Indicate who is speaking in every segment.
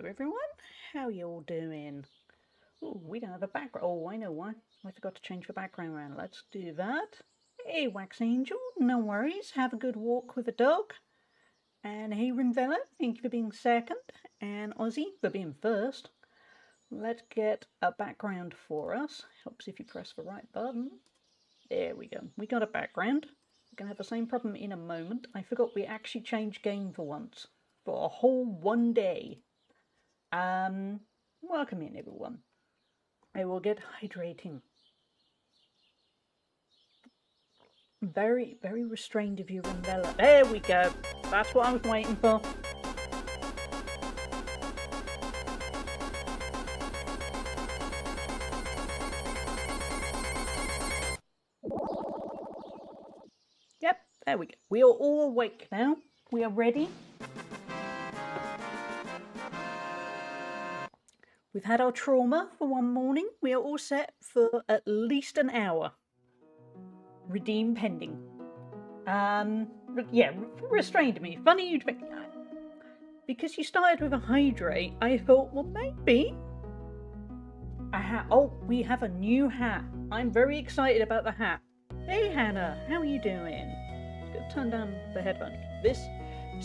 Speaker 1: everyone. How you all doing? Oh, we don't have a background. Oh, I know why. I forgot to change the background around. Let's do that. Hey, Wax Angel, no worries. Have a good walk with the dog. And hey, Rinvella, thank you for being second. And Ozzy for being first. Let's get a background for us. Helps if you press the right button. There we go. We got a background. We're going to have the same problem in a moment. I forgot we actually changed game for once. For a whole one day. Welcome in, everyone. I will get hydrating. Very, very restrained of you, Rondella. There we go. That's what I was waiting for. Yep, there we go. We are all awake now. We are ready. We've had our trauma for one morning. We are all set for at least an hour. Redeem pending. Yeah, restrained me. Funny you'd make... Because you started with a hydrate, I thought, well, maybe a hat. Oh, we have a new hat. I'm very excited about the hat. Hey, Hannah, how are you doing? Just gonna turn down the headphones. This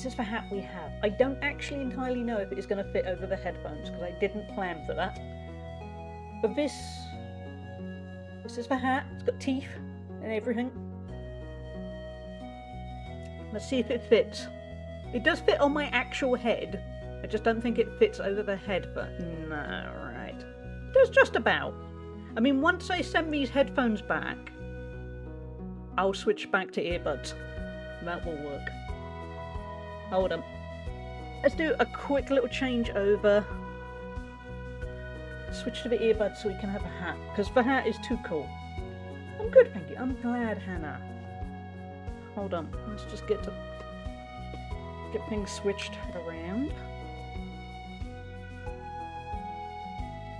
Speaker 1: is the hat we have. I don't actually entirely know if it is going to fit over the headphones because I didn't plan for that. But this is the hat. It's got teeth and everything. Let's see if it fits. It does fit on my actual head. I just don't think it fits over the headphone. No, right. It does just about. I mean, once I send these headphones back, I'll switch back to earbuds. That will work. Hold on. Let's do a quick little change over. Switch to the earbuds so we can have a hat. Because the hat is too cool. I'm good, thank you. I'm glad, Hannah. Hold on. Let's just get things switched around.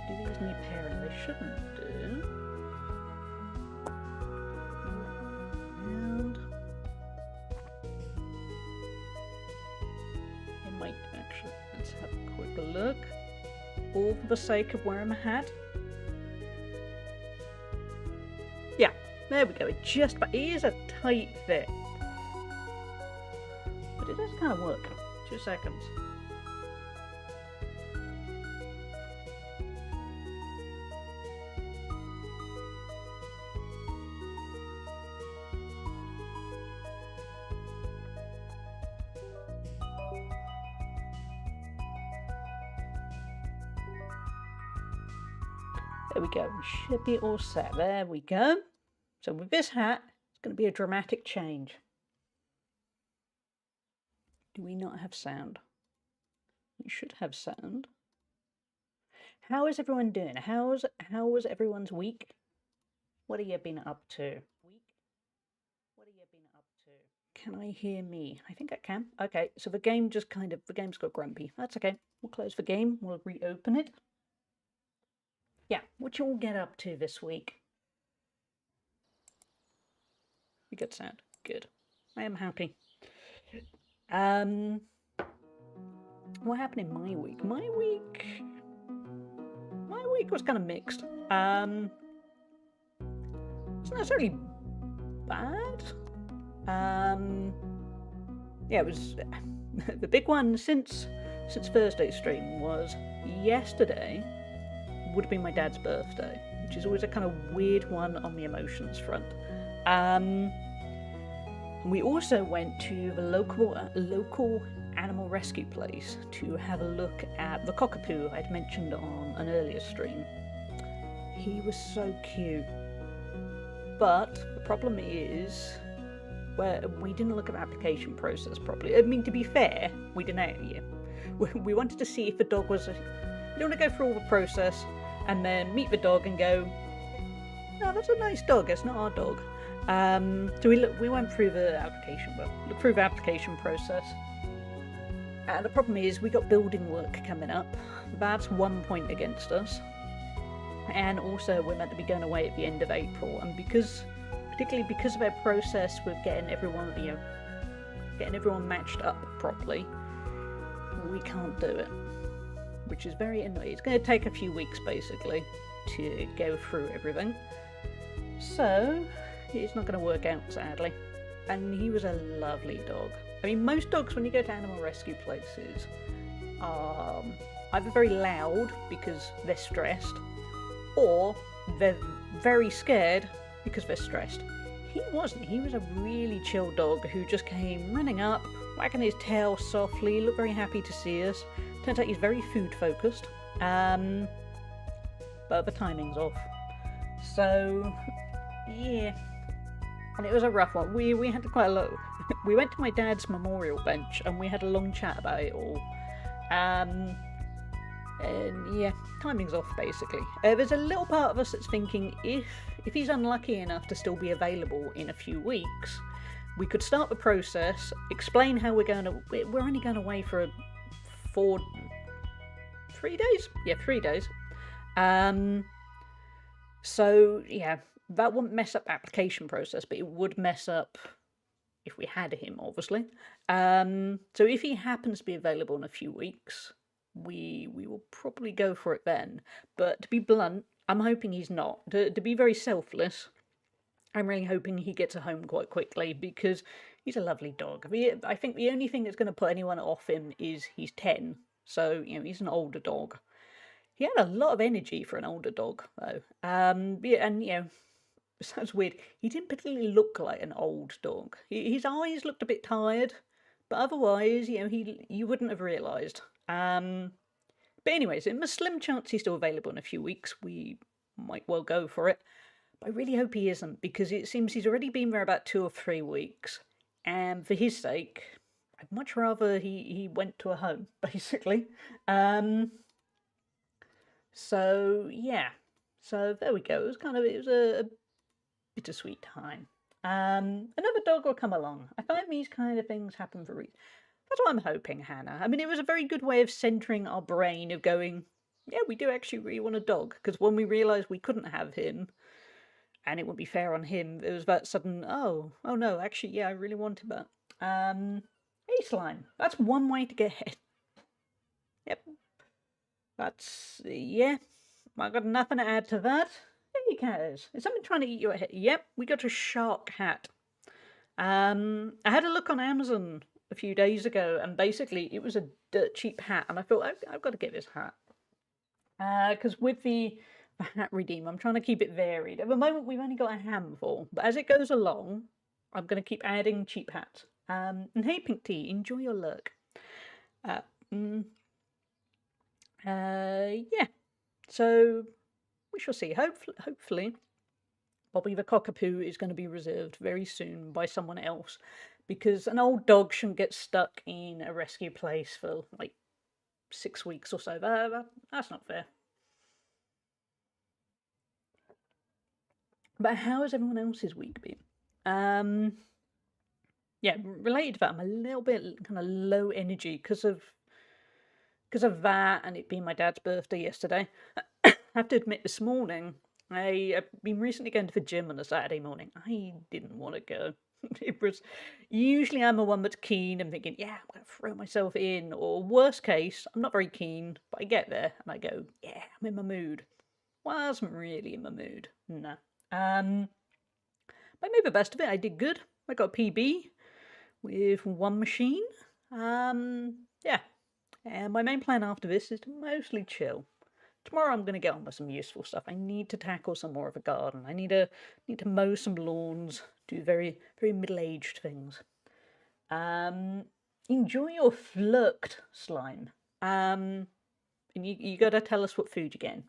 Speaker 1: Do these need pairing? They shouldn't do. And it might actually. Let's have a quick look. All for the sake of wearing a hat. Yeah, there we go. It is a tight fit. But it does kind of work. 2 seconds. There we go. We should be all set. There we go. So with this hat, it's going to be a dramatic change. Do we not have sound? We should have sound. How is everyone doing? How was everyone's week? What have you been up to? Can I hear me? I think I can. Okay, so the game's got grumpy. That's okay. We'll close the game. We'll reopen it. Yeah, what you all get up to this week? We got sound. Good. I am happy. What happened in my week? My week was kind of mixed. It's not necessarily bad. Yeah, it was the big one since Thursday's stream was yesterday. Would have been my dad's birthday, which is always a kind of weird one on the emotions front. We also went to the local animal rescue place to have a look at the cockapoo I'd mentioned on an earlier stream. He was so cute, but the problem is, we didn't look at the application process properly. I mean, to be fair, we didn't. Yeah, we wanted to see if the dog was. You don't want to go through all the process and then meet the dog and go, no, that's a nice dog. It's not our dog. So we went through the application process. And the problem is we got building work coming up. That's 1 point against us. And also we're meant to be going away at the end of April. And particularly because of our process with getting everyone matched up properly, we can't do it. which is very annoying. It's going to take a few weeks basically to go through everything. So it's not going to work out, sadly. And he was a lovely dog. I mean, most dogs, when you go to animal rescue places, are either very loud because they're stressed, or they're very scared because they're stressed. He wasn't. He was a really chill dog who just came running up, wagging his tail softly, looked very happy to see us. Turns out he's very food focused, but the timing's off. So, yeah. And it was a rough one. We had quite a lot. We went to my dad's memorial bench and we had a long chat about it all. And yeah, timing's off basically. There's a little part of us that's thinking if he's unlucky enough to still be available in a few weeks, we could start the process, explain how we're only going away for 3 days? Yeah, 3 days. So yeah, that wouldn't mess up the application process, but it would mess up if we had him, obviously. So if he happens to be available in a few weeks, we will probably go for it then. But to be blunt, I'm hoping he's not. To be very selfless, I'm really hoping he gets a home quite quickly because he's a lovely dog. I think the only thing that's going to put anyone off him is he's 10, so he's an older dog. He had a lot of energy for an older dog, though. Yeah, and it sounds weird. He didn't particularly look like an old dog. His eyes looked a bit tired, but otherwise, you wouldn't have realised. But anyways, in a slim chance he's still available in a few weeks. We might well go for it. But I really hope he isn't, because it seems he's already been there about 2 or 3 weeks. And for his sake, I'd much rather he went to a home, basically. So yeah, so there we go. It was a bittersweet time. Another dog will come along. I find these kind of things happen for reasons. That's what I'm hoping, Hannah. I mean, it was a very good way of centering our brain of going, yeah, we do actually really want a dog. Because when we realised we couldn't have him, and it wouldn't be fair on him, there was that sudden, oh no, actually, yeah, I really wanted that. Hey, Slime. That's one way to get ahead. Yep. That's, yeah, I got nothing to add to that. Hey, Kaz, is someone trying to eat your head? Yep, we got a shark hat. I had a look on Amazon a few days ago, and basically it was a dirt cheap hat, and I thought, I've got to get this hat. Because with the hat redeem, I'm trying to keep it varied. At the moment, we've only got a handful, but as it goes along, I'm going to keep adding cheap hats. And hey, Pink Tea, enjoy your lurk. Yeah, so we shall see. Hopefully, Bobby the Cockapoo is going to be reserved very soon by someone else, because an old dog shouldn't get stuck in a rescue place for like 6 weeks or so. That's not fair. But how has everyone else's week been? Yeah, related to that, I'm a little bit kind of low energy because of that, and it being my dad's birthday yesterday. I have to admit, this morning, I've been recently going to the gym on a Saturday morning. I didn't want to go. It was usually I'm the one that's keen and thinking, yeah, I'm going to throw myself in. Or worst case, I'm not very keen, but I get there and I go, yeah, I'm in my mood. Well, I wasn't really in my mood. No. But I made the best of it. I did good. I got a PB with one machine. Yeah. And my main plan after this is to mostly chill. Tomorrow I'm going to get on with some useful stuff. I need to tackle some more of a garden. I need to mow some lawns, do very, very middle-aged things. Enjoy your flirked, Slime. And you got to tell us what food you're getting.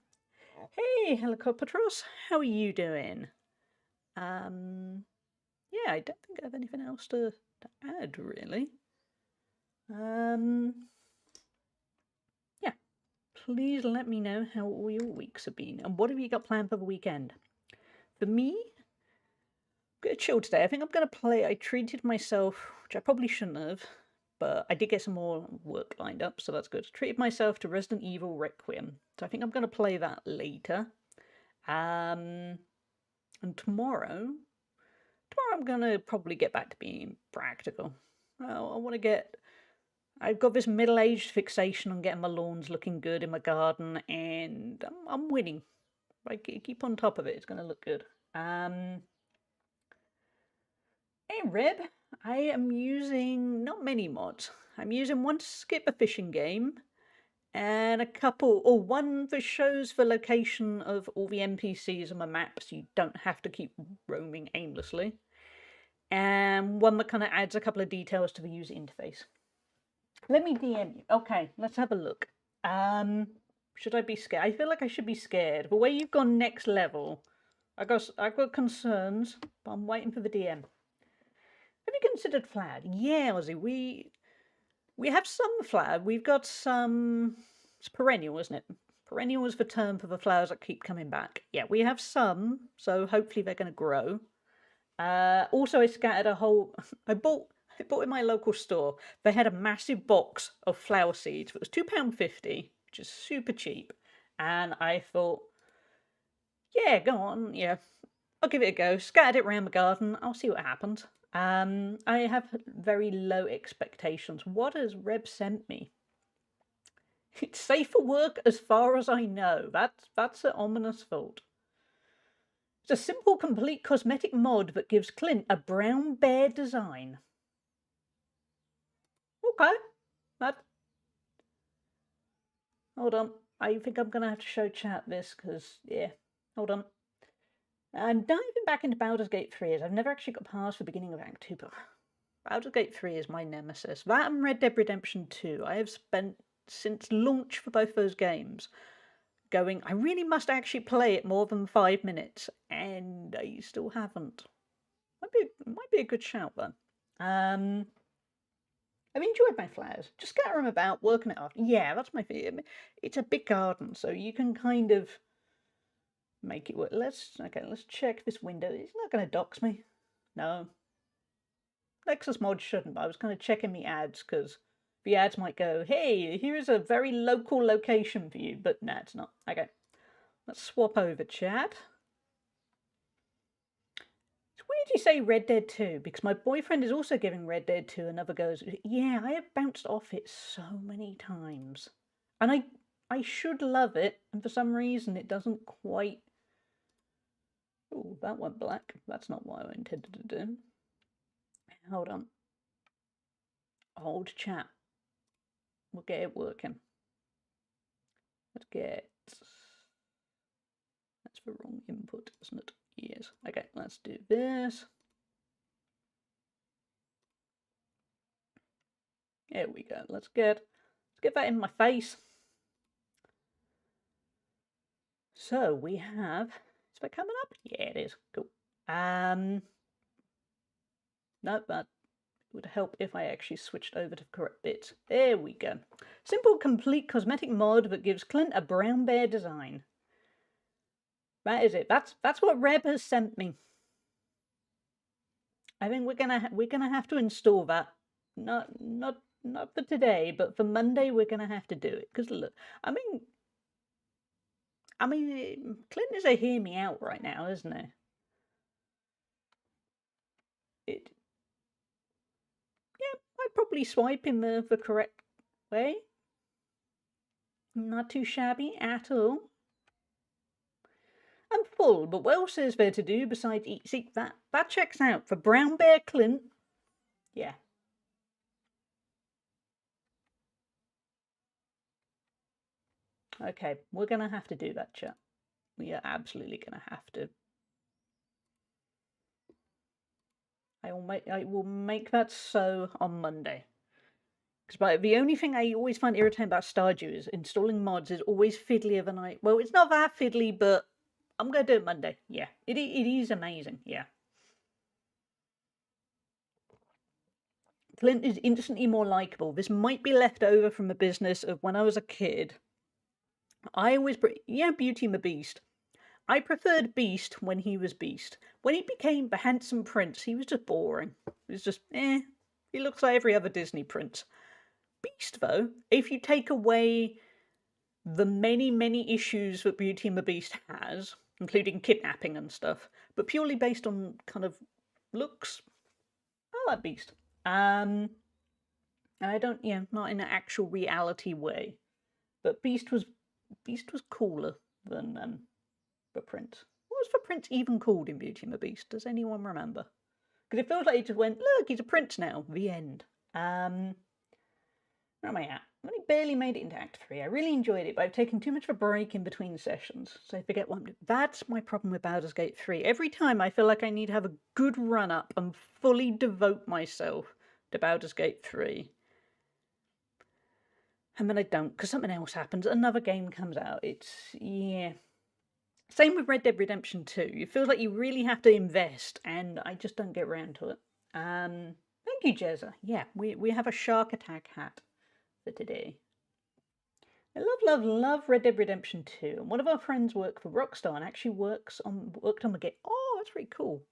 Speaker 1: Hey, Helicopteros, how are you doing? Yeah, I don't think I have anything else to add, really. Yeah, please let me know how all your weeks have been, and what have you got planned for the weekend? For me, I'm going to chill today. I think I'm going to play. I treated myself, which I probably shouldn't have, but I did get some more work lined up, so that's good. Treated myself to Resident Evil Requiem, so I think I'm going to play that later. And tomorrow I'm going to probably get back to being practical. I want to get I've got this middle-aged fixation on getting my lawns looking good in my garden, and I'm winning. If I keep on top of it, it's going to look good. Hey Rib, I am using not many mods. I'm using one to skip a fishing game, and a couple, or one that shows the location of all the NPCs on my map so you don't have to keep roaming aimlessly, and one that kind of adds a couple of details to the user interface. Let me DM you. Okay, let's have a look. Should I be scared? I feel like I should be scared. The way you've gone next level, I've got concerns, but I'm waiting for the DM. Have you considered flag? Yeah, Ozzy, we have some flower. We've got some. It's perennial, isn't it? Perennial is the term for the flowers that keep coming back. Yeah, we have some, so hopefully they're going to grow. Also, I scattered a whole. I bought in my local store. They had a massive box of flower seeds. It was £2.50, which is super cheap. And I thought, yeah, go on, yeah, I'll give it a go. Scattered it around the garden. I'll see what happens. I have very low expectations. What has Reb sent me? It's safe for work as far as I know. That's an ominous thought. It's a simple, complete cosmetic mod that gives Clint a brown bear design. Okay. Hold on. I think I'm going to have to show chat this because, yeah. Hold on. I'm diving back into Baldur's Gate 3 as I've never actually got past the beginning of Act 2, but Baldur's Gate 3 is my nemesis. That and Red Dead Redemption 2. I have spent, since launch for both those games, going, I really must actually play it more than 5 minutes, and I still haven't. Might be a good shout, though. I've enjoyed my flowers. Just scatter them about, working it off. Yeah, that's my favorite. It's a big garden, so you can kind of make it work. Let's check this window. It's not going to dox me. No. Nexus mod shouldn't, but I was kind of checking the ads because the ads might go, hey, here's a very local location for you, but no, it's not. Okay. Let's swap over, chat. It's weird you say Red Dead 2 because my boyfriend is also giving Red Dead 2 another go. Yeah, I have bounced off it so many times. And I should love it, and for some reason it doesn't quite. Oh, that went black. That's not what I intended to do. Hold on. Hold chat. We'll get it working. Let's get. That's the wrong input, isn't it? Yes. Okay, let's do this. There we go. Let's get that in my face. So we have. Is that coming up? Yeah, it is. Cool. No, that would help if I actually switched over to the correct bits. There we go. Simple, complete cosmetic mod that gives Clint a brown bear design. That is it. That's what Reb has sent me. I think we're gonna have to install that. Not for today, but for Monday we're gonna have to do it. Because look, I mean, Clint is a hear me out right now, isn't he? Yeah, I'd probably swipe in the correct way. Not too shabby at all. I'm full, but what else is there to do besides eat? See, that checks out. For Brown Bear Clint, yeah. Okay, we're going to have to do that, chat. We are absolutely going to have to. I will make that so on Monday. Because the only thing I always find irritating about Stardew is installing mods is always fiddlier than I. Well, it's not that fiddly, but I'm going to do it Monday. Yeah, it is amazing. Yeah. Clint is instantly more likable. This might be left over from a business of when I was a kid. I always, Beauty and the Beast. I preferred Beast when he was Beast. When he became the handsome prince, he was just boring. He was just, He looks like every other Disney prince. Beast, though, if you take away the many, many issues that Beauty and the Beast has, including kidnapping and stuff, but purely based on kind of looks, I like Beast. And And I don't, not in an actual reality way. But Beast was cooler than the Prince. What was the Prince even called in Beauty and the Beast? Does anyone remember? Because it feels like it just went, look, he's a prince now. The end. Where am I at? I've only barely made it into Act 3. I really enjoyed it, but I've taken too much of a break in between sessions, so I forget what I'm doing. That's my problem with Baldur's Gate 3. Every time I feel like I need to have a good run-up and fully devote myself to Baldur's Gate 3. And then I don't, because something else happens. Another game comes out. Yeah. Same with Red Dead Redemption 2. It feels like you really have to invest, and I just don't get around to it. Thank you, Jezza. Yeah, we have a shark attack hat for today. I love Red Dead Redemption 2. And one of our friends worked for Rockstar and actually worked on the game. Oh, that's pretty cool.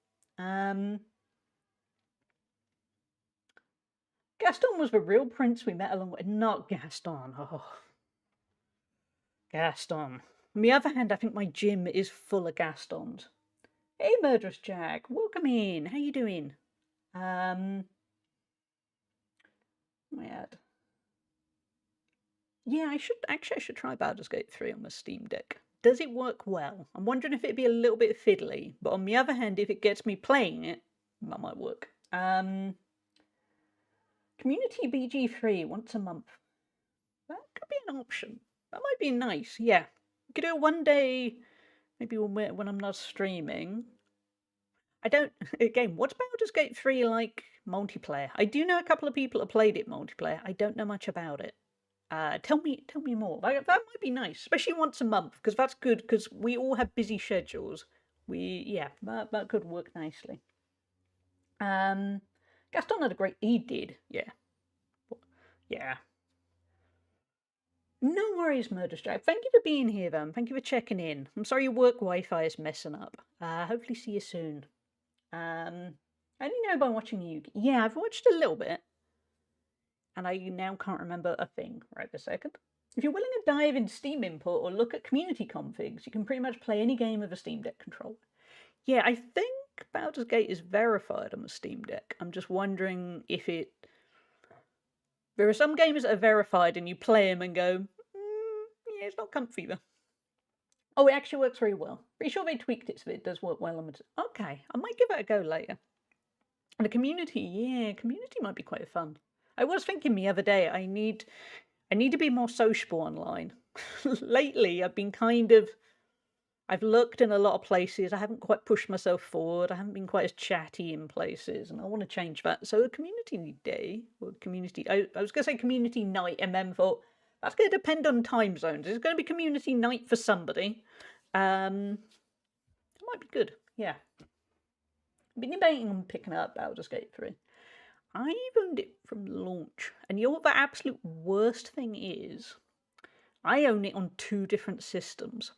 Speaker 1: Gaston was the real prince we met along with. Not Gaston. Oh. Gaston. On the other hand, I think my gym is full of Gastons. Hey, Murderous Jack. Welcome in. How you doing? My ad. Yeah, I should try Baldur's Gate 3 on the Steam Deck. Does it work well? I'm wondering if it'd be a little bit fiddly, but on the other hand, if it gets me playing it, that might work. Community BG3 once a month. That could be an option. That might be nice, yeah. We could do it one day, maybe when I'm not streaming. I don't, again, what's Baldur's Gate 3 like multiplayer? I do know a couple of people that played it multiplayer. I don't know much about it. Tell me more. That might be nice, especially once a month, because that's good, because we all have busy schedules. That could work nicely. Gaston had a great, he did, yeah. No worries, Murder Strike. Thank you for being here, then. Thank you for checking in. I'm sorry your work Wi-Fi is messing up. Hopefully see you soon. I only know by watching you. Yeah, I've watched a little bit. And I now can't remember a thing right this second. If you're willing to dive into Steam import or look at community configs, you can pretty much play any game with a Steam Deck controller. Yeah, I think Baldur's Gate is verified on the Steam Deck. I'm just wondering if it... There are some games that are verified and you play them and go, yeah, it's not comfy though. Oh, it actually works very well. Pretty sure they tweaked it so it does work well on it. Okay, I might give it a go later. And the community might be quite fun. I was thinking the other day, I need to be more sociable online. Lately, I've looked in a lot of places. I haven't quite pushed myself forward. I haven't been quite as chatty in places, and I want to change that. So a community day, or community, I was going to say community night, and then thought, that's going to depend on time zones. It's going to be community night for somebody. It might be good, yeah. I've been debating on picking up Baldur's Gate 3. I've owned it from launch. And you know what the absolute worst thing is? I own it on 2 different systems.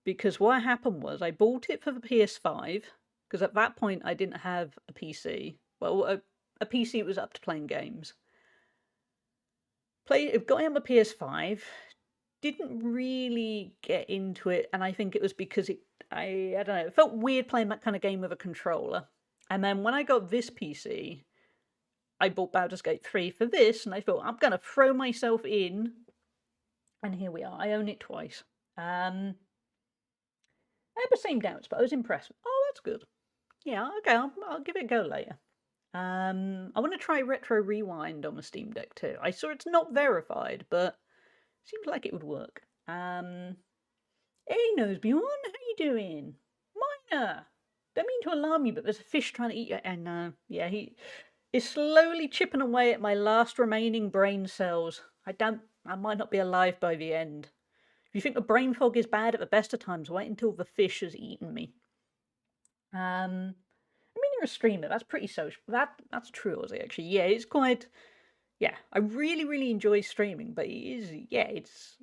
Speaker 1: Because what happened was I bought it for the PS5, because at that point I didn't have a PC. Well, a PC was up to playing games. Got it on the PS5, didn't really get into it, and I think it was because I don't know, it felt weird playing that kind of game with a controller. And then when I got this PC, I bought Baldur's Gate 3 for this, and I thought, I'm going to throw myself in. And here we are. I own it twice. I had the same doubts, but I was impressed. Oh, that's good. Yeah, okay, I'll give it a go later. I want to try Retro Rewind on the Steam Deck too. I saw it's not verified, but seems like it would work. Hey, Nosebjorn, how you doing? Minor! Don't mean to alarm you, but there's a fish trying to eat you. And yeah, he is slowly chipping away at my last remaining brain cells. I might not be alive by the end. If you think the brain fog is bad at the best of times, wait until the fish has eaten me. I mean, you're a streamer. That's pretty social. That's true, is it? Actually, yeah, it's quite. Yeah, I really enjoy streaming, but it is. Yeah, it's.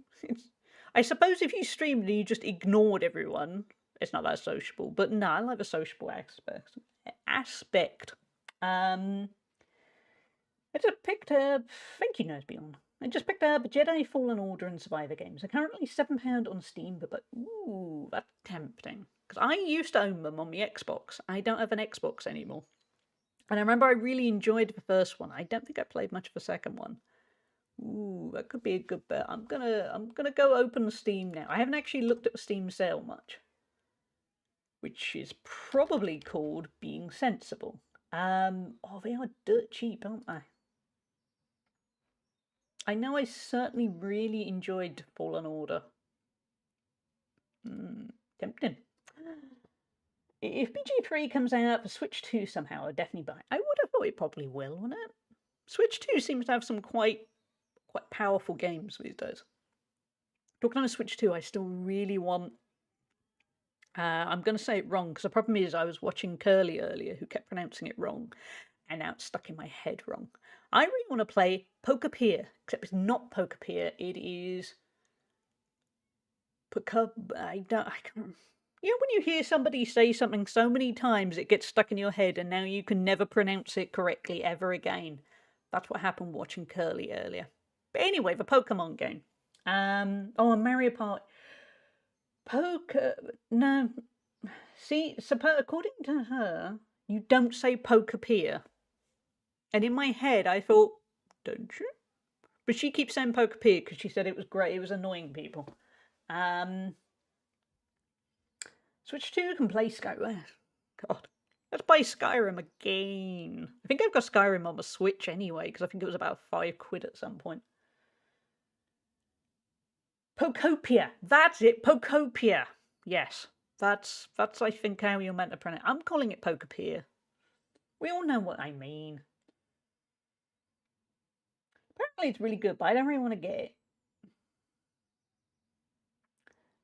Speaker 1: I suppose if you streamed and you just ignored everyone, it's not that sociable. But no, I like the sociable aspect. I just picked up. Thank you, Nosebjorn. I just picked up Jedi Fallen Order and Survivor games. They're currently £7 on Steam, but ooh, that's tempting. Because I used to own them on the Xbox. I don't have an Xbox anymore. And I remember I really enjoyed the first one. I don't think I played much of the second one. Ooh, that could be a good bet. I'm gonna go open Steam now. I haven't actually looked at the Steam sale much, which is probably called being sensible. Oh, they are dirt cheap, aren't they? I know I certainly really enjoyed Fallen Order. Tempting. If BG3 comes out for Switch 2 somehow, I'd definitely buy it. I would have thought it probably will, wouldn't it? Switch 2 seems to have some quite powerful games these days. Talking on a Switch 2, I still really want... I'm going to say it wrong, because the problem is I was watching Curly earlier, who kept pronouncing it wrong, and now it's stuck in my head wrong. I really want to play Poker Pier, except it's not Poker Pier, it is... I can't... You know when you hear somebody say something so many times it gets stuck in your head and now you can never pronounce it correctly ever again? That's what happened watching Curly earlier. But anyway, the Pokemon game. Oh, Mario Party. No. See, according to her, you don't say Poker Pier. And in my head, I thought, don't you? But she keeps saying Poker Pier because she said it was great. It was annoying people. Switch 2 can play Skyrim. God. Let's play Skyrim again. I think I've got Skyrim on the Switch anyway, because I think it was about £5 at some point. Pokopia. That's it. Pokopia. Yes. That's I think how you're meant to pronounce it. I'm calling it Pokopia. We all know what I mean. Apparently it's really good, but I don't really want to get it.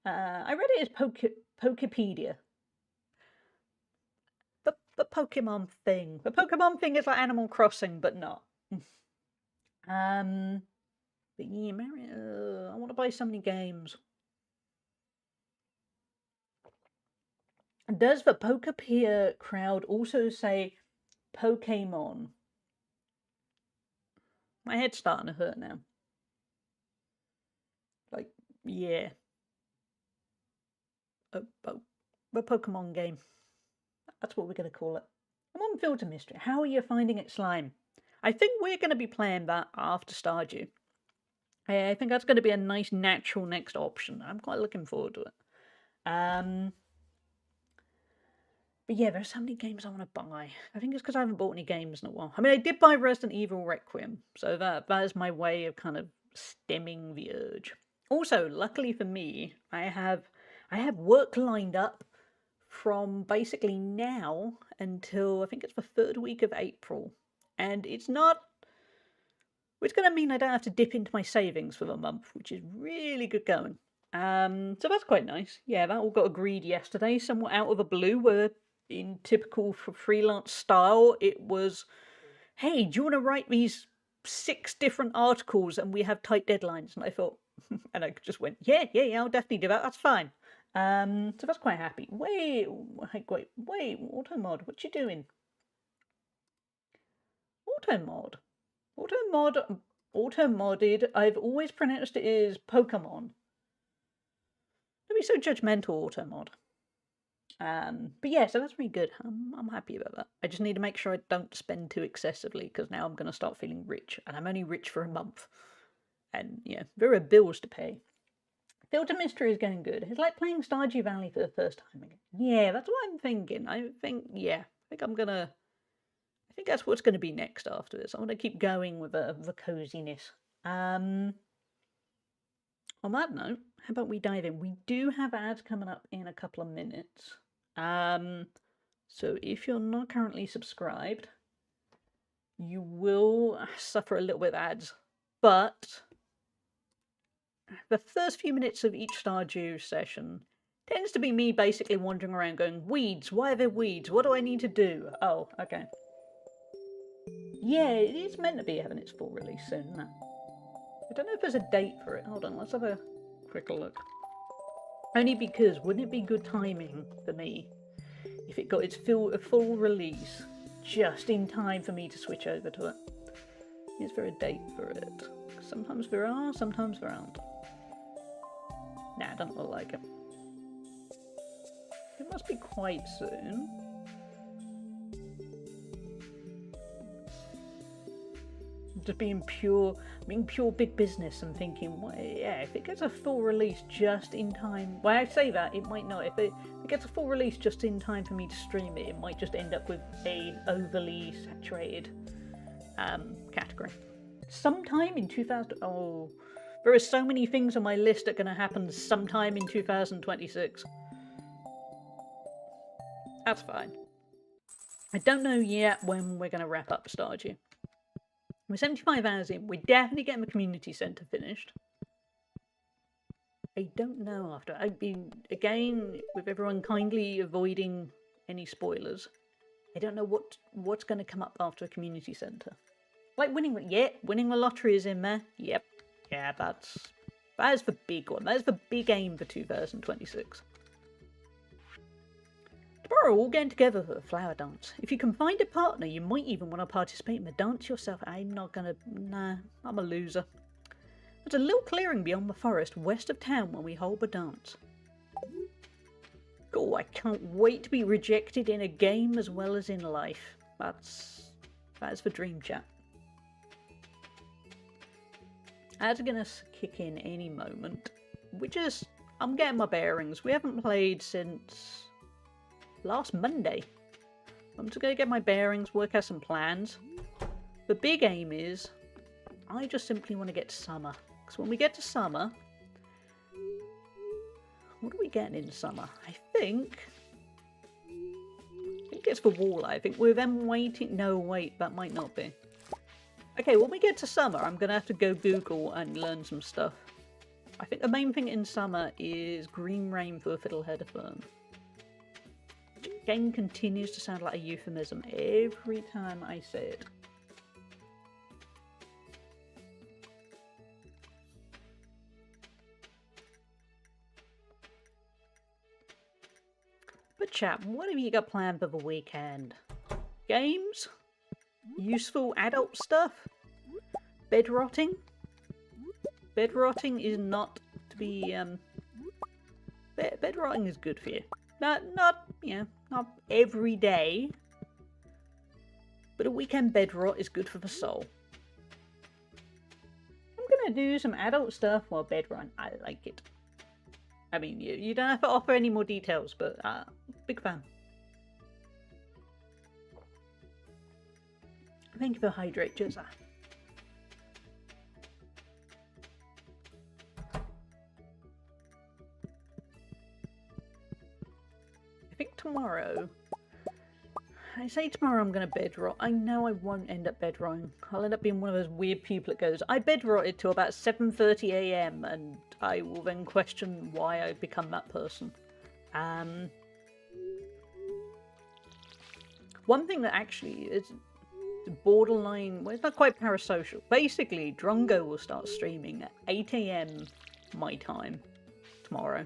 Speaker 1: I read it as Pokepedia. The Pokemon thing. The Pokemon thing is like Animal Crossing, but not. But yeah, Mario, I want to play so many games. Does the Pokepedia crowd also say Pokemon? My head's starting to hurt now. Like, yeah. The Pokemon game. That's what we're going to call it. I'm on Filter Mystery. How are you finding it, Slime? I think we're going to be playing that after Stardew. I think that's going to be a nice natural next option. I'm quite looking forward to it. But yeah, there's so many games I want to buy. I think it's because I haven't bought any games in a while. I mean, I did buy Resident Evil Requiem, so that is my way of kind of stemming the urge. Also, luckily for me, I have work lined up from basically now until I think it's the 3rd week of April. And it's going to mean I don't have to dip into my savings for the month, which is really good going. So that's quite nice. Yeah, that all got agreed yesterday, somewhat out of the blue, where in typical freelance style, it was, hey, do you want to write these 6 different articles and we have tight deadlines? And I thought, and I just went, yeah, I'll definitely do that. That's fine. So that's quite happy. Wait, Automod, what you doing? Automodded, I've always pronounced it as Pokemon. Don't be so judgmental, Automod. But yeah, so that's really good. I'm happy about that. I just need to make sure I don't spend too excessively, because now I'm going to start feeling rich, and I'm only rich for a month. And yeah, there are bills to pay. Filter Mystery is going good. It's like playing Stardew Valley for the first time again. Yeah, that's what I'm thinking. I think that's what's going to be next after this. I want to keep going with the coziness. On that note, how about we dive in? We do have ads coming up in a couple of minutes. So if you're not currently subscribed, you will suffer a little bit of ads. But the first few minutes of each Stardew session tends to be me basically wandering around going, weeds, why are there weeds? What do I need to do? Oh, okay. Yeah, it is meant to be having its full release soon. I don't know if there's a date for it. Hold on, let's have a quick look. Only because, wouldn't it be good timing for me if it got its full release just in time for me to switch over to it? Is there a date for it? Sometimes there are, sometimes there aren't. Nah, it doesn't look like it. It must be quite soon. Just being pure big business and thinking, well, yeah, if it gets a full release just in time. Well, I say that, it might not. If it gets a full release just in time for me to stream it, it might just end up with a overly saturated category. Sometime in 2000. Oh, there are so many things on my list that are going to happen sometime in 2026. That's fine. I don't know yet when we're going to wrap up Stardew. We're 75 hours in. We're definitely getting the community centre finished. I don't know after. I've been, again, with everyone kindly avoiding any spoilers, I don't know what's going to come up after a community centre. Like winning the lottery is in there. Yep. Yeah, that's the big one. That's the big aim for 2026. Tomorrow, we're all getting together for a flower dance. If you can find a partner, you might even want to participate in the dance yourself. I'm not gonna. Nah, I'm a loser. There's a little clearing beyond the forest, west of town, where we hold the dance. Oh, I can't wait to be rejected in a game as well as in life. That's the dream chat. Ads are gonna kick in any moment. I'm getting my bearings. We haven't played since last Monday. I'm just going to get my bearings, work out some plans. The big aim is, I just simply want to get to summer. Because when we get to summer, what are we getting in summer? I think it's the walleye. I think we're then waiting. No, wait, that might not be. Okay, when we get to summer, I'm going to have to go Google and learn some stuff. I think the main thing in summer is green rain for a fiddlehead fern. Again, continues to sound like a euphemism every time I say it. But chat, what have you got planned for the weekend? Games? Useful adult stuff? Bed rotting? Bed rotting is not to be, bed rotting is good for you. Not every day, but a weekend bed rot is good for the soul. I'm gonna do some adult stuff while bed rotting. I like it. I mean, you don't have to offer any more details, but big fan. Thank you for hydrate, Jezza. I think tomorrow. I say tomorrow I'm going to bed rot. I know I won't end up bed rotting. I'll end up being one of those weird people that goes, I bed rotted till about 7:30 AM and I will then question why I've become that person. One thing that actually is borderline, well, it's not quite parasocial. Basically, Drongo will start streaming at 8 AM my time tomorrow.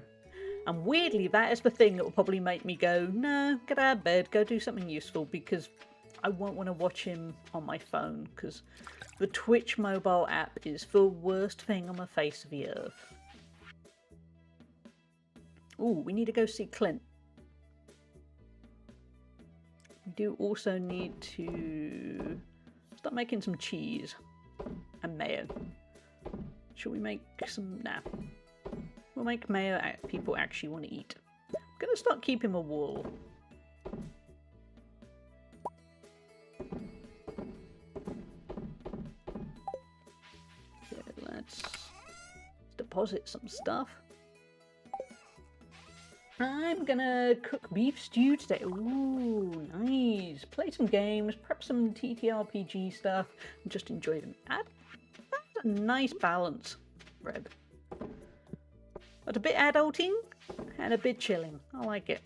Speaker 1: And weirdly, that is the thing that will probably make me go, no, get out of bed, go do something useful, because I won't want to watch him on my phone, because the Twitch mobile app is the worst thing on the face of the earth. Ooh, we need to go see Clint. We do also need to start making some cheese and mayo. Should we make some? Nah. We'll make mayo people actually want to eat. I'm going to start keeping a wool. Okay, let's deposit some stuff. I'm gonna cook beef stew today. Ooh, nice. Play some games, prep some TTRPG stuff, and just enjoy them. That's a nice balance, Reb. But a bit adulting and a bit chilling. I like it.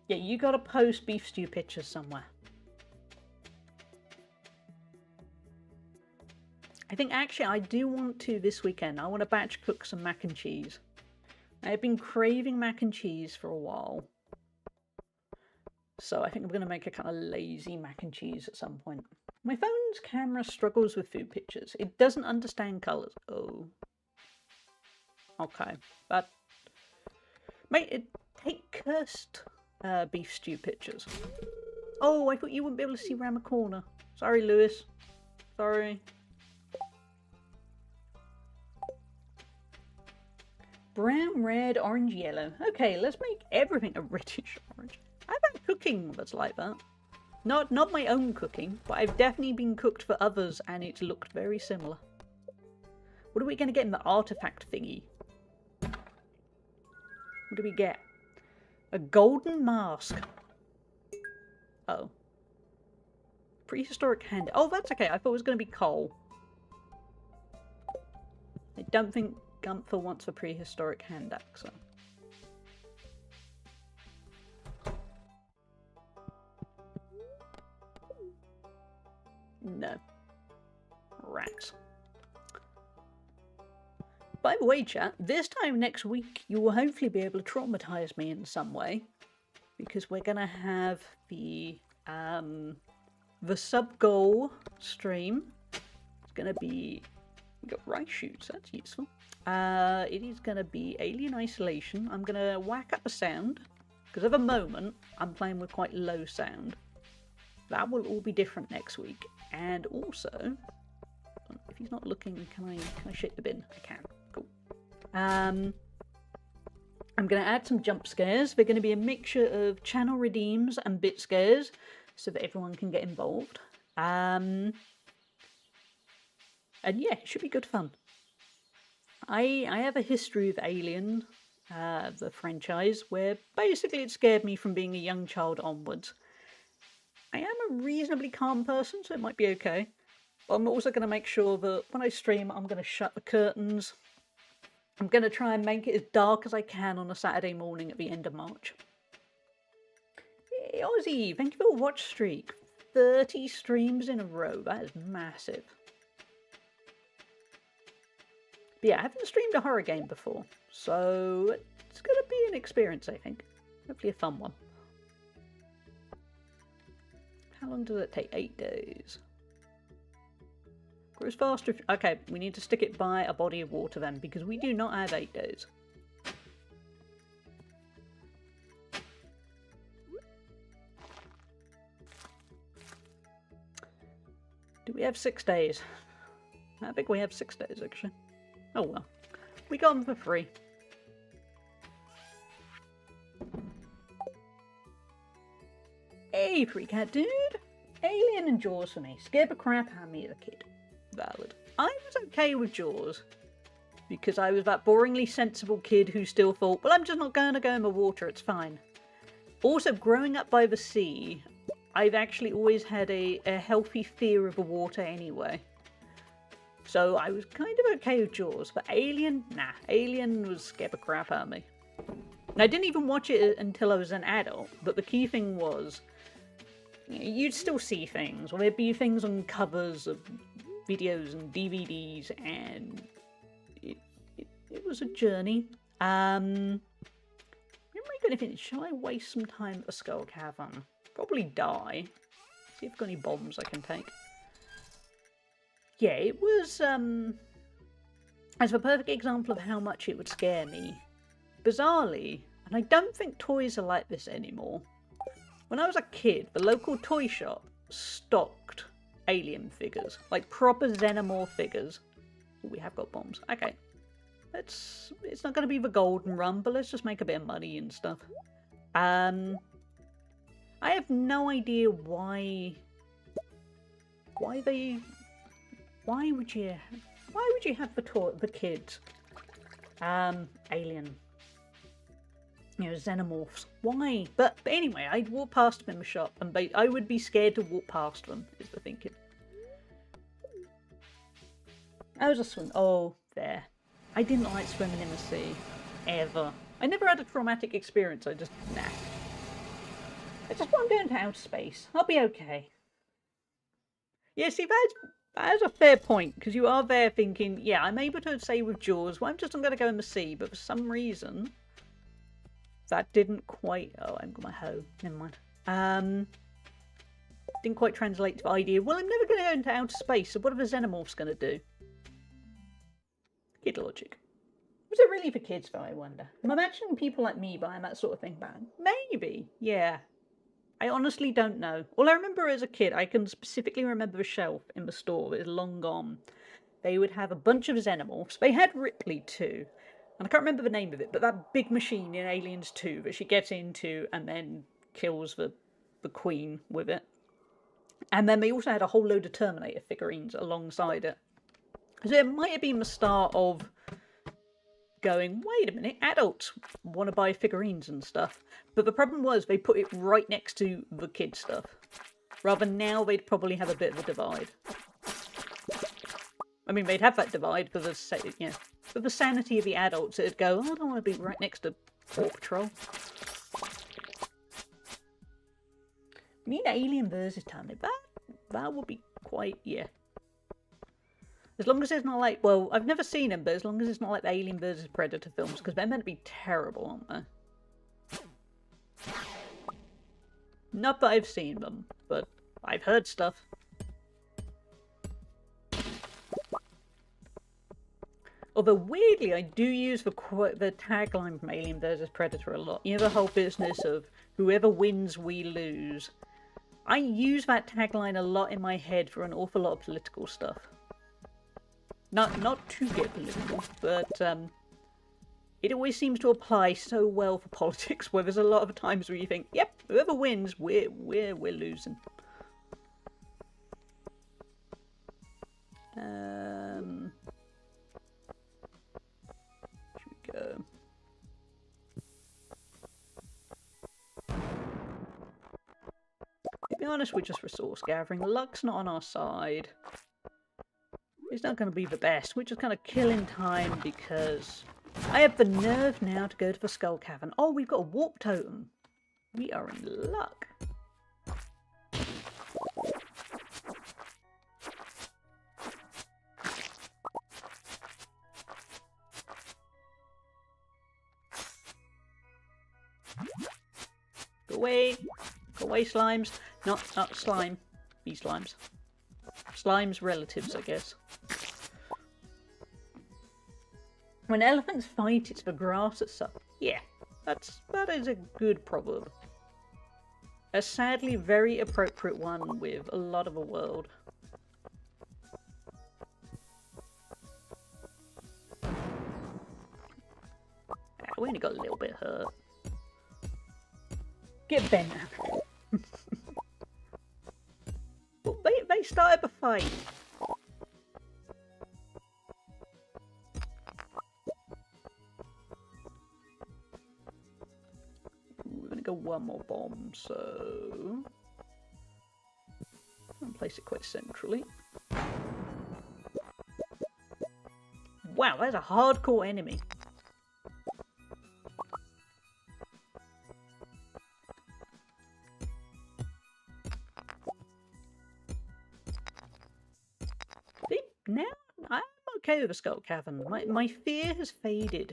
Speaker 1: Yeah, you gotta post beef stew pictures somewhere. I think actually I do want to this weekend. I want to batch cook some mac and cheese. I've been craving mac and cheese for a while. So I think I'm going to make a kind of lazy mac and cheese at some point. My phone's camera struggles with food pictures. It doesn't understand colours. Oh. Okay. But mate, take cursed beef stew pictures. Oh, I thought you wouldn't be able to see around the corner. Sorry, Lewis. Sorry. Brown, red, orange, yellow. Okay, let's make everything a reddish orange. I've had cooking that's like that. Not my own cooking, but I've definitely been cooked for others and it's looked very similar. What are we going to get in the artifact thingy? What do we get? A golden mask. Oh. Prehistoric hand. Oh, that's okay. I thought it was going to be coal. I don't think Gunther wants a prehistoric hand axe. So. No. Rats. By the way, chat, this time next week you will hopefully be able to traumatize me in some way. Because we're going to have the sub-goal stream. It's going to be... We got rice shoots, that's useful. It is going to be Alien Isolation. I'm going to whack up the sound. Because at the moment, I'm playing with quite low sound. That will all be different next week. And also... If he's not looking, can I shit the bin? I can. Cool. I'm going to add some jump scares. They're going to be a mixture of channel redeems and bit scares so that everyone can get involved. And yeah, it should be good fun. I have a history with Alien, the franchise, where basically it scared me from being a young child onwards. I am a reasonably calm person, so it might be okay. But I'm also going to make sure that when I stream, I'm going to shut the curtains. I'm going to try and make it as dark as I can on a Saturday morning at the end of March. Hey, Ozzy, thank you for a watch streak. 30 streams in a row. That is massive. But yeah, I haven't streamed a horror game before. So it's going to be an experience, I think. Hopefully a fun one. How long does it take? 8 days. Grows faster. Okay, we need to stick it by a body of water then, because we do not have 8 days. Do we have 6 days? I think we have 6 days, actually. Oh well. We got them for free. Hey, free cat dude! Alien and Jaws for me. Scared the crap out of me as a kid. Valid. I was okay with Jaws because I was that boringly sensible kid who still thought, well, I'm just not going to go in the water, it's fine. Also, growing up by the sea, I've actually always had a healthy fear of the water anyway. So I was kind of okay with Jaws, but Alien, nah. Alien was scared the crap out of me. And I didn't even watch it until I was an adult, but the key thing was, you'd still see things, or there'd be things on covers of videos and DVDs, and it was a journey. Am I going to finish? Shall I waste some time at the Skull Cavern? Probably die. See if I've got any bombs I can take. Yeah, it was as a perfect example of how much it would scare me. Bizarrely, and I don't think toys are like this anymore. When I was a kid, the local toy shop stocked alien figures, like proper xenomorph figures. Ooh, we have got bombs. Okay, it's not going to be the golden run, but let's just make a bit of money and stuff. I have no idea why would you have the kids alien, you know, xenomorphs? Why? But anyway, I'd walk past them in the shop, and I would be scared to walk past them, is the thinking. I was a swim. Oh, there. I didn't like swimming in the sea. Ever. I never had a traumatic experience, I just, nah. I just want to go into outer space. I'll be okay. Yeah, see, that's a fair point, because you are there thinking, yeah, I'm able to say with Jaws, well, I'm just not going to go in the sea, but for some reason, that didn't quite... Oh, I've got my hoe. Never mind. Didn't quite translate to the idea, well, I'm never going to go into outer space, so what are the xenomorphs going to do? Kid logic. Was it really for kids, though, I wonder? I'm imagining people like me buying that sort of thing back. Maybe, yeah. I honestly don't know. All I remember as a kid, I can specifically remember a shelf in the store that is long gone. They would have a bunch of xenomorphs. They had Ripley too. And I can't remember the name of it, but that big machine in Aliens 2 that she gets into and then kills the queen with it. And then they also had a whole load of Terminator figurines alongside it. So it might have been the start of going, wait a minute, adults want to buy figurines and stuff. But the problem was they put it right next to the kid stuff. Rather now they'd probably have a bit of a divide. I mean, they'd have that divide for the sanity of the adults. It'd go, I don't want to be right next to Paw Patrol. I mean, Alien versus Terminator, that would be quite, yeah. As long as it's not like, well, I've never seen them, but as long as it's not like the Alien vs Predator films, because they're meant to be terrible, aren't they? Not that I've seen them, but I've heard stuff. Although, weirdly, I do use the tagline from Alien vs Predator a lot. You know, the whole business of whoever wins, we lose. I use that tagline a lot in my head for an awful lot of political stuff. Not to get political, but it always seems to apply so well for politics, where there's a lot of times where you think, yep, whoever wins, we're losing. Should we go? To be honest, we're just resource gathering. Luck's not on our side. It's not going to be the best. We're just kind of killing time because I have the nerve now to go to the Skull Cavern. Oh, we've got a warp totem. We are in luck. Go away. Go away, slimes. Not slime. These slimes. Slime's relatives, I guess. When elephants fight, it's the grass that sucks. Yeah, that is a good proverb. A sadly very appropriate one with a lot of the world. We only got a little bit hurt. Get bent. Well, they started the fight. We're gonna go one more bomb, so I'll place it quite centrally. Wow, that's a hardcore enemy. Now I'm okay with the Skull Cavern. My fear has faded.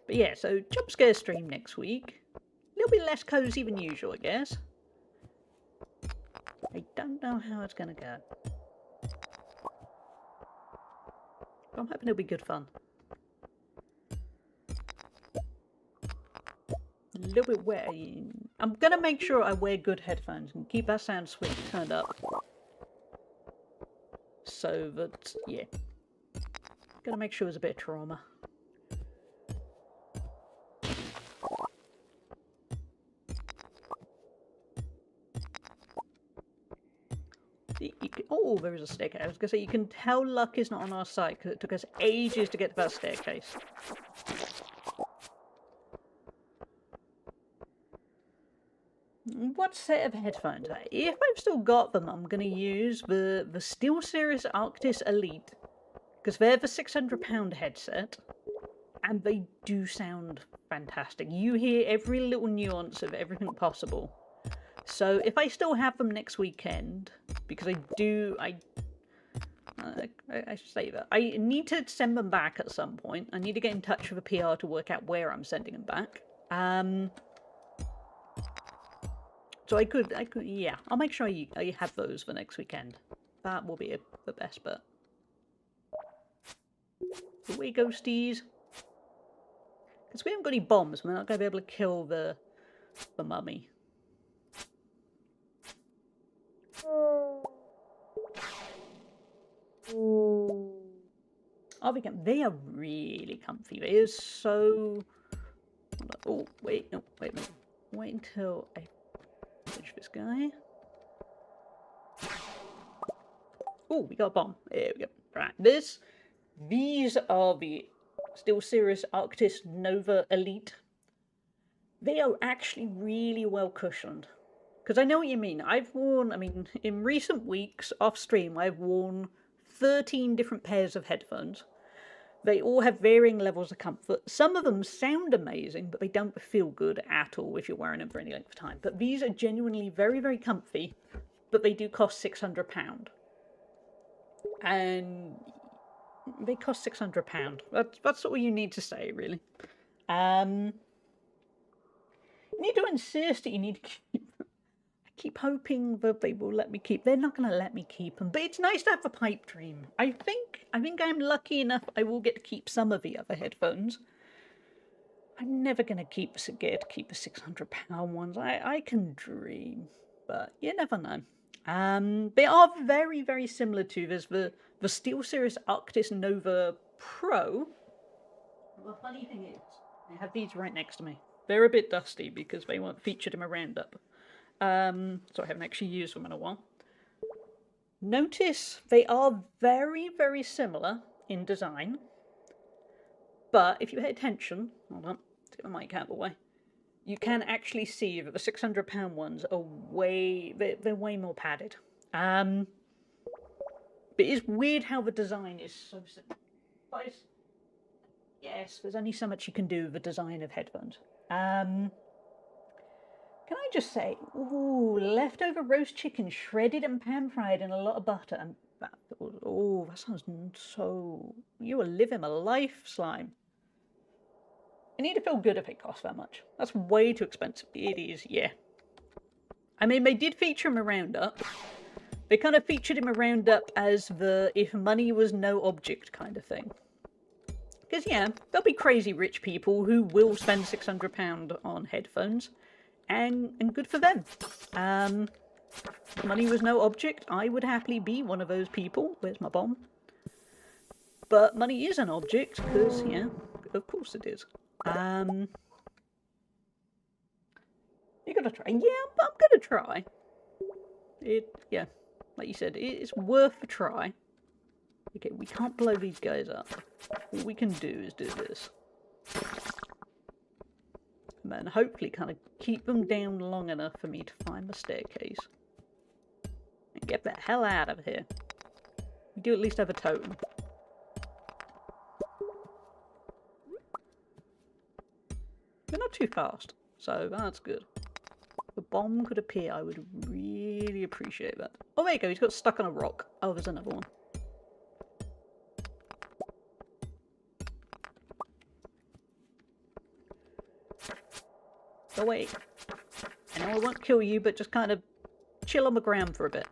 Speaker 1: But yeah, so jump scare stream next week. A little bit less cozy than usual, I guess. I don't know how it's gonna go. But I'm hoping it'll be good fun. A little bit wet. I'm gonna make sure I wear good headphones and keep that sound switch turned up. So that, yeah. Gonna make sure there's a bit of trauma. Oh, there is a staircase. I was gonna say, you can tell luck is not on our side because it took us ages to get to that staircase. What set of headphones? If I've still got them, I'm going to use the SteelSeries Arctis Elite, because they're the £600 headset, and they do sound fantastic. You hear every little nuance of everything possible. So if I still have them next weekend, because I should say that. I need to send them back at some point. I need to get in touch with a PR to work out where I'm sending them back. So I could, yeah. I'll make sure I have those for next weekend. That will be the best bet. Away, ghosties. Because we haven't got any bombs, we're not going to be able to kill the mummy. Oh, they are really comfy. They are so... Oh, wait, no, wait a minute. Wait until I finish this guy. Oh, we got a bomb. There we go. Right, these are the SteelSeries Arctis Nova Elite. They are actually really well cushioned. Because I know what you mean. I've worn, I mean, in recent weeks off stream, I've worn 13 different pairs of headphones. They all have varying levels of comfort. Some of them sound amazing, but they don't feel good at all if you're wearing them for any length of time. But these are genuinely very, very comfy, but they do cost £600. And they cost £600. That's all you need to say, really. You need to insist that you need to keep... I keep hoping that they will let me keep... They're not going to let me keep them, but it's nice to have a pipe dream. I think I'm lucky enough I will get to keep some of the other headphones. I'm never going to get to keep the £600 ones. I can dream, but you never know. They are very, very similar to the SteelSeries Arctis Nova Pro. The funny thing is, I have these right next to me. They're a bit dusty because they weren't featured in my roundup. So I haven't actually used them in a while. Notice they are very, very similar in design. But if you pay attention, hold on, let's get my mic out of the way. You can actually see that the £600 ones are they're way more padded. But it's weird how the design is so simple. But yes, there's only so much you can do with the design of headphones. Can I just say, ooh, leftover roast chicken, shredded and pan-fried in a lot of butter. And that sounds so... You are living a life, Slime. I need to feel good if it costs that much. That's way too expensive. It is, yeah. I mean, they did feature him a roundup. They kind of featured him a roundup as the if money was no object kind of thing. Because, yeah, there'll be crazy rich people who will spend £600 on headphones. And good for them. Money was no object. I would happily be one of those people. Where's my bomb? But money is an object, because, yeah, of course it is. You gotta try. Yeah, I'm gonna try. Yeah, like you said, it's worth a try. Okay, we can't blow these guys up. All we can do is do this. And then hopefully kind of keep them down long enough for me to find the staircase. And get the hell out of here. We do at least have a totem. They're not too fast, so that's good. If a bomb could appear, I would really appreciate that. Oh, there you go, he's got stuck on a rock. Oh, there's another one. Oh wait, I know I won't kill you, but just kind of chill on the ground for a bit.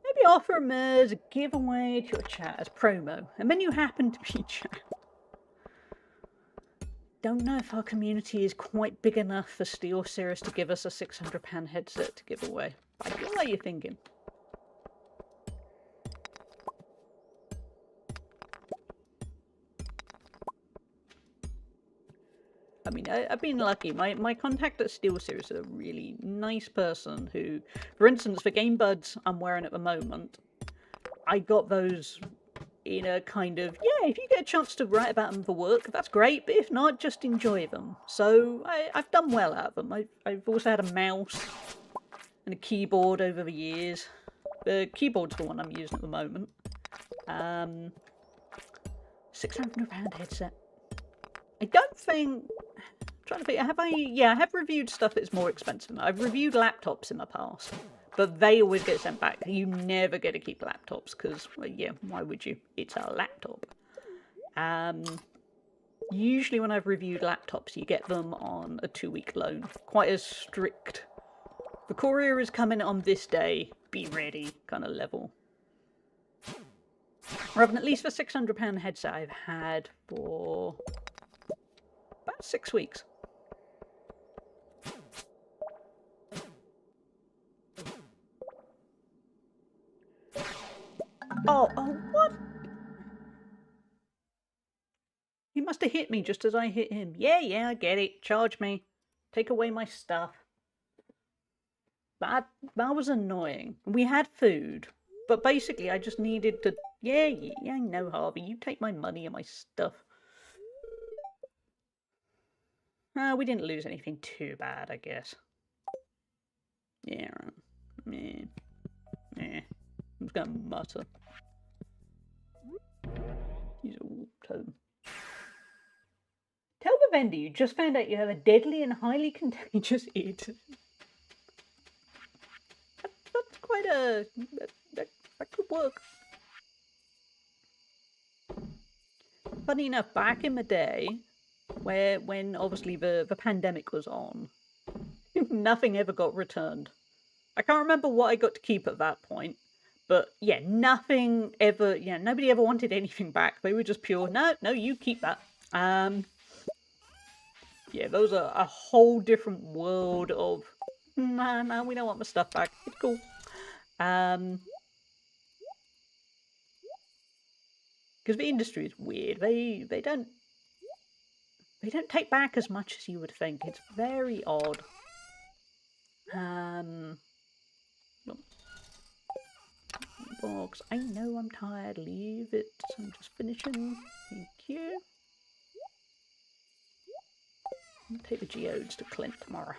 Speaker 1: Maybe offer them as a giveaway to your chat as promo, and then you happen to be in chat. Don't know if our community is quite big enough for SteelSeries to give us a £600 headset to give away. I feel like you're thinking. I mean, I've been lucky. My contact at SteelSeries is a really nice person who, for instance, the Game Buds I'm wearing at the moment, I got those in a kind of, yeah, if you get a chance to write about them for work, that's great, but if not, just enjoy them. So I've done well out of them. I've also had a mouse and a keyboard over the years. The keyboard's the one I'm using at the moment. £600 headset. I don't think... I'm trying to think, have I... Yeah, I have reviewed stuff that's more expensive. I've reviewed laptops in the past, but they always get sent back. You never get to keep laptops, because, well, yeah, why would you? It's a laptop. Usually when I've reviewed laptops, you get them on a 2-week loan. Quite a strict... The courier is coming on this day, be ready kind of level. Rather than at least the £600 headset I've had for about 6 weeks. Oh, what? He must have hit me just as I hit him. Yeah, I get it. Charge me. Take away my stuff. That was annoying. We had food, but basically I just needed to... Yeah, I know, Harvey. You take my money and my stuff. We didn't lose anything too bad, I guess. Yeah. I'm just gonna mutter. He's all tone. Tell the vendor you just found out you have a deadly and highly contagious id. That's quite a... That could work. Funny enough, back in the day, when obviously the pandemic was on, nothing ever got returned. I can't remember what I got to keep at that point. But yeah, nothing ever, nobody ever wanted anything back. They were just pure, no, you keep that. Yeah, those are a whole different world of, no, we don't want the stuff back. It's cool. Because the industry is weird. They don't take back as much as you would think. It's very odd. Box. I know I'm tired. Leave it. I'm just finishing. Thank you. I'll take the geodes to Clint tomorrow.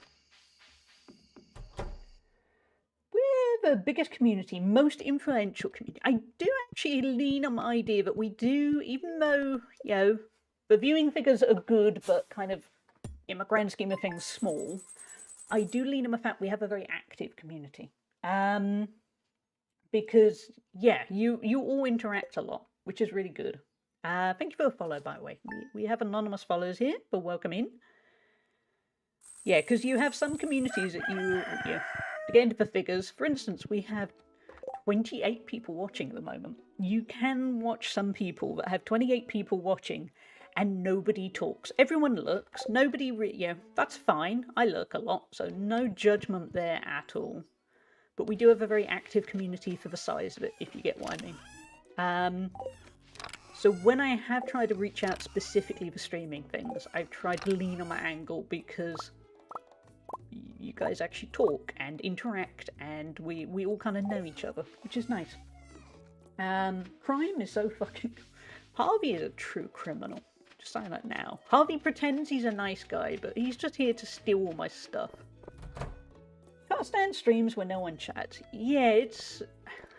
Speaker 1: We're the biggest community, most influential community. I do actually lean on the idea that we do, even though, the viewing figures are good, but kind of, in the grand scheme of things, small. I do lean on the fact we have a very active community. Because, you all interact a lot, which is really good. Thank you for the follow, by the way. We have anonymous followers here, but welcome in. Yeah, because you have some communities that to get into the figures. For instance, we have 28 people watching at the moment. You can watch some people that have 28 people watching and nobody talks. Everyone looks. Nobody, that's fine. I lurk a lot, so no judgment there at all. But we do have a very active community for the size of it, if you get what I mean. So when I have tried to reach out specifically for streaming things, I've tried to lean on my angle because you guys actually talk and interact, and we all kind of know each other, which is nice. Crime is so fucking... Harvey is a true criminal. Just saying that now. Harvey pretends he's a nice guy, but he's just here to steal all my stuff. Can't stand streams where no one chats. Yeah, it's...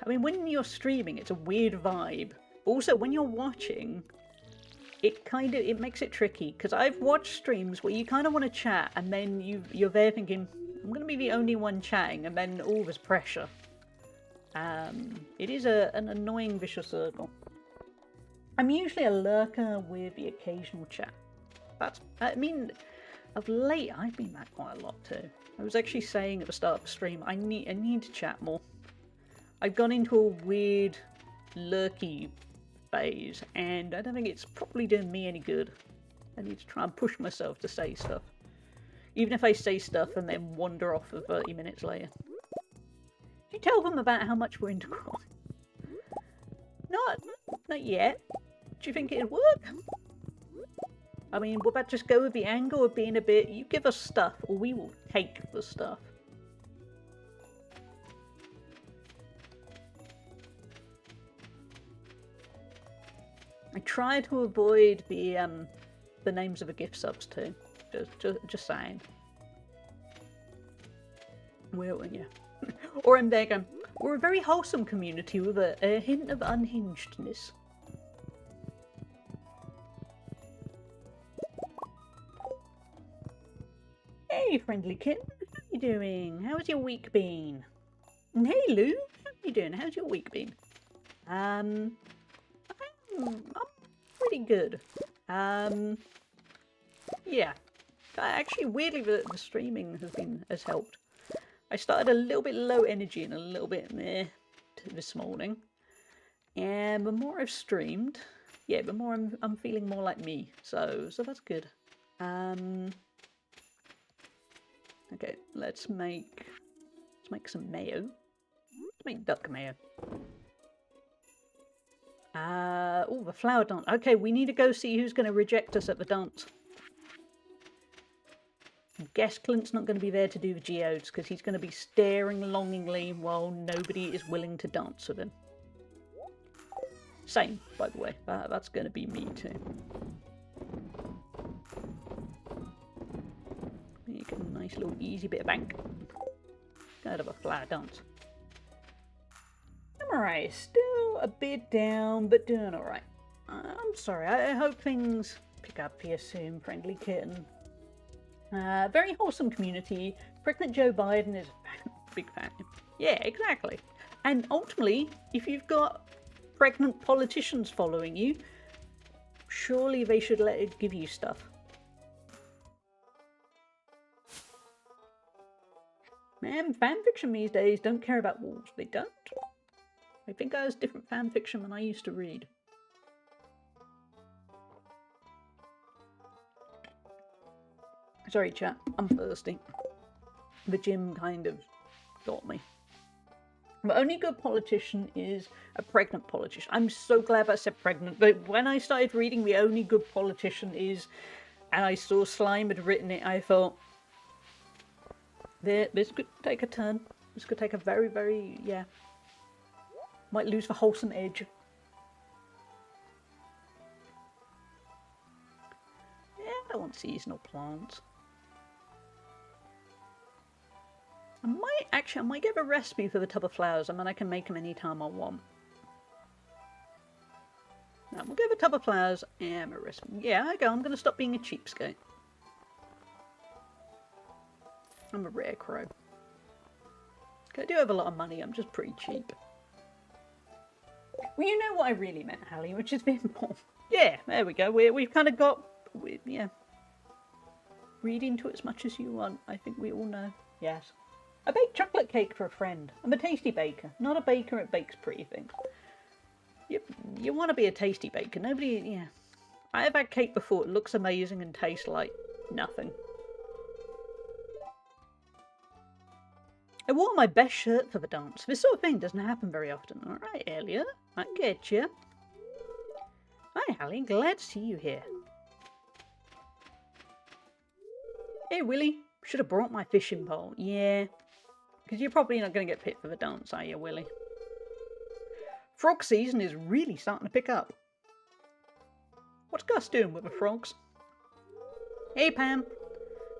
Speaker 1: I mean, when you're streaming, it's a weird vibe. Also, when you're watching, it makes it tricky. Because I've watched streams where you kind of want to chat, and then you're there thinking, I'm going to be the only one chatting, and then all this pressure. It is an annoying vicious circle. I'm usually a lurker with the occasional chat. I mean, of late, I've been that quite a lot too. I was actually saying at the start of the stream, I need to chat more. I've gone into a weird lurky phase, and I don't think it's probably doing me any good. I need to try and push myself to say stuff. Even if I say stuff and then wander off for 30 minutes later. Did you tell them about how much we're into crime? Not yet. Do you think it'd work? I mean, will that just go with the angle of being a bit, you give us stuff, or we will take the stuff? I try to avoid the names of the gift subs too. Just saying. Or I'm there going, we're a very wholesome community with a hint of unhingedness. Hey, friendly kitten, how you doing? How's your week been? And hey, Lou, how you doing? How's your week been? I'm pretty good. Yeah. Actually, weirdly, the streaming has helped. I started a little bit low energy and a little bit meh this morning. And the more I've streamed, yeah, the more I'm feeling more like me. So that's good. Okay, let's make some mayo. Let's make duck mayo. Oh, the flower dance. Okay, we need to go see who's going to reject us at the dance. Guess Clint's not going to be there to do the geodes because he's going to be staring longingly while nobody is willing to dance with him. Same, by the way. That's going to be me too. You get a nice little easy bit of bank. Kind of a flower dance. I'm alright. Still a bit down, but doing alright. I'm sorry. I hope things pick up here soon, friendly kitten. Very wholesome community. Pregnant Joe Biden is a big fan. Yeah, exactly. And ultimately, if you've got pregnant politicians following you, surely they should let it give you stuff. Man, fanfiction these days don't care about walls. They don't. I think there's different fanfiction than I used to read. Sorry, chat. I'm thirsty. The gym kind of got me. The only good politician is a pregnant politician. I'm so glad I said pregnant, but when I started reading The Only Good Politician Is, and I saw Slime had written it, I thought, this could take a turn. This could take a very, very, yeah. Might lose the wholesome edge. Yeah, I don't want seasonal plants. I might get a recipe for the tub of flowers and then I can make them anytime I want. Now, we'll give a tub of flowers and a recipe. Yeah, I'm going to stop being a cheapskate. I'm a rare crow. I do have a lot of money, I'm just pretty cheap. Well, you know what I really meant, Hallie, which is being more... Yeah, there we go. We've kind of got... yeah. Read into it as much as you want. I think we all know. Yes. I baked chocolate cake for a friend. I'm a tasty baker, not a baker that bakes pretty things. You want to be a tasty baker. Nobody... Yeah. I have had cake before. It looks amazing and tastes like nothing. I wore my best shirt for the dance. This sort of thing doesn't happen very often. Alright, Elliot. I get you. Hi, Hallie. Glad to see you here. Hey, Willie. Should have brought my fishing pole. Yeah. Because you're probably not going to get picked for the dance, are you, Willie? Frog season is really starting to pick up. What's Gus doing with the frogs? Hey, Pam.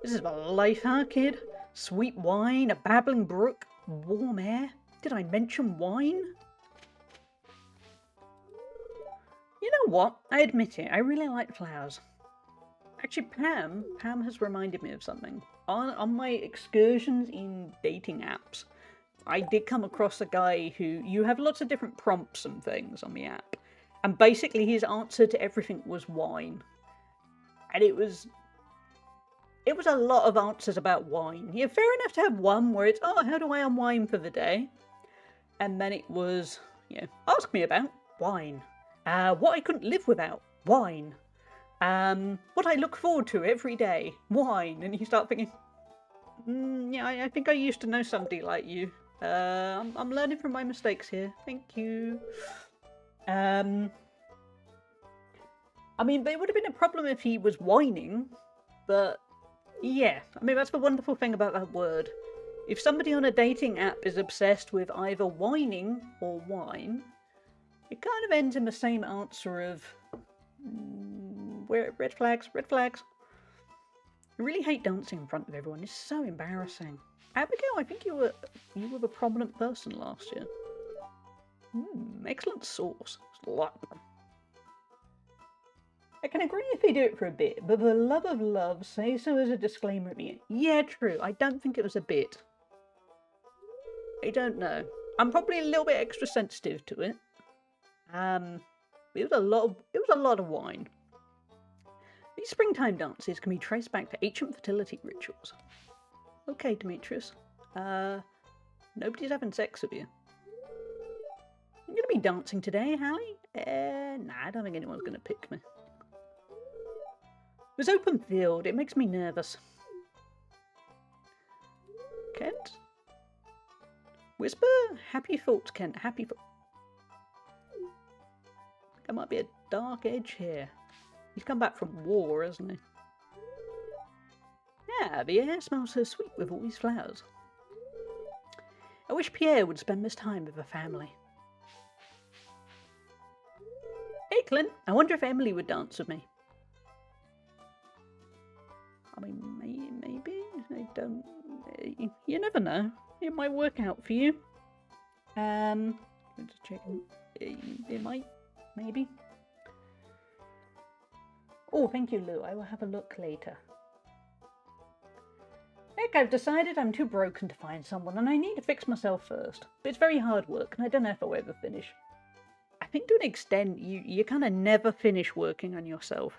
Speaker 1: This is the life, huh, kid? Sweet wine, a babbling brook, warm air. Did I mention wine? You know what? I admit it. I really like flowers. Actually, Pam has reminded me of something. On my excursions in dating apps, I did come across a guy who... You have lots of different prompts and things on the app. And basically his answer to everything was wine. And it was a lot of answers about wine. Yeah, fair enough to have one where it's, oh, how do I unwind for the day? And then it was, yeah, ask me about wine. What I couldn't live without, wine. What I look forward to every day, wine. And you start thinking, yeah, I think I used to know somebody like you. I'm learning from my mistakes here. Thank you. I mean, there would have been a problem if he was whining, but yeah, I mean, that's the wonderful thing about that word. If somebody on a dating app is obsessed with either whining or wine, it kind of ends in the same answer of where red flags, red flags. I really hate dancing in front of everyone. It's so embarrassing. Abigail, I think you were the prominent person last year. Excellent sauce. I can agree if they do it for a bit, but for the love of love, say so as a disclaimer at the end. Yeah, true. I don't think it was a bit. I don't know. I'm probably a little bit extra sensitive to it. It was a lot of wine. These springtime dances can be traced back to ancient fertility rituals. Okay, Demetrius. Nobody's having sex with you. I'm going to be dancing today, Hallie. Nah, I don't think anyone's going to pick me. It was open field. It makes me nervous. Kent? Whisper? Happy thoughts, Kent. Happy thoughts. There might be a dark edge here. He's come back from war, hasn't he? Yeah, the air smells so sweet with all these flowers. I wish Pierre would spend this time with the family. Hey, Clint. I wonder if Emily would dance with me. I mean, maybe. I don't... You never know. It might work out for you. Just checking. It might. Maybe. Oh, thank you, Lou. I will have a look later. Heck, I've decided I'm too broken to find someone and I need to fix myself first. But it's very hard work and I don't know if I'll ever finish. I think to an extent, you kind of never finish working on yourself.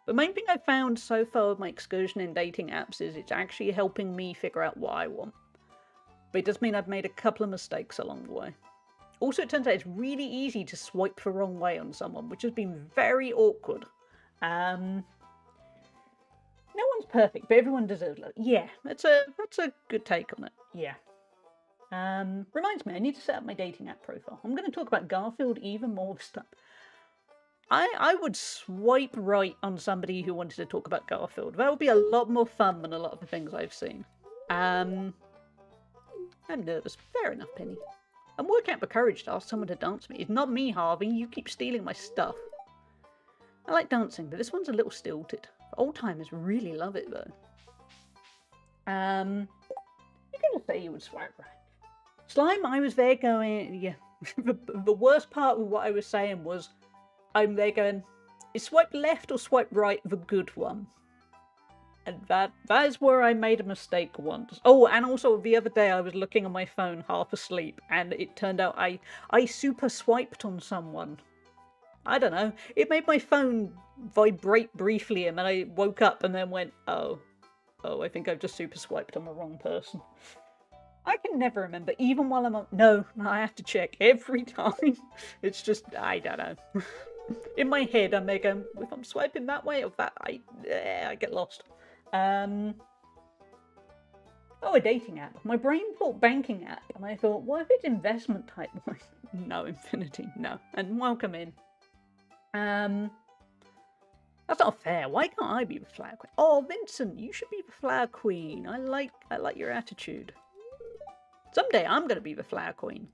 Speaker 1: The main thing I've found so far with my excursion in dating apps is it's actually helping me figure out what I want. But it does mean I've made a couple of mistakes along the way. Also, it turns out it's really easy to swipe the wrong way on someone, which has been very awkward. No one's perfect, but everyone deserves love. Yeah, that's a good take on it. Yeah. Reminds me, I need to set up my dating app profile. I'm going to talk about Garfield even more this time. I would swipe right on somebody who wanted to talk about Garfield. That would be a lot more fun than a lot of the things I've seen. I'm nervous. Fair enough, Penny. I'm working up the courage to ask someone to dance with me. It's not me, Harvey. You keep stealing my stuff. I like dancing, but this one's a little stilted. Old timers really love it, though. You're going to say you would swipe right. Slime, I was there going... Yeah. the worst part of what I was saying was... I'm there going, is swipe left or swipe right the good one? And that is where I made a mistake once. Oh, and also the other day I was looking on my phone half asleep and it turned out I super swiped on someone. I don't know. It made my phone vibrate briefly and then I woke up and then went, oh, I think I've just super swiped on the wrong person. I can never remember, even while I'm on... No, I have to check every time. It's just, I don't know. In my head, I'm there going, if I'm swiping that way or that, I get lost. Oh, a dating app. My brain thought banking app, and I thought, what if it's investment type? No, Infinity, no. And welcome in. That's not fair. Why can't I be the flower queen? Oh, Vincent, you should be the flower queen. I like your attitude. Someday I'm going to be the flower queen.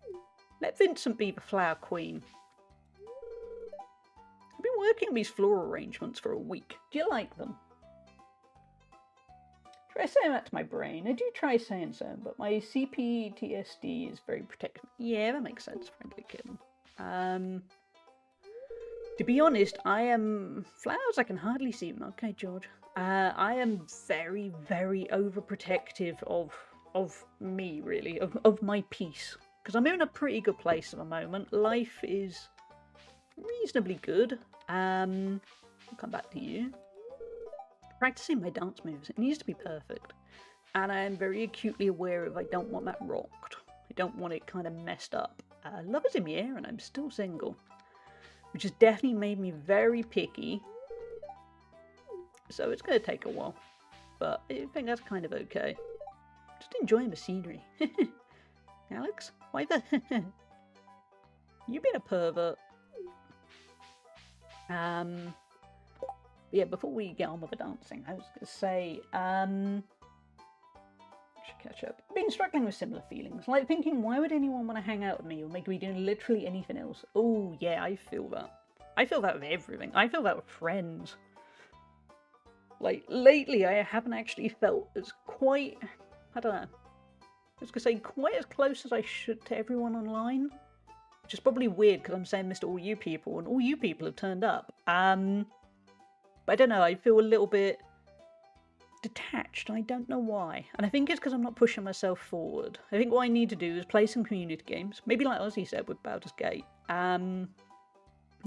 Speaker 1: Let Vincent be the flower queen. I've been working on these floral arrangements for a week. Do you like them? Try saying that to my brain. I do try saying so, but my CPTSD is very protective. Yeah, that makes sense, friendly kitten. To be honest, I am... Flowers, I can hardly see them. Okay, George. I am very, very overprotective of me, really. Of my peace. Because I'm in a pretty good place at the moment. Life is reasonably good. I'll come back to you. Practicing my dance moves. It needs to be perfect. And I am very acutely aware of I don't want that rocked. I don't want it kind of messed up. Love is in the air and I'm still single. Which has definitely made me very picky. So it's going to take a while. But I think that's kind of okay. Just enjoying the scenery. Alex? Why the... You've been a pervert. Yeah, before we get on with the dancing, I was going to say, should catch up. I've been struggling with similar feelings, like thinking, why would anyone want to hang out with me or make me doing literally anything else? Oh, yeah, I feel that. I feel that with everything. I feel that with friends. Like, lately, I haven't actually felt as quite, I don't know, I was going to say quite as close as I should to everyone online. Which is probably weird because I'm saying this to all you people, and all you people have turned up. But I don't know, I feel a little bit detached, and I don't know why. And I think it's because I'm not pushing myself forward. I think what I need to do is play some community games, maybe like Ozzy said with Baldur's Gate. And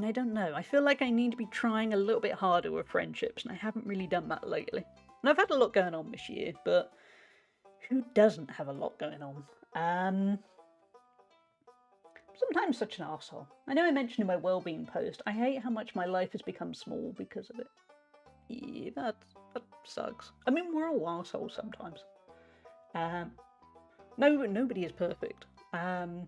Speaker 1: I don't know, I feel like I need to be trying a little bit harder with friendships, and I haven't really done that lately. And I've had a lot going on this year, but who doesn't have a lot going on? sometimes such an arsehole. I know I mentioned in my well-being post, I hate how much my life has become small because of it. Yeah, that sucks. I mean, we're all arseholes sometimes. Nobody is perfect. And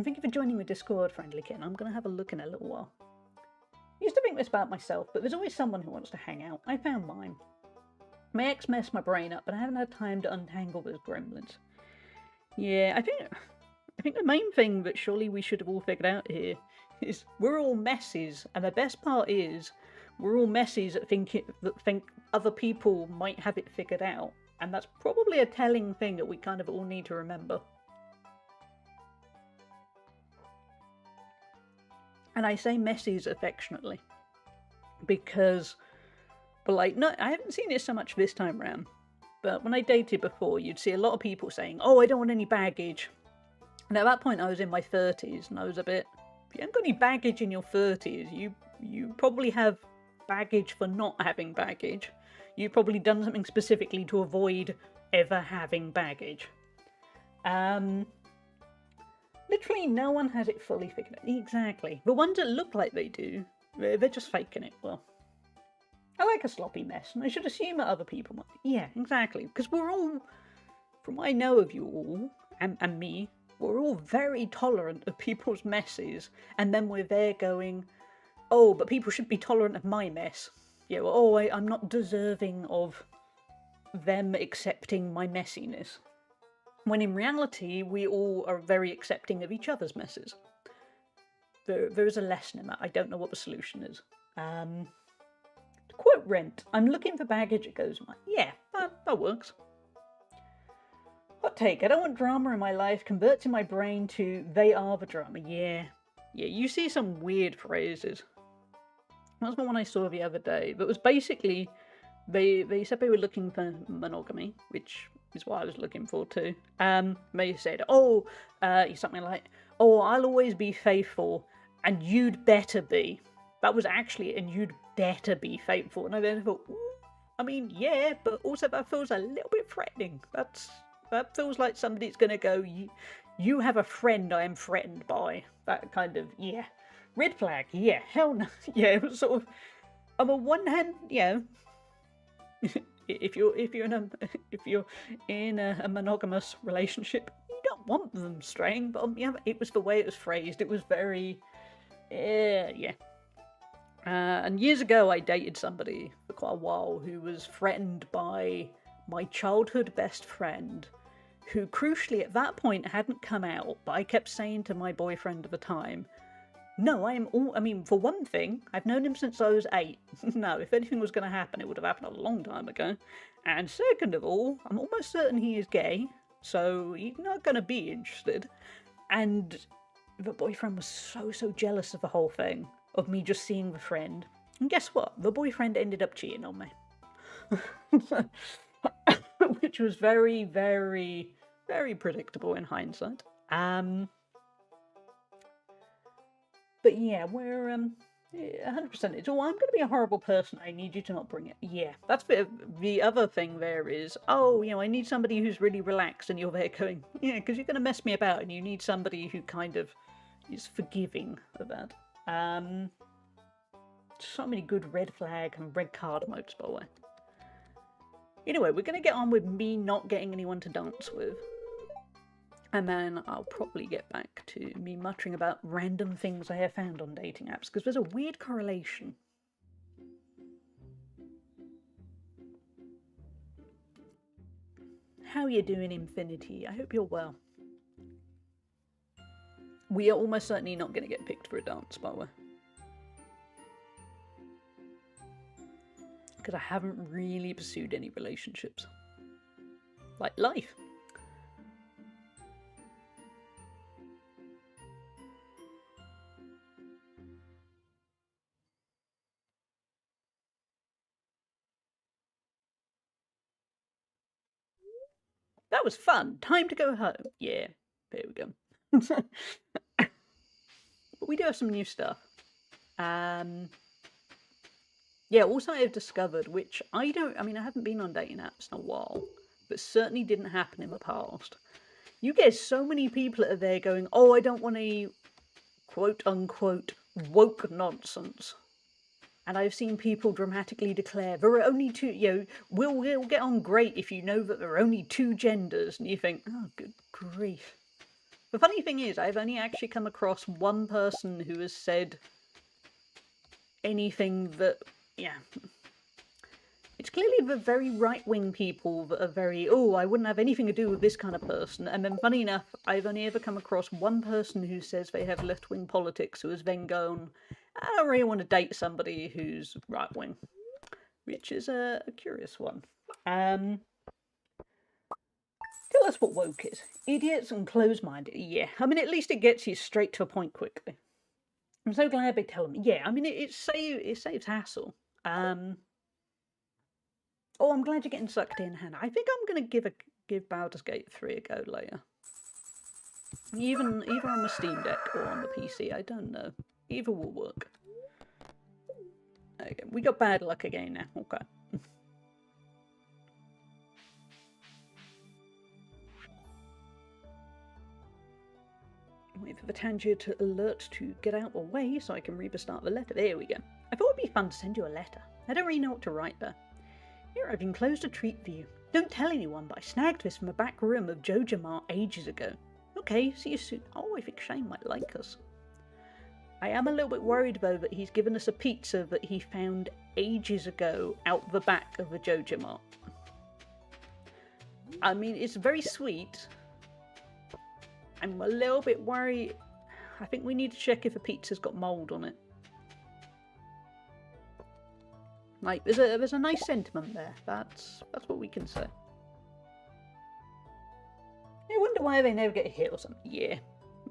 Speaker 1: thank you for joining my Discord, friendly kitten. I'm going to have a look in a little while. I used to think this about myself, but there's always someone who wants to hang out. I found mine. My ex messed my brain up, but I haven't had time to untangle those gremlins. Yeah, I think the main thing that surely we should have all figured out here is we're all messes, and the best part is we're all messes that think other people might have it figured out, and that's probably a telling thing that we kind of all need to remember. And I say messes affectionately because, but like, no, I haven't seen it so much this time around. But when I dated before, you'd see a lot of people saying, "Oh, I don't want any baggage." And at that point, I was in my 30s, and I was a bit, if you haven't got any baggage in your 30s, you probably have baggage for not having baggage. You've probably done something specifically to avoid ever having baggage. Literally no one has it fully figured out. Exactly. The ones that look like they do, they're just faking it. Well, I like a sloppy mess, and I should assume that other people might. Yeah, exactly. Because we're all, from what I know of you all, and me, we're all very tolerant of people's messes, and then we're there going, oh, but people should be tolerant of my mess. Yeah, well, oh, I'm not deserving of them accepting my messiness. When in reality, we all are very accepting of each other's messes. There is a lesson in that. I don't know what the solution is. To quote Rent, I'm looking for baggage, it goes, yeah, that works. Hot take, I don't want drama in my life, converts in my brain to they are the drama. Yeah, you see some weird phrases. That's the one I saw the other day, but it was basically, they said they were looking for monogamy, which is what I was looking for too. They said, something like, oh, I'll always be faithful, and you'd better be. That was actually, and you'd better be faithful. And I then thought, I mean, yeah, but also that feels a little bit threatening. That feels like somebody's going to go, you have a friend I am threatened by. That kind of, yeah. Red flag, yeah, hell no. Yeah, it was sort of, on the one hand, yeah, if you're in a monogamous relationship, you don't want them straying, but it was the way it was phrased. It was very, yeah. And years ago, I dated somebody for quite a while who was threatened by my childhood best friend, who crucially at that point hadn't come out, but I kept saying to my boyfriend at the time, no, for one thing, I've known him since I was 8. No, if anything was going to happen, it would have happened a long time ago. And second of all, I'm almost certain he is gay, so he's not going to be interested. And the boyfriend was so jealous of the whole thing, of me just seeing the friend. And guess what? The boyfriend ended up cheating on me. Which was very, very, very predictable in hindsight. But yeah, we're 100%. It's all, I'm going to be a horrible person. I need you to not bring it. Yeah, that's the other thing there is, oh, I need somebody who's really relaxed, and you're there going, yeah, because you're going to mess me about, and you need somebody who kind of is forgiving of that. So many good red flag and red card emotes, by the way. Anyway, we're going to get on with me not getting anyone to dance with. And then I'll probably get back to me muttering about random things I have found on dating apps, because there's a weird correlation. How you doing, Infinity? I hope you're well. We are almost certainly not going to get picked for a dance, by the way. Because I haven't really pursued any relationships. Like life. That was fun. Time to go home. Yeah, there we go. But we do have some new stuff. Yeah, also I have discovered, which I haven't been on dating apps in a while, but certainly didn't happen in the past, You get so many people that are there going, oh, I don't want any quote-unquote woke nonsense. And I've seen people dramatically declare, there are only two, we'll get on great if you know that there are only two genders. And you think, oh, good grief. The funny thing is, I've only actually come across one person who has said anything that, it's clearly the very right-wing people that are very, oh, I wouldn't have anything to do with this kind of person. And then, funny enough, I've only ever come across one person who says they have left-wing politics who has then gone, I don't really want to date somebody who's right-wing, which is a curious one. Tell us what woke is. Idiots and close-minded. Yeah, I mean, at least it gets you straight to a point quickly. I'm so glad they tell them. Yeah, I mean, it saves hassle. Oh, I'm glad you're getting sucked in, Hannah. I think I'm going to give Baldur's Gate 3 a go later. Either on the Steam Deck or on the PC, I don't know. Either will work. Okay, we got bad luck again now. Okay. Wait for the tangent alert to get out of the way so I can restart the letter. There we go. I thought it'd be fun to send you a letter. I don't really know what to write though. Here I've enclosed a treat for you. Don't tell anyone, but I snagged this from the back room of Joja Mart ages ago. Okay, see you soon. Oh, I think Shane might like us. I am a little bit worried though that he's given us a pizza that he found ages ago out the back of the Joja Mart. I mean, it's very sweet. I'm a little bit worried. I think we need to check if the pizza's got mould on it. Like, there's a nice sentiment there. That's what we can say. I wonder why they never get hit or something. Yeah.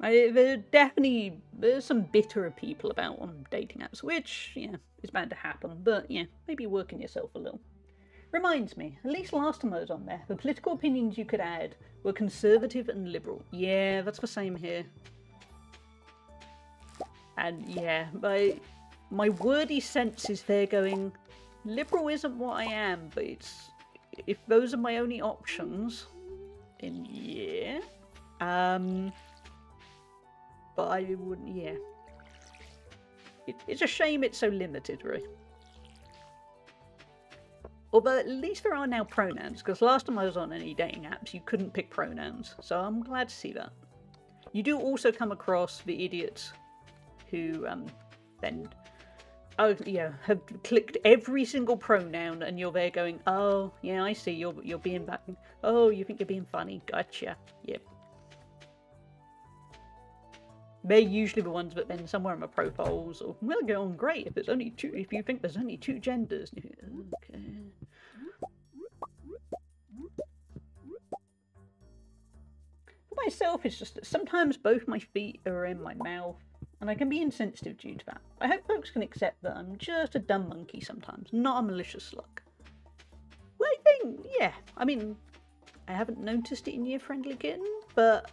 Speaker 1: There's some bitterer people about on dating apps, which, is bound to happen. But, maybe working yourself a little. Reminds me, at least last time I was on there, the political opinions you could add were conservative and liberal. Yeah, that's the same here. And, my wordy sense is they're going, liberal isn't what I am, but if those are my only options, then yeah. But I wouldn't, it's a shame it's so limited, really. Although at least there are now pronouns, because last time I was on any dating apps, you couldn't pick pronouns, so I'm glad to see that. You do also come across the idiots who then have clicked every single pronoun, and you're there going, oh, yeah, I see, you're being back. Oh, you think you're being funny, gotcha, yep. They're usually the ones that then somewhere in my profiles, or we'll go on great if you think there's only two genders. Okay. For myself, it's just that sometimes both my feet are in my mouth, and I can be insensitive due to that. I hope folks can accept that I'm just a dumb monkey sometimes, not a malicious slug. Well, I think, I mean, I haven't noticed it in you, friendly kitten, but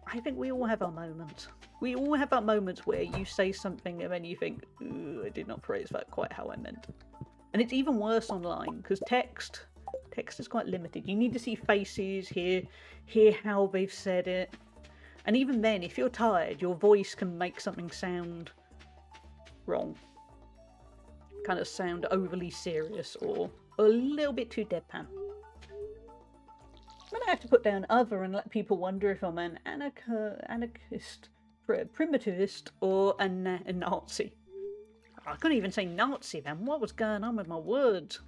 Speaker 1: I think we all have our moments. We all have our moments where you say something and then you think, ooh, I did not phrase that quite how I meant. And it's even worse online, because text is quite limited. You need to see faces, hear how they've said it. And even then, if you're tired, your voice can make something sound wrong. Kind of sound overly serious or a little bit too deadpan. I'm going to have to put down other and let people wonder if I'm an anarchist, primitivist, or a Nazi. I couldn't even say Nazi then. What was going on with my words?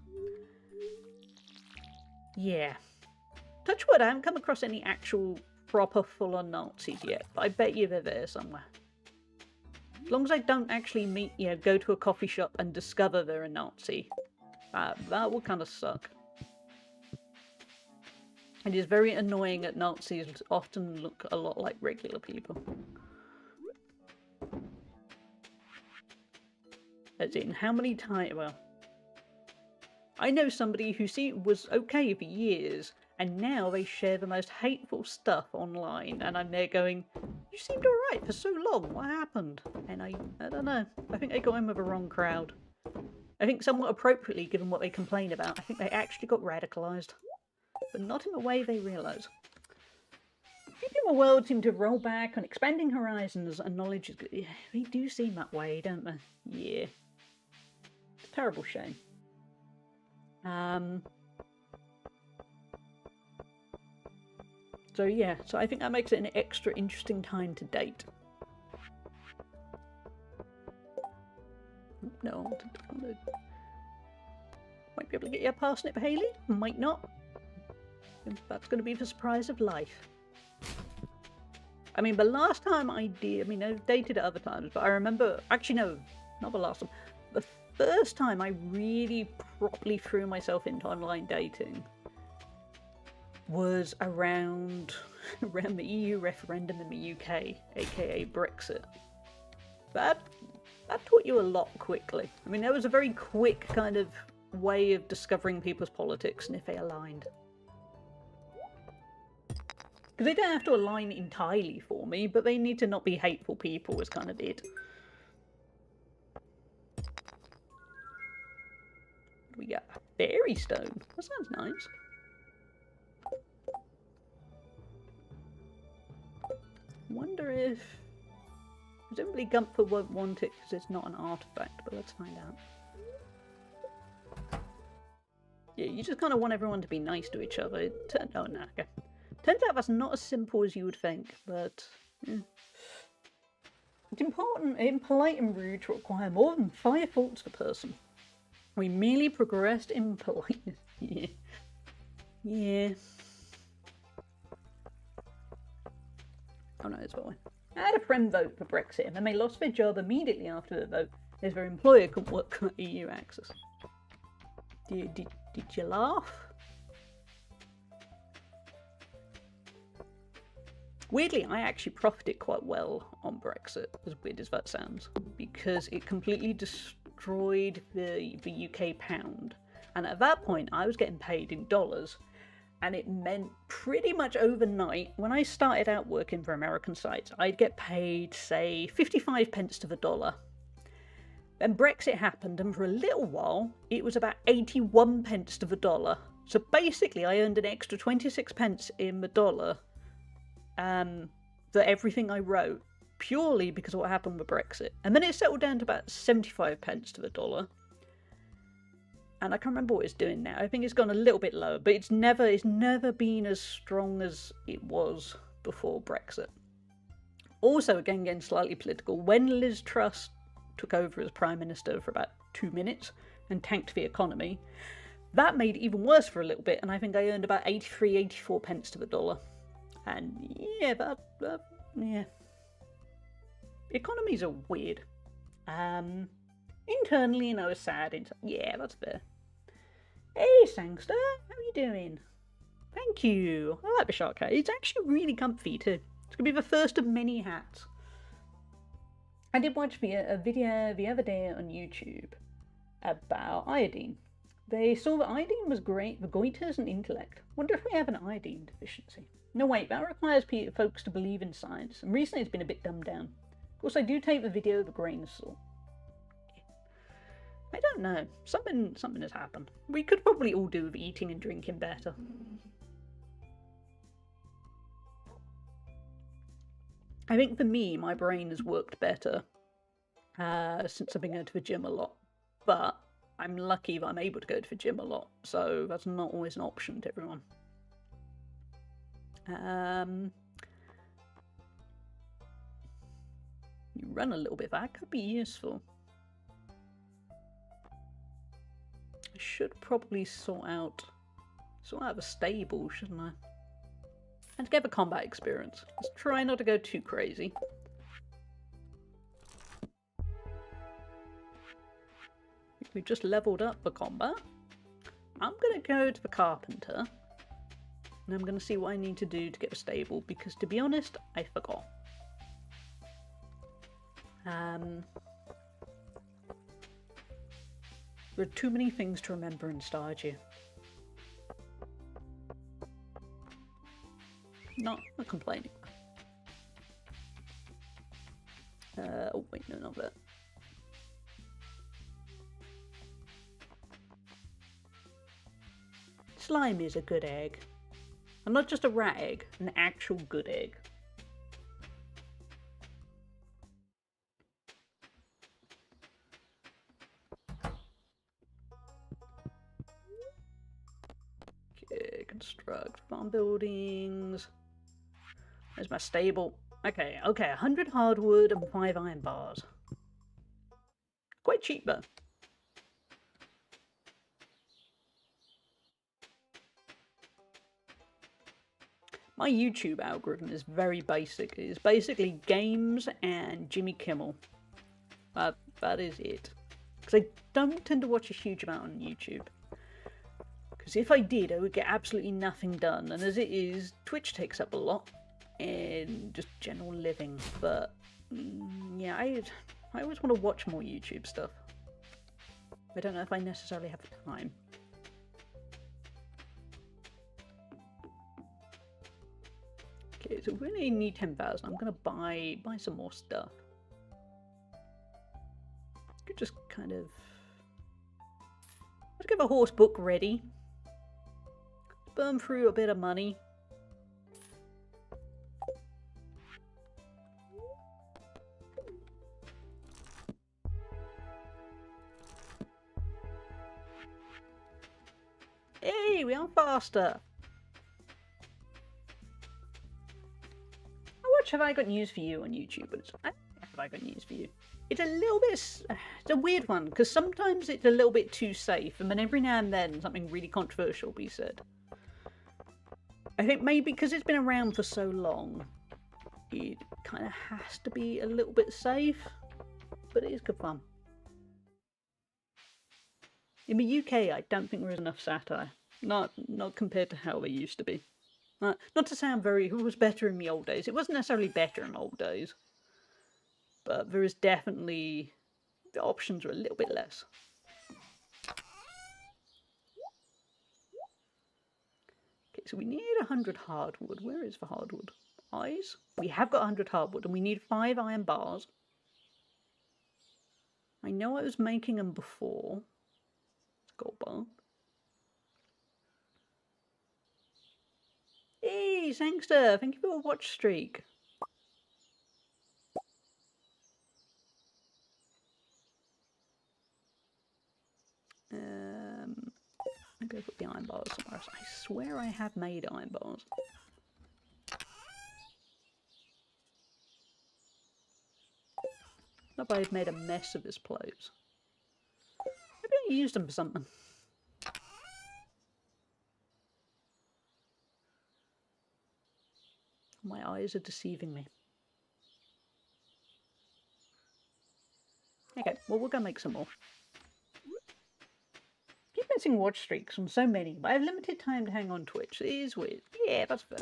Speaker 1: Yeah. Touch wood, I haven't come across any actual proper full-on Nazis yet, but I bet you they're there somewhere. As long as I don't actually go to a coffee shop and discover they're a Nazi, that would kind of suck. It is very annoying that Nazis often look a lot like regular people. As in, how many times... Well, I know somebody who was okay for years, and now they share the most hateful stuff online, and I'm there going, you seemed alright for so long, what happened? And I don't know, I think they got in with the wrong crowd. I think somewhat appropriately, given what they complain about, I think they actually got radicalised. But not in the way they realise. Keeping the world seem to roll back on expanding horizons and knowledge is good. Yeah, they do seem that way, don't they? Yeah. It's a terrible shame. So yeah, so I think that makes it an extra interesting time to date. No, might be able to get you a parsnip, Haley. Might not. That's going to be the surprise of life. I mean, the last time I did, I mean, I've dated at other times, but I remember, actually no, not the last time. The first time I really properly threw myself into online dating was around the EU referendum in the UK, aka Brexit. That taught you a lot quickly. I mean, there was a very quick kind of way of discovering people's politics and if they aligned. Because they don't have to align entirely for me, but they need to not be hateful people is kind of it. We got a fairy stone. That sounds nice. Wonder if... Presumably Gunther won't want it because it's not an artifact, but let's find out. Yeah, you just kind of want everyone to be nice to each other. Oh, no, okay. Turns out that's not as simple as you would think, but... Yeah. It's important, impolite and rude to require more than 5 faults per person. We merely progressed in politeness. Yeah. Yeah. Oh no, it's fine. I had a friend vote for Brexit and then they lost their job immediately after the vote as their employer couldn't work on EU access. Did you laugh? Weirdly, I actually profited quite well on Brexit, as weird as that sounds, because it completely destroyed the UK pound. And at that point, I was getting paid in dollars. And it meant pretty much overnight, when I started out working for American sites, I'd get paid, say, 55 pence to the dollar. Then Brexit happened, and for a little while, it was about 81 pence to the dollar. So basically, I earned an extra 26 pence in the dollar for everything I wrote, purely because of what happened with Brexit. And then it settled down to about 75 pence to the dollar. And I can't remember what it's doing now. I think it's gone a little bit lower, but it's never been as strong as it was before Brexit. Also, again, getting slightly political, when Liz Truss took over as Prime Minister for about 2 minutes and tanked the economy, that made it even worse for a little bit, and I think I earned about 83, 84 pence to the dollar. And yeah, yeah. Economies are weird. Internally, you know, it's sad. Yeah, that's fair. Hey, Sangster, how are you doing? Thank you. I like the shark hat. It's actually really comfy too. It's going to be the first of many hats. I did watch a video the other day on YouTube about iodine. They saw that iodine was great for goiters and intellect. Wonder if we have an iodine deficiency. No, wait, that requires folks to believe in science, and recently it's been a bit dumbed down. Of course, I do take the video with a grain of salt. I don't know. Something has happened. We could probably all do with eating and drinking better. I think for me, my brain has worked better since I've been going to the gym a lot. But I'm lucky that I'm able to go to the gym a lot, so that's not always an option to everyone. You run a little bit. That could be useful. I should probably sort out a stable, shouldn't I? And to get the combat experience. Let's try not to go too crazy. We've just leveled up the combat. I'm going to go to the carpenter. And I'm going to see what I need to do to get a stable, because to be honest, I forgot. There are too many things to remember in Stardew. Not complaining. Oh wait, no, not that. Slime is a good egg. And not just a rat egg, an actual good egg. Okay, construct farm buildings. There's my stable. Okay, 100 hardwood and 5 iron bars. Quite cheap though. My YouTube algorithm is very basic. It's basically games and Jimmy Kimmel. That is it. Because I don't tend to watch a huge amount on YouTube. Because if I did, I would get absolutely nothing done. And as it is, Twitch takes up a lot. And just general living. But yeah, I always want to watch more YouTube stuff. I don't know if I necessarily have the time. Okay, so we really need 10,000. I'm gonna buy some more stuff. Could just kind of let's get the horse book ready. Burn through a bit of money. Hey, we are faster. How much have I got news for you on YouTube? Have I got news for you? It's a little bit, it's a weird one, because sometimes it's a little bit too safe, and then every now and then something really controversial will be said. I think maybe because it's been around for so long, it kind of has to be a little bit safe, but it is good fun. In the UK, I don't think there is enough satire. Not compared to how they used to be. Not to sound very, who was better in the old days. It wasn't necessarily better in the old days. But there is definitely, the options are a little bit less. Okay, so we need 100 hardwood. Where is the hardwood? Eyes? We have got 100 hardwood and we need 5 iron bars. I know I was making them before. Gold bar. Hey, Sangster, thank you for a watch streak. I'm going to put the iron bars somewhere else. I swear I have made iron bars. Not that I've made a mess of this place. Maybe I used them for something. My eyes are deceiving me. Okay, well we're gonna make some more. Keep missing watch streaks from so many, but I have limited time to hang on Twitch. It is weird. Yeah, that's fair.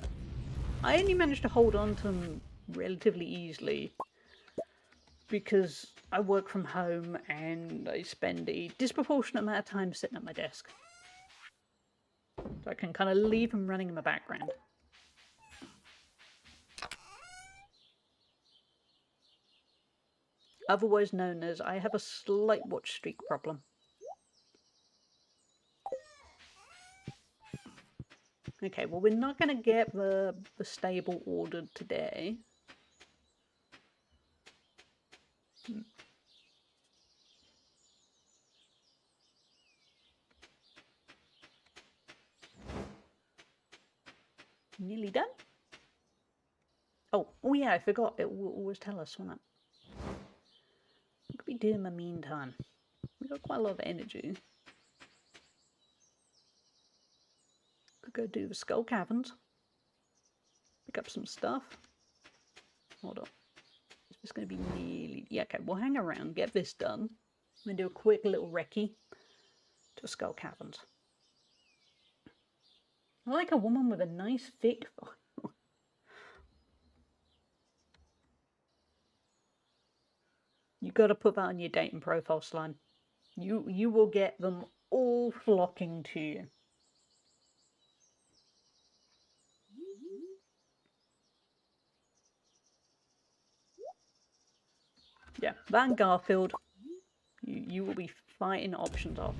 Speaker 1: I only managed to hold on to them relatively easily because I work from home and I spend a disproportionate amount of time sitting at my desk. So I can kind of leave them running in the background. Otherwise known as I have a slight watch streak problem. Okay, well we're not going to get the stable ordered today. Nearly done? Oh yeah, I forgot. It will always tell us, won't it? What could we do in the meantime? We've got quite a lot of energy. Could go do the Skull Caverns. Pick up some stuff. Hold on. Is this going to be nearly... Yeah, okay, we'll hang around, get this done. I'm going to do a quick little recce to the Skull Caverns. I like a woman with a nice thick... You got to put that on your dating profile, Slime. You will get them all flocking to you. Yeah, that and Garfield, you will be fighting options off.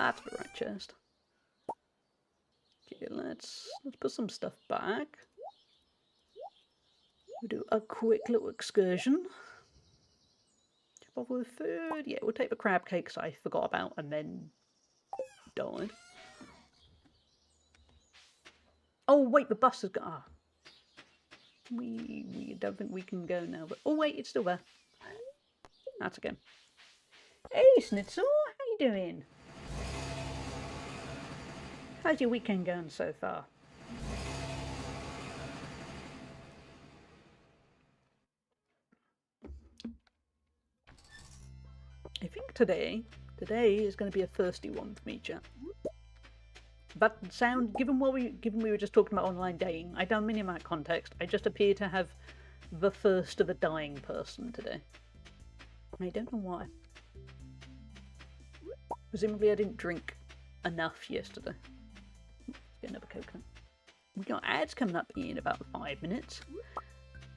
Speaker 1: that's the right chest. Okay, let's put some stuff back. We'll do a quick little excursion. Bother with food. Yeah, we'll take the crab cakes I forgot about and then died. Oh wait, the bus has got. Ah. We don't think we can go now, but oh wait, it's still there. That's okay. Hey Schnitzel, how you doing? How's your weekend going so far? I think today is going to be a thirsty one for me, chat. That sound, given we were just talking about online dating, I don't mean in that context. I just appear to have the thirst of a dying person today. I don't know why. Presumably I didn't drink enough yesterday. Get another coconut. We got ads coming up in about 5 minutes.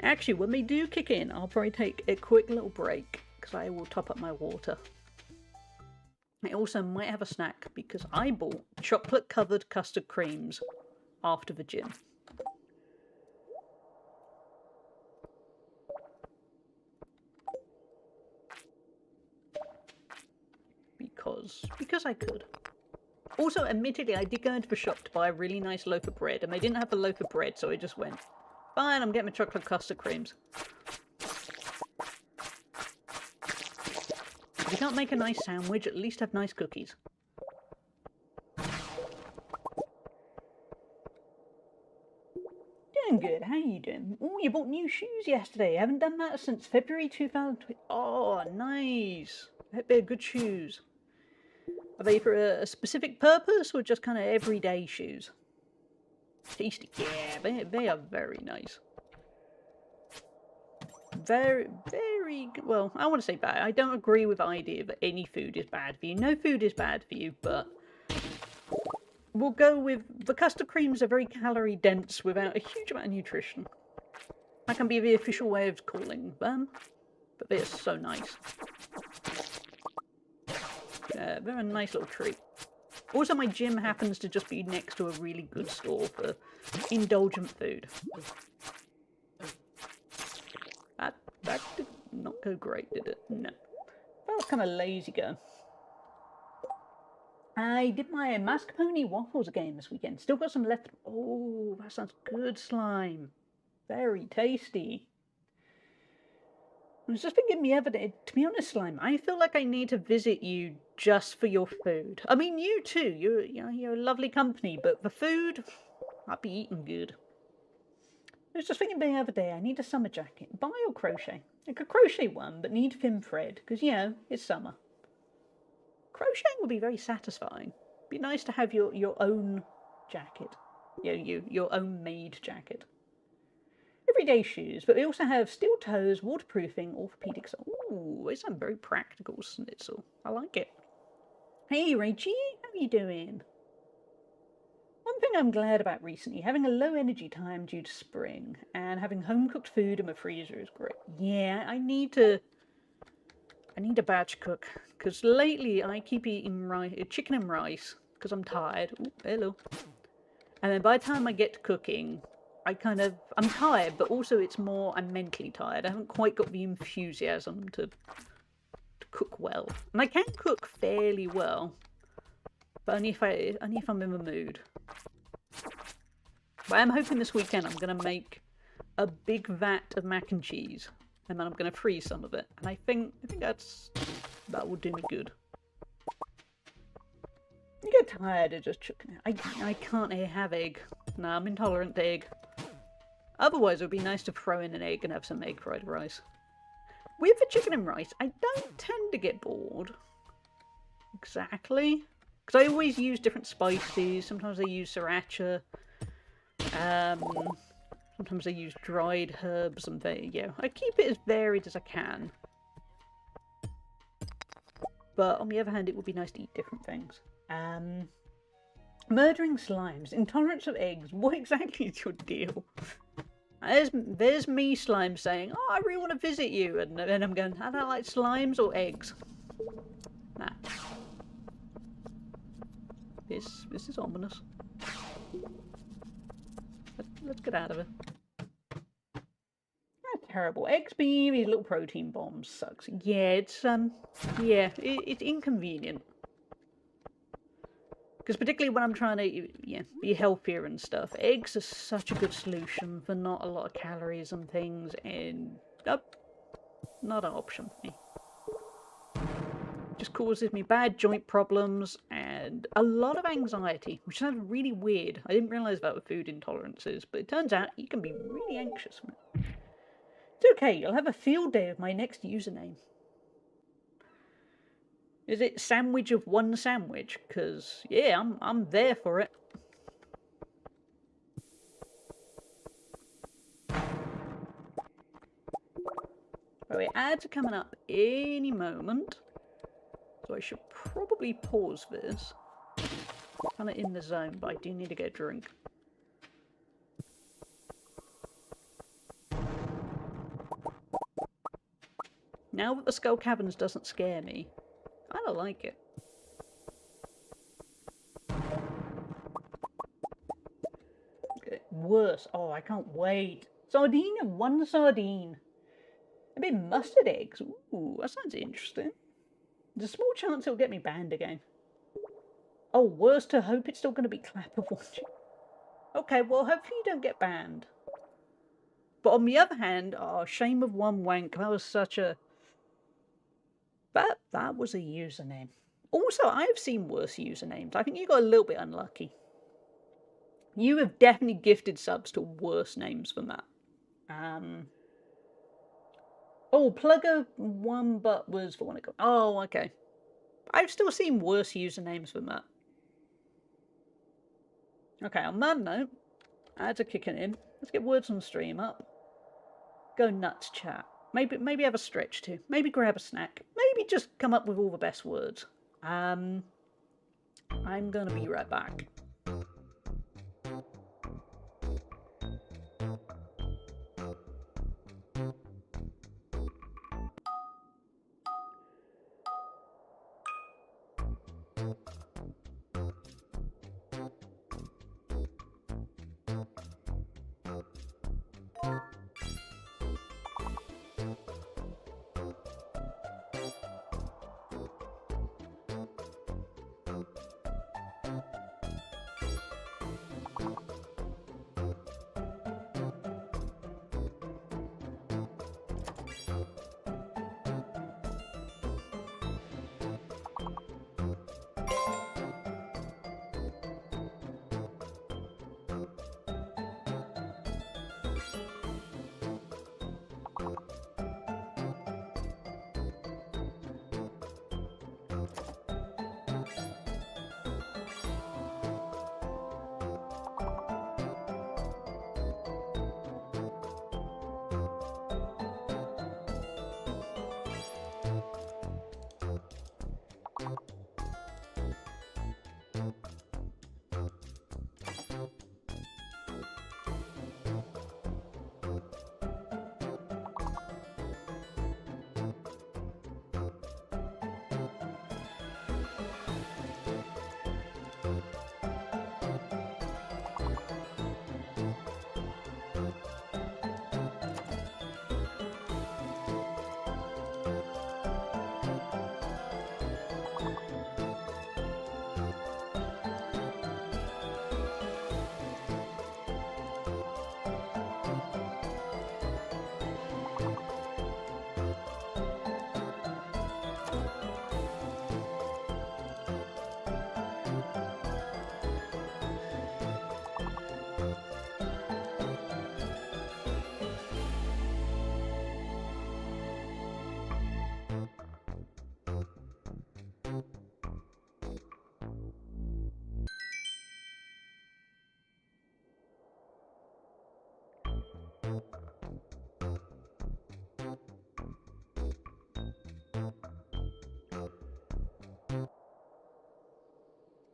Speaker 1: Actually, when they do kick in, I'll probably take a quick little break because I will top up my water. I also might have a snack because I bought chocolate covered custard creams after the gym. Because I could. Also, admittedly, I did go into the shop to buy a really nice loaf of bread and they didn't have a loaf of bread, so I just went, fine, I'm getting my chocolate custard creams. If you can't make a nice sandwich, at least have nice cookies. Doing good, how are you doing? Oh, you bought new shoes yesterday. I haven't done that since February 2020. Oh, nice. I hope they're good shoes. Are they for a specific purpose or just kind of everyday shoes? Tasty. Yeah, they are very nice. Very, well, I want to say bad. I don't agree with the idea that any food is bad for you. No food is bad for you, but we'll go with the custard creams are very calorie dense without a huge amount of nutrition. That can be the official way of calling them, but they're so nice. They're a nice little treat. Also, my gym happens to just be next to a really good store for indulgent food. That did not go great, did it? No. That was kind of lazy going. I did my mascarpone waffles again this weekend. Still got some left. Oh, that sounds good, slime. Very tasty. I was just thinking the other day, to be honest, Slime, I feel like I need to visit you just for your food. I mean, you too. You're a lovely company, but the food, I'd be eating good. I was just thinking the other day, I need a summer jacket. Buy or crochet? Like a crochet one, but need thin thread, because, you know, it's summer. Crocheting would be very satisfying. It'd be nice to have your own jacket. Your own made jacket. Everyday shoes, but we also have steel toes, waterproofing, orthopedic sole. Ooh, it's a very practical schnitzel. I like it. Hey, Rachie, how are you doing? One thing I'm glad about recently, having a low energy time due to spring, and having home cooked food in my freezer is great. Yeah, I need to batch cook, because lately I keep eating chicken and rice, because I'm tired. Ooh, hello. And then by the time I get to cooking, I'm tired, but also it's more, I'm mentally tired. I haven't quite got the enthusiasm to cook well. And I can cook fairly well, but only if I'm in the mood. But I'm hoping this weekend I'm going to make a big vat of mac and cheese, and then I'm going to freeze some of it. And I think that will do me good. I get tired of just chucking it. I can't have egg. No, I'm intolerant to egg. Otherwise, it would be nice to throw in an egg and have some egg fried rice. With the chicken and rice, I don't tend to get bored. Exactly. Because I always use different spices. Sometimes I use sriracha. Sometimes I use dried herbs and I keep it as varied as I can. But on the other hand, it would be nice to eat different things. Murdering slimes, intolerance of eggs. What exactly is your deal? There's me, Slime, saying, "Oh, I really want to visit you," and then I'm going, "I don't like slimes or eggs." Nah. This is ominous. Let's get out of it. That's terrible. XP, these little protein bombs sucks. Yeah, it's it's inconvenient. Because particularly when I'm trying to be healthier and stuff, eggs are such a good solution for not a lot of calories and things, and not an option for me. Just causes me bad joint problems and a lot of anxiety, which sounds really weird. I didn't realise that with food intolerances, but it turns out you can be really anxious from it. It's okay, you'll have a field day with my next username. Is it sandwich of one sandwich? Because, yeah, I'm there for it. Right, ads are coming up any moment. So I should probably pause this. Kind of in the zone, but I do need to get a drink. Now that the Skull Caverns doesn't scare me, I kind of like it. Okay. Worse. Oh, I can't wait. Sardine and one sardine. A bit mustard eggs. Ooh, that sounds interesting. There's a small chance it'll get me banned again. Oh, worse to hope it's still going to be clap of watching. Okay, well, hopefully you don't get banned. But on the other hand, oh, shame of one wank. That was such a... That was a username. Also, I've seen worse usernames. I think you got a little bit unlucky. You have definitely gifted subs to worse names than that. Oh, Plugger one but was the one I got. Oh, okay. I've still seen worse usernames than that. Okay, on that note, ads are kicking in. Let's get words on stream up. Go nuts, chat. Maybe have a stretch too. Maybe grab a snack. Maybe just come up with all the best words. I'm gonna be right back.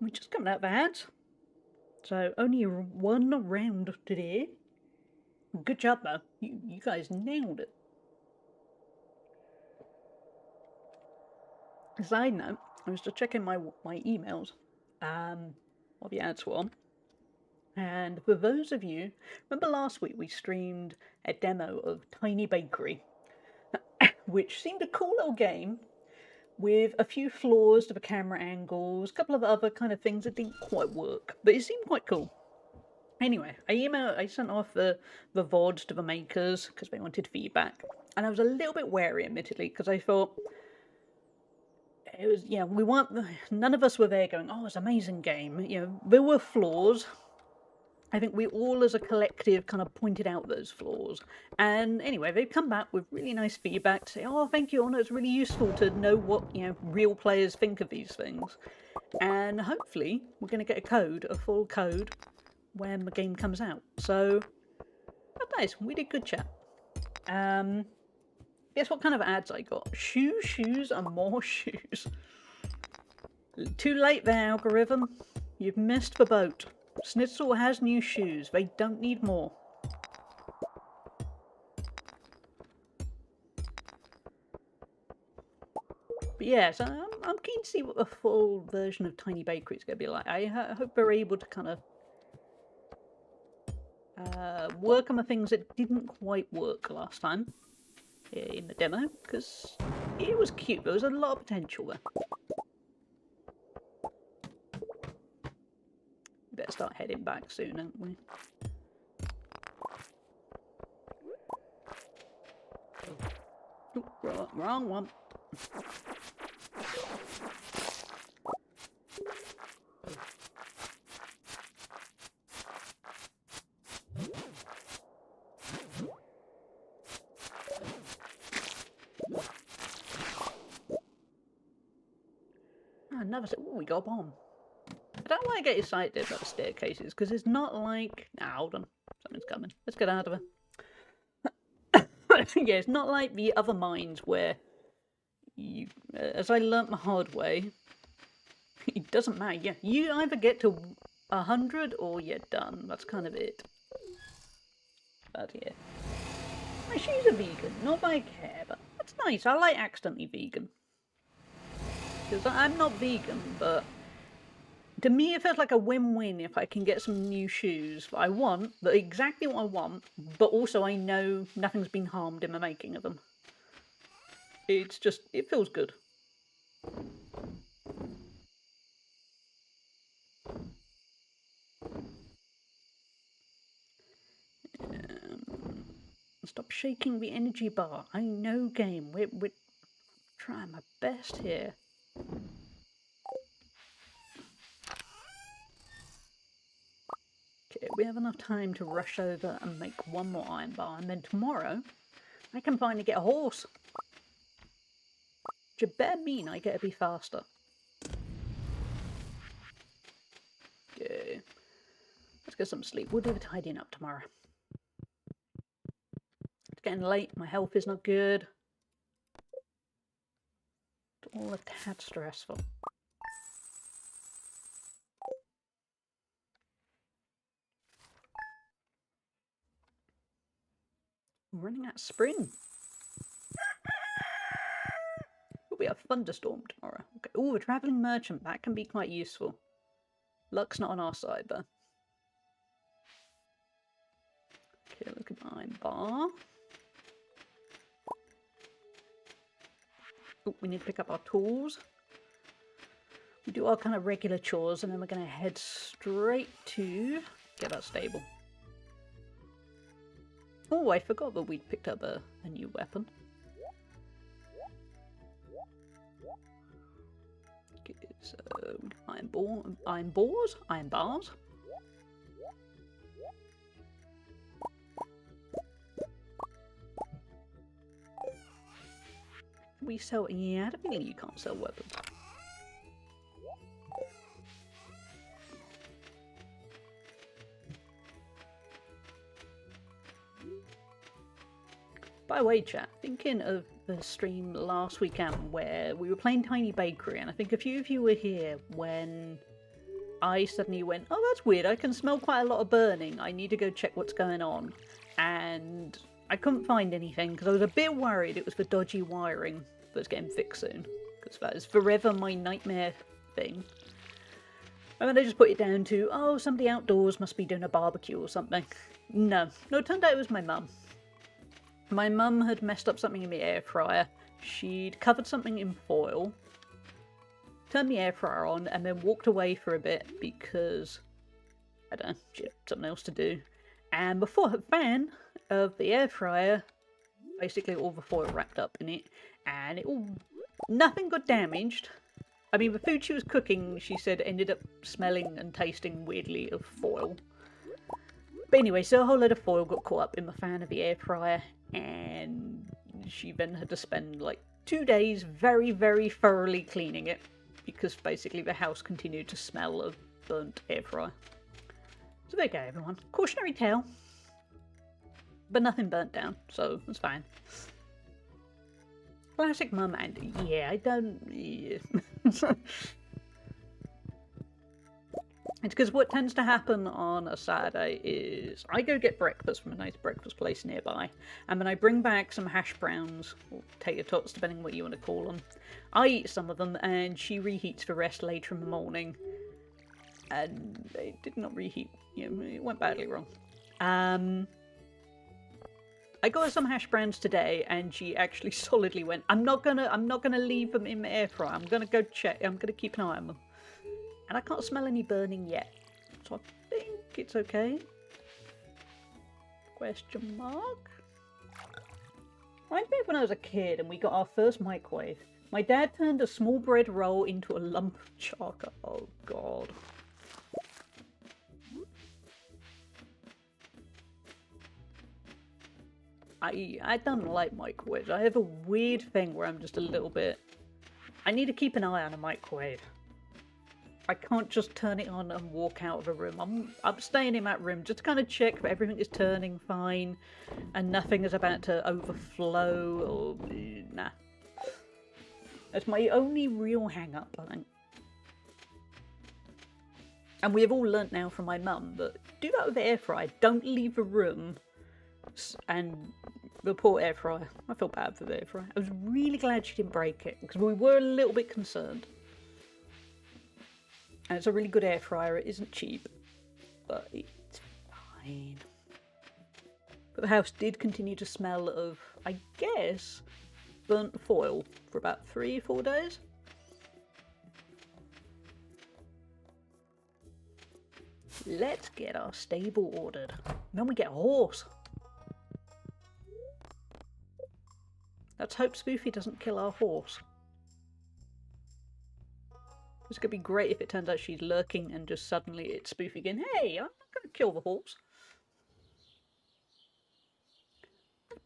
Speaker 1: We're just coming out of ads. So only one round today. Good job though. You guys nailed it. Side note, I was just checking my emails. of the ads were on. And for those of you, remember last week we streamed a demo of Tiny Bakery, which seemed a cool little game with a few flaws to the camera angles, a couple of other kind of things that didn't quite work, but it seemed quite cool. Anyway, I sent off the VODs to the makers because they wanted feedback, and I was a little bit wary, admittedly, because I thought it was, we weren't, none of us were there going, oh, it's an amazing game. There were flaws. I think we all as a collective kind of pointed out those flaws. And anyway, they've come back with really nice feedback to say, oh, thank you, Honor, it's really useful to know what, real players think of these things. And hopefully we're going to get a full code, when the game comes out. So, that's nice. We did good chat. Guess what kind of ads I got? Shoes, and more shoes. Too late there, algorithm. You've missed the boat. Schnitzel has new shoes. They don't need more. But yeah, so I'm keen to see what the full version of Tiny Bakery is going to be like. I hope they're able to kind of work on the things that didn't quite work last time in the demo, because it was cute. There was a lot of potential there. Better start heading back soon, haven't we? Oh, wrong one. Another. Oh, we got a bomb. I don't want to get excited about the staircases because it's not like. Nah, hold on. Something's coming. Let's get out of it. Yeah, it's not like the other mines where you. As I learnt the hard way, it doesn't matter. Yeah, you either get to 100 or you're done. That's kind of it. But yeah. My shoes are vegan. Not that I care, but that's nice. I like accidentally vegan. Because I'm not vegan, but to me it feels like a win-win if I can get some new shoes that I want, that are exactly what I want, but also I know nothing's been harmed in the making of them. It's just, it feels good. Stop shaking the energy bar. I know, game. We're trying my best here. Okay, we have enough time to rush over and make one more iron bar, and then tomorrow I can finally get a horse. Which would better mean I get to be faster. Okay. Let's get some sleep. We'll do the tidying up tomorrow. It's getting late. My health is not good. It's all a tad stressful. I'm running out of spring. It'll be a thunderstorm tomorrow. Okay. Oh, a travelling merchant. That can be quite useful. Luck's not on our side, though. Okay, look at my bar. Oh, we need to pick up our tools. We do our kind of regular chores, and then we're going to head straight to get that stable. Oh, I forgot that we'd picked up a new weapon. Okay, so iron bars. We sell. Yeah, I don't think you can't sell weapons. By the way, chat, thinking of the stream last weekend where we were playing Tiny Bakery, and I think a few of you were here when I suddenly went, oh, that's weird, I can smell quite a lot of burning, I need to go check what's going on. And I couldn't find anything because I was a bit worried it was the dodgy wiring that's getting fixed soon, because that is forever my nightmare thing. And then I just put it down to, oh, somebody outdoors must be doing a barbecue or something. No, it turned out it was my mum. My mum had messed up something in the air fryer. She'd covered something in foil, turned the air fryer on, and then walked away for a bit because, I don't know, she had something else to do. And before her fan of the air fryer, basically all the foil wrapped up in it, and nothing got damaged. I mean, the food she was cooking, she said, ended up smelling and tasting weirdly of foil. But anyway, so a whole load of foil got caught up in the fan of the air fryer, and she then had to spend like 2 days very, very thoroughly cleaning it, because basically the house continued to smell of burnt air fryer. So there you go, everyone. Cautionary tale. But nothing burnt down, so it's fine. Classic mum, and yeah, I don't... Yeah. It's because what tends to happen on a Saturday is I go get breakfast from a nice breakfast place nearby, and then I bring back some hash browns, or tater tots, depending on what you want to call them. I eat some of them, and she reheats the rest later in the morning. And it did not reheat, you know, it went badly wrong. I got her some hash browns today, and she actually solidly went, I'm not gonna leave them in the air fryer. I'm gonna go check. I'm gonna keep an eye on them. And I can't smell any burning yet, so I think it's okay. Question mark? Reminds me of when I was a kid and we got our first microwave. My dad turned a small bread roll into a lump of charcoal. Oh god. I don't like microwaves. I have a weird thing where I'm just a little bit... I need to keep an eye on a microwave. I can't just turn it on and walk out of a room. I'm staying in that room just to kind of check that everything is turning fine and nothing is about to overflow or... nah. That's my only real hang-up, I think. And we have all learnt now from my mum that do that with the air fryer. Don't leave a room and the poor air fryer. I feel bad for the air fryer. I was really glad she didn't break it because we were a little bit concerned. And it's a really good air fryer. It isn't cheap, but it's fine. But the house did continue to smell of, I guess, burnt foil for about 3 or 4 days. Let's get our stable ordered. Then we get a horse. Let's hope Spoofy doesn't kill our horse. It's going to be great if it turns out she's lurking and just suddenly it's Spoofy again. Hey, I'm not going to kill the horse.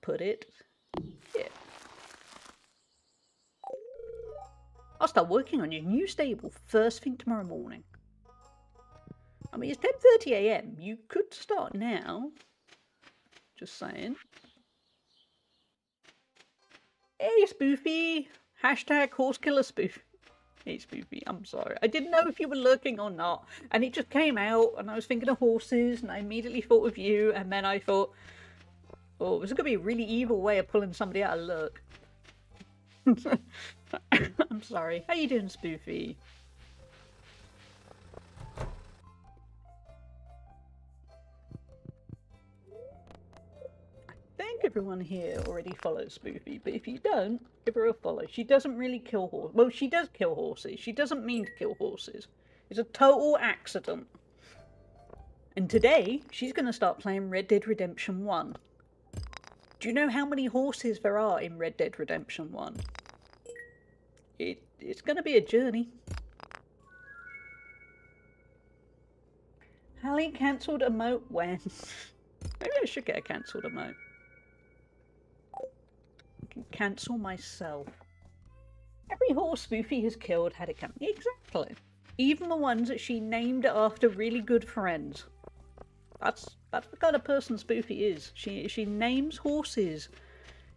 Speaker 1: Put it here. I'll start working on your new stable first thing tomorrow morning. I mean, it's 10:30 AM. You could start now. Just saying. Hey, Spoofy. Hashtag horse killer Spoofy. Hey, Spoofy, I'm sorry. I didn't know if you were lurking or not. And it just came out, and I was thinking of horses, and I immediately thought of you, and then I thought, oh, this is going to be a really evil way of pulling somebody out of lurk. I'm sorry. How you doing, Spoofy? I think everyone here already follows Spoofy, but if you don't, give her a follow. She doesn't really kill horses. Well, she does kill horses. She doesn't mean to kill horses. It's a total accident. And today, she's going to start playing Red Dead Redemption 1. Do you know how many horses there are in Red Dead Redemption 1? It's going to be a journey. Hallie cancelled emote when? Maybe I should get a cancelled emote. I can cancel myself. Every horse Spoofy has killed had it coming. Exactly. Even the ones that she named after really good friends. That's the kind of person Spoofy is. She names horses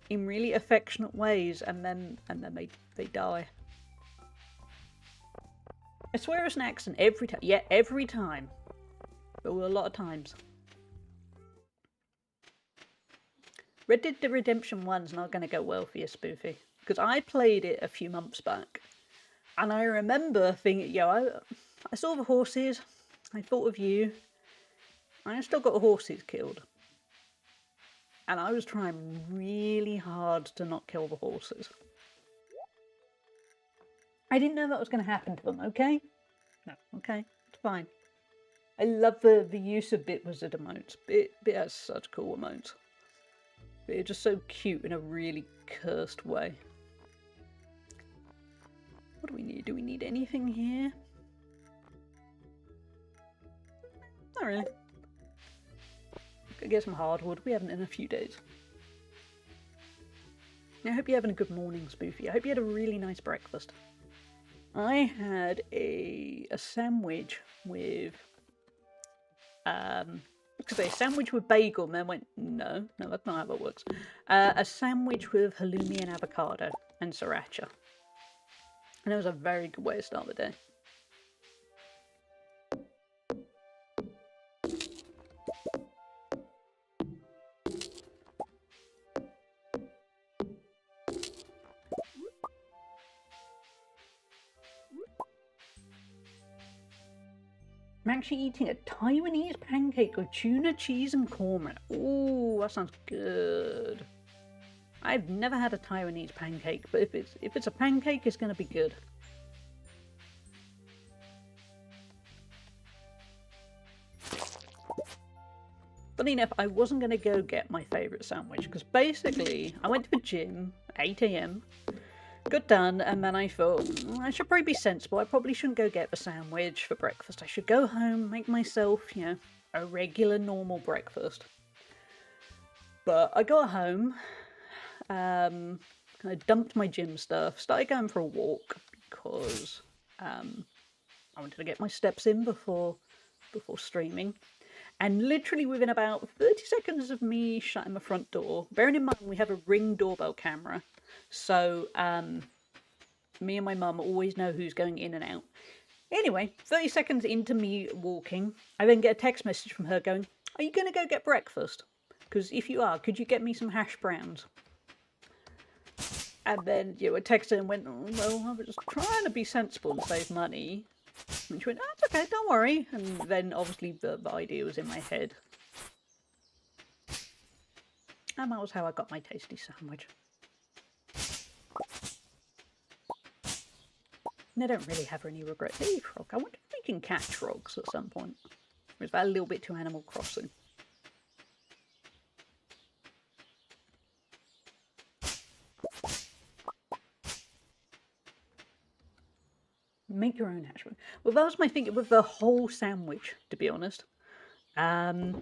Speaker 1: in really affectionate ways, and then they die. I swear it's an accident every time. Yeah, every time. There were a lot of times. Red Dead Redemption 1's not going to go well for you, Spoofy. Because I played it a few months back. And I remember thinking, yo, I saw the horses. I thought of you. I still got the horses killed. And I was trying really hard to not kill the horses. I didn't know that was going to happen to them, okay? No, okay, it's fine. I love the use of Bitwizard emotes. Bit has such cool emotes. They're just so cute in a really cursed way. What do we need? Do we need anything here? Not really. Go get some hardwood. We haven't in a few days. I hope you're having a good morning, Spoofy. I hope you had a really nice breakfast. I had a sandwich with a sandwich with bagel, and then went, no, that's not how that works. A sandwich with halloumi and avocado and sriracha. And it was a very good way to start the day. I'm actually eating a Taiwanese pancake with tuna, cheese, and corn. Ooh, that sounds good. I've never had a Taiwanese pancake, but if it's a pancake, it's going to be good. Funny enough, I wasn't going to go get my favourite sandwich, because basically, I went to the gym, 8 AM, got done, and then I thought, I should probably be sensible. I probably shouldn't go get the sandwich for breakfast. I should go home, make myself, you know, a regular, normal breakfast. But I got home, I dumped my gym stuff, started going for a walk, because I wanted to get my steps in before streaming. And literally within about 30 seconds of me shutting the front door, bearing in mind we have a Ring doorbell camera, so me and my mum always know who's going in and out. Anyway, 30 seconds into me walking, I then get a text message from her going, "Are you going to go get breakfast? Because if you are, could you get me some hash browns?" And then, you know, I texted her and went, "Oh, well, I was just trying to be sensible and save money." And she went, "Oh, it's okay, don't worry." And then obviously the idea was in my head. And that was how I got my tasty sandwich. And I don't really have any regrets. Hey, frog. I wonder if we can catch frogs at some point. Or is that a little bit too Animal Crossing? Make your own hash brown. Well, that was my thinking with the whole sandwich, to be honest. I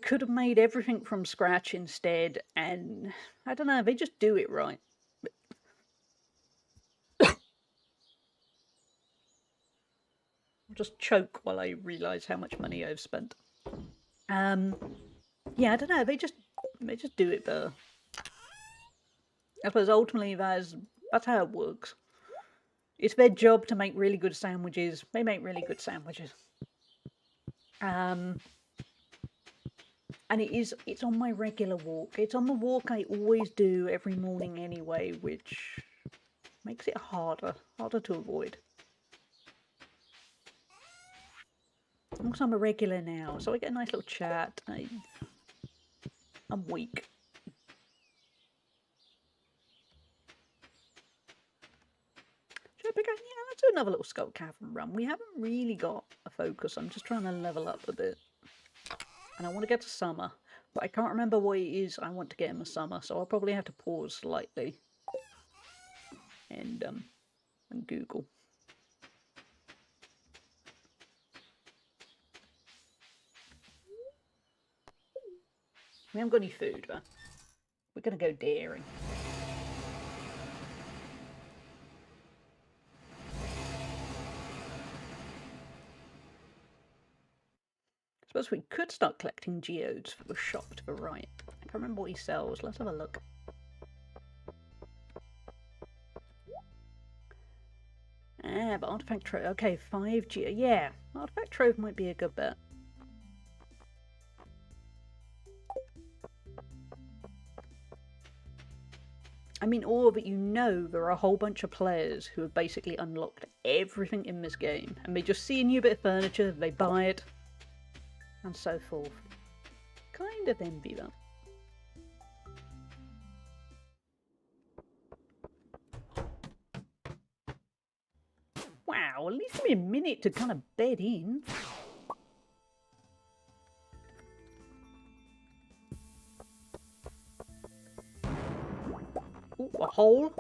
Speaker 1: could have made everything from scratch instead, and I don't know, they just do it right. I'll just choke while I realise how much money I've spent. Yeah, I don't know, they just do it better. I suppose ultimately that's how it works. It's their job to make really good sandwiches. They make really good sandwiches. And it's on my regular walk. It's on the walk I always do every morning anyway, which makes it harder to avoid. Also, I'm a regular now, so I get a nice little chat. I'm weak. Should I pick up? Yeah, let's do another little Skull Cavern run. We haven't really got a focus. I'm just trying to level up a bit. And I want to get to summer, but I can't remember what it is I want to get in the summer, so I'll probably have to pause slightly and Google. We haven't got any food, but we're going to go dairy. I suppose we could start collecting geodes for the shop to the right. I can't remember what he sells. Let's have a look. Ah, but Artifact Trove. Okay, 5 geo. Yeah, Artifact Trove might be a good bet. I'm in awe that you know there are a whole bunch of players who have basically unlocked everything in this game, and they just see a new bit of furniture, they buy it, and so forth. Kind of envy them. Wow, at least give me a minute to kind of bed in. Ooh, a hole.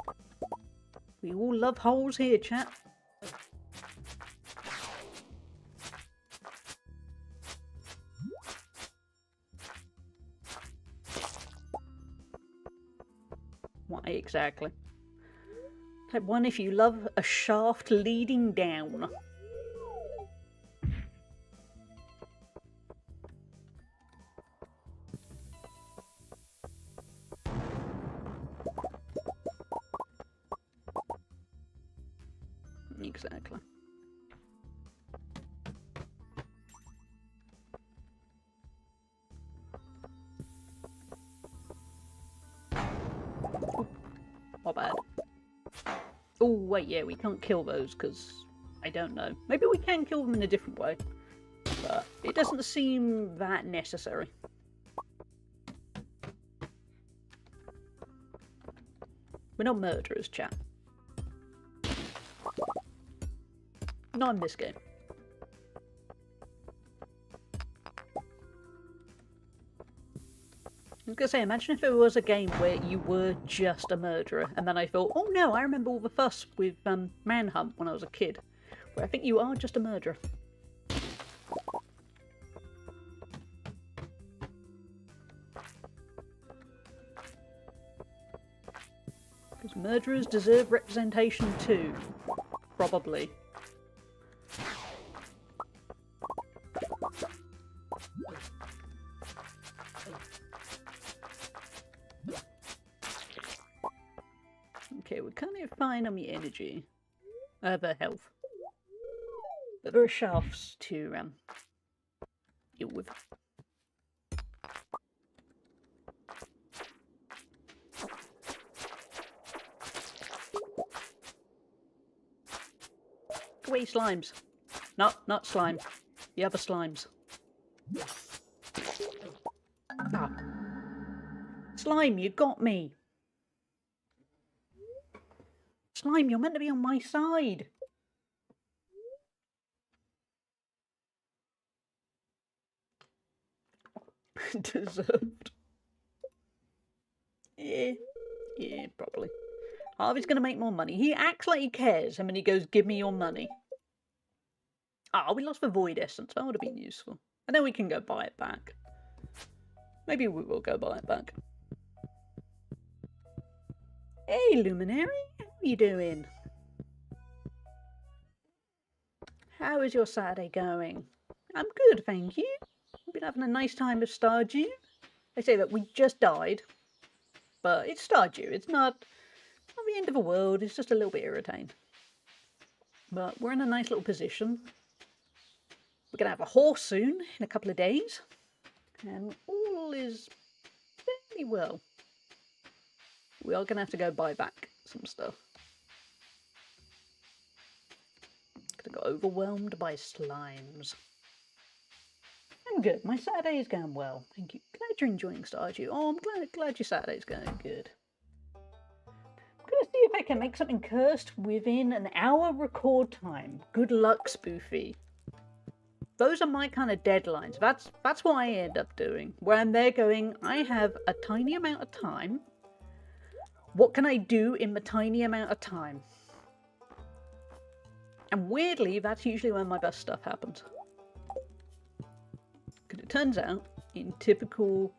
Speaker 1: We all love holes here, chat. Why exactly? Type 1 if you love a shaft leading down. Exactly. Not bad. Oh, wait, yeah, we can't kill those because I don't know. Maybe we can kill them in a different way, but it doesn't seem that necessary. We're not murderers, chat. Not in this game. I was gonna say, imagine if it was a game where you were just a murderer, and then I thought, oh no, I remember all the fuss with Manhunt when I was a kid, where I think you are just a murderer. Because murderers deserve representation too. Probably. Okay, we're kind of fine on the energy. The health. But there are shafts to deal with. Go away, slimes. Not slime. The other slimes. Ah. Slime, you got me. Slime, you're meant to be on my side. Deserved. Yeah, probably. Harvey's gonna make more money. He acts like he cares, and then he goes, give me your money. Ah, we lost the Void Essence. That would have been useful. And then we can go buy it back. Maybe we will go buy it back. Hey, Luminary. How are you doing? How is your Saturday going? I'm good, thank you. I've been having a nice time with Stardew. They say that we just died. But it's Stardew. It's not the end of the world. It's just a little bit irritating. But we're in a nice little position. We're going to have a horse soon, in a couple of days. And all is fairly well. We are going to have to go buy back some stuff. I got overwhelmed by slimes. I'm good. My Saturday is going well. Thank you. Glad you're enjoying Stardew. Oh, I'm glad your Saturday's going good. I'm going to see if I can make something cursed within an hour record time. Good luck, Spoofy. Those are my kind of deadlines. That's what I end up doing. Where I'm there going, I have a tiny amount of time. What can I do in the tiny amount of time? And weirdly, that's usually when my best stuff happens. Because it turns out, in typical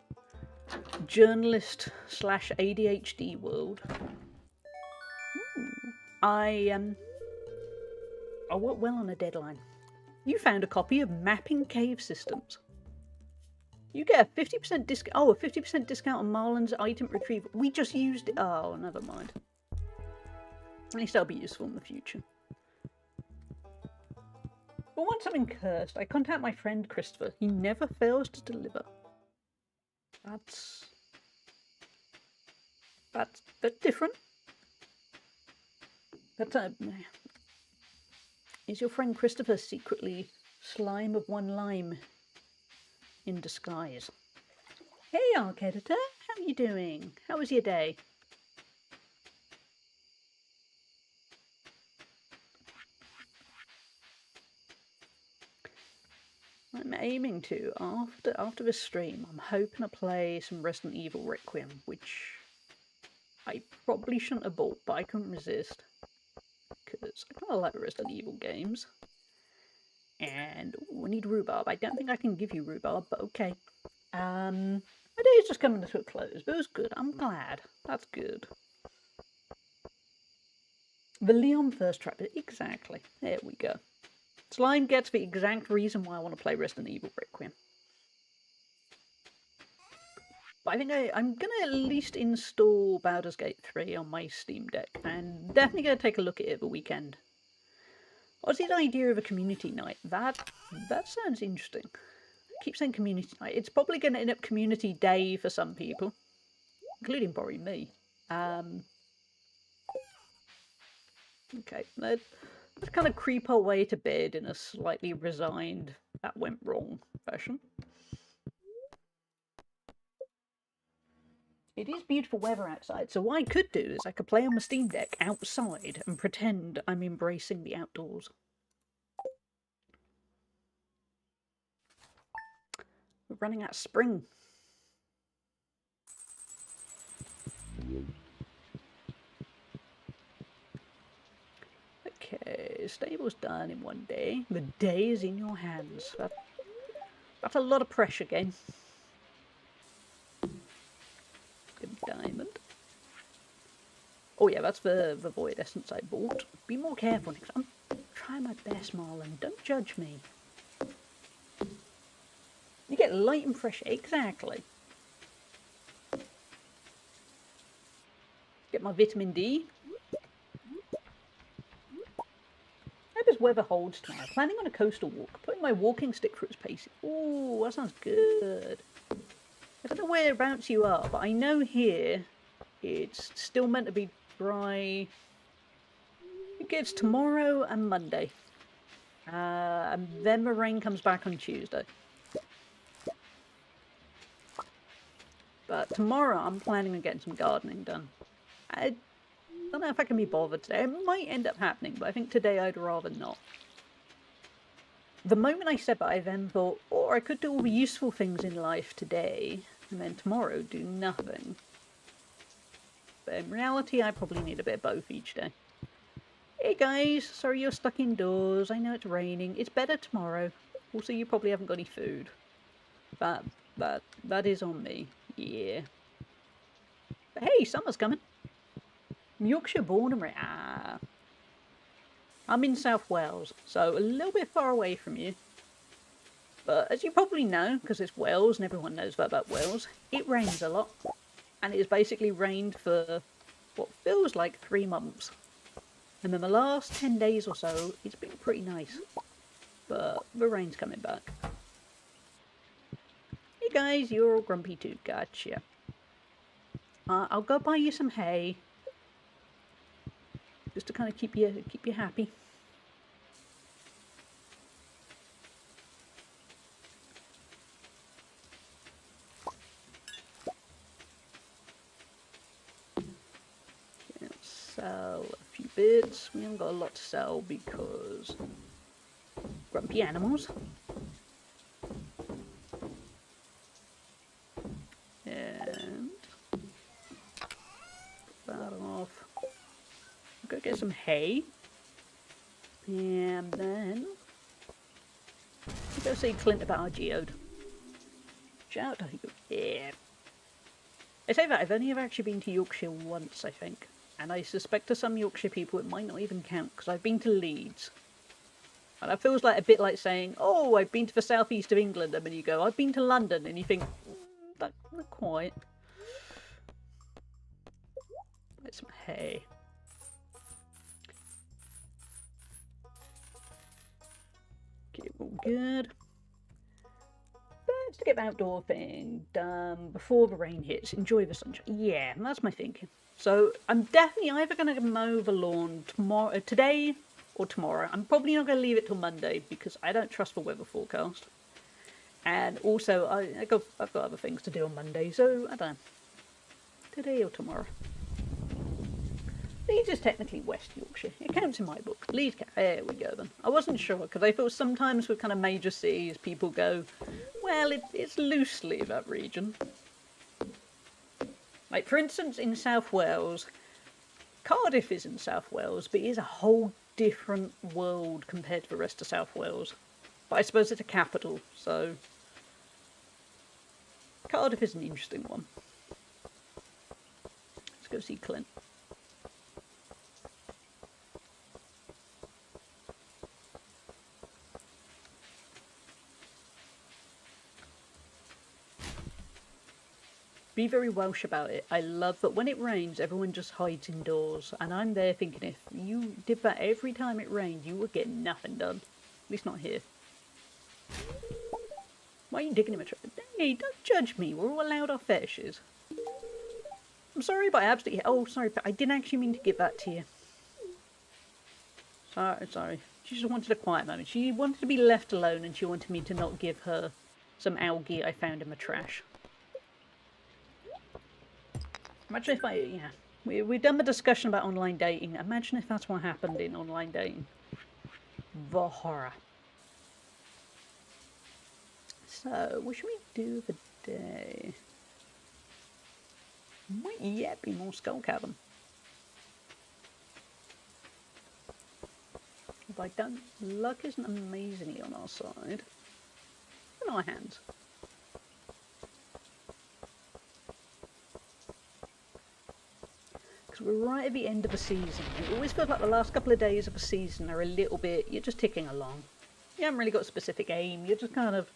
Speaker 1: journalist / ADHD world, I work well on a deadline. You found a copy of Mapping Cave Systems. You get a 50% discount. Oh, a 50% discount on Marlon's item retrieval. We just used it. Oh, never mind. At least that'll be useful in the future. But once something cursed, I contact my friend Christopher. He never fails to deliver. That's different. That's is your friend Christopher secretly slime of one lime in disguise? Hey, Arc Editor, how you doing? How was your day? I'm aiming to, after this stream, I'm hoping to play some Resident Evil Requiem, which I probably shouldn't have bought, but I couldn't resist. Because I kind of like Resident Evil games. And we need rhubarb. I don't think I can give you rhubarb, but okay. My day is just coming to a close, but it was good. I'm glad. That's good. The Leon first trap. Exactly. There we go. Slime gets the exact reason why I want to play Resident Evil Requiem. But I think I'm going to at least install Baldur's Gate 3 on my Steam Deck, and definitely going to take a look at it the weekend. What's the idea of a community night? That sounds interesting. I keep saying community night. It's probably going to end up community day for some people, including probably me. Okay, let's kind of creep our way to bed in a slightly resigned, that went wrong fashion. It is beautiful weather outside, so what I could do is I could play on my Steam Deck outside and pretend I'm embracing the outdoors. We're running out of spring. Okay, stable's done in one day. The day is in your hands. That's a lot of pressure, game. Good diamond. Oh yeah, that's the void essence I bought. Be more careful next time. I'm trying my best, Marlon. Don't judge me. You get light and fresh, exactly. Get my vitamin D. How does weather holds tomorrow? Planning on a coastal walk. Putting my walking stick through its paces. Ooh, that sounds good. I don't know whereabouts you are, but I know here it's still meant to be dry. It gets tomorrow and Monday. And then the rain comes back on Tuesday. But tomorrow I'm planning on getting some gardening done. I don't know if I can be bothered today. It might end up happening, but I think today I'd rather not. The moment I said that, I then thought, oh, I could do all the useful things in life today, and then tomorrow do nothing. But in reality, I probably need a bit of both each day. Hey guys, sorry you're stuck indoors. I know it's raining. It's better tomorrow. Also, you probably haven't got any food. That is on me. Yeah. But hey, summer's coming. Yorkshire born and raised. I'm in South Wales, so a little bit far away from you. But as you probably know, because it's Wales and everyone knows about Wales, it rains a lot. And it has basically rained for what feels like 3 months. And then the last 10 days or so, it's been pretty nice. But the rain's coming back. Hey guys, you're all grumpy too. Gotcha. I'll go buy you some hay. Just to kind of keep you happy. Let's sell a few bits. We haven't got a lot to sell because grumpy animals. And put that off. Go get some hay. And then I'll go see Clint about our geode. Shout out to you. Yeah. I say that, I've only ever actually been to Yorkshire once, I think. And I suspect to some Yorkshire people it might not even count, because I've been to Leeds. And that feels like a bit like saying, oh, I've been to the southeast of England, and then you go, I've been to London, and you think, not quite. Get some hay. Okay, all good. Let's get the outdoor thing done before the rain hits. Enjoy the sunshine. Yeah, that's my thinking. So I'm definitely either going to mow the lawn tomorrow, today or tomorrow. I'm probably not going to leave it till Monday because I don't trust the weather forecast. And also, I've got other things to do on Monday, so I don't know. Today or tomorrow. Leeds is technically West Yorkshire. It counts in my book. Leeds, there we go then. I wasn't sure, because I thought sometimes with kind of major cities, people go, well, it's loosely that region. Like, for instance, in South Wales, Cardiff is in South Wales, but it is a whole different world compared to the rest of South Wales. But I suppose it's a capital, so Cardiff is an interesting one. Let's go see Clint. Be very Welsh about it. I love that when it rains, everyone just hides indoors. And I'm there thinking, if you did that every time it rained, you would get nothing done. At least not here. Why are you digging in my tree? Hey, don't judge me. We're all allowed our fetishes. I'm sorry, but I absolutely... Oh, sorry, but I didn't actually mean to give that to you. Sorry. She just wanted a quiet moment. She wanted to be left alone, and she wanted me to not give her some algae I found in the trash. Imagine if we've done the discussion about online dating. Imagine if that's what happened in online dating. The horror. So, what should we do the day? Might yet be more Skull Cavern. If I don't, luck isn't amazingly on our side. In our hands. We're right at the end of the season. It always feels like the last couple of days of the season are a little bit... You're just ticking along. You haven't really got a specific aim. You're just kind of...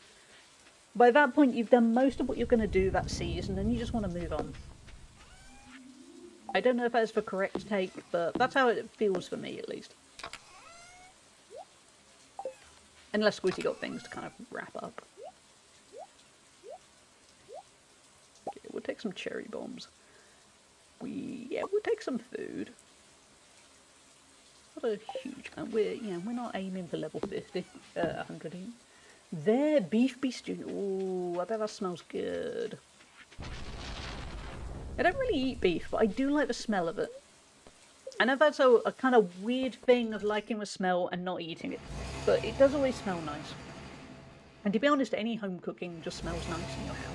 Speaker 1: By that point, you've done most of what you're going to do that season, and you just want to move on. I don't know if that's the correct take, but that's how it feels for me, at least. Unless Squishy got things to kind of wrap up. Okay, we'll take some cherry bombs. We'll take some food. Not a huge amount. We're not aiming for level 50, 100 even. There, beef stew. Ooh, I bet that smells good. I don't really eat beef, but I do like the smell of it. I know that's a kind of weird thing of liking the smell and not eating it, but it does always smell nice. And to be honest, any home cooking just smells nice in your house.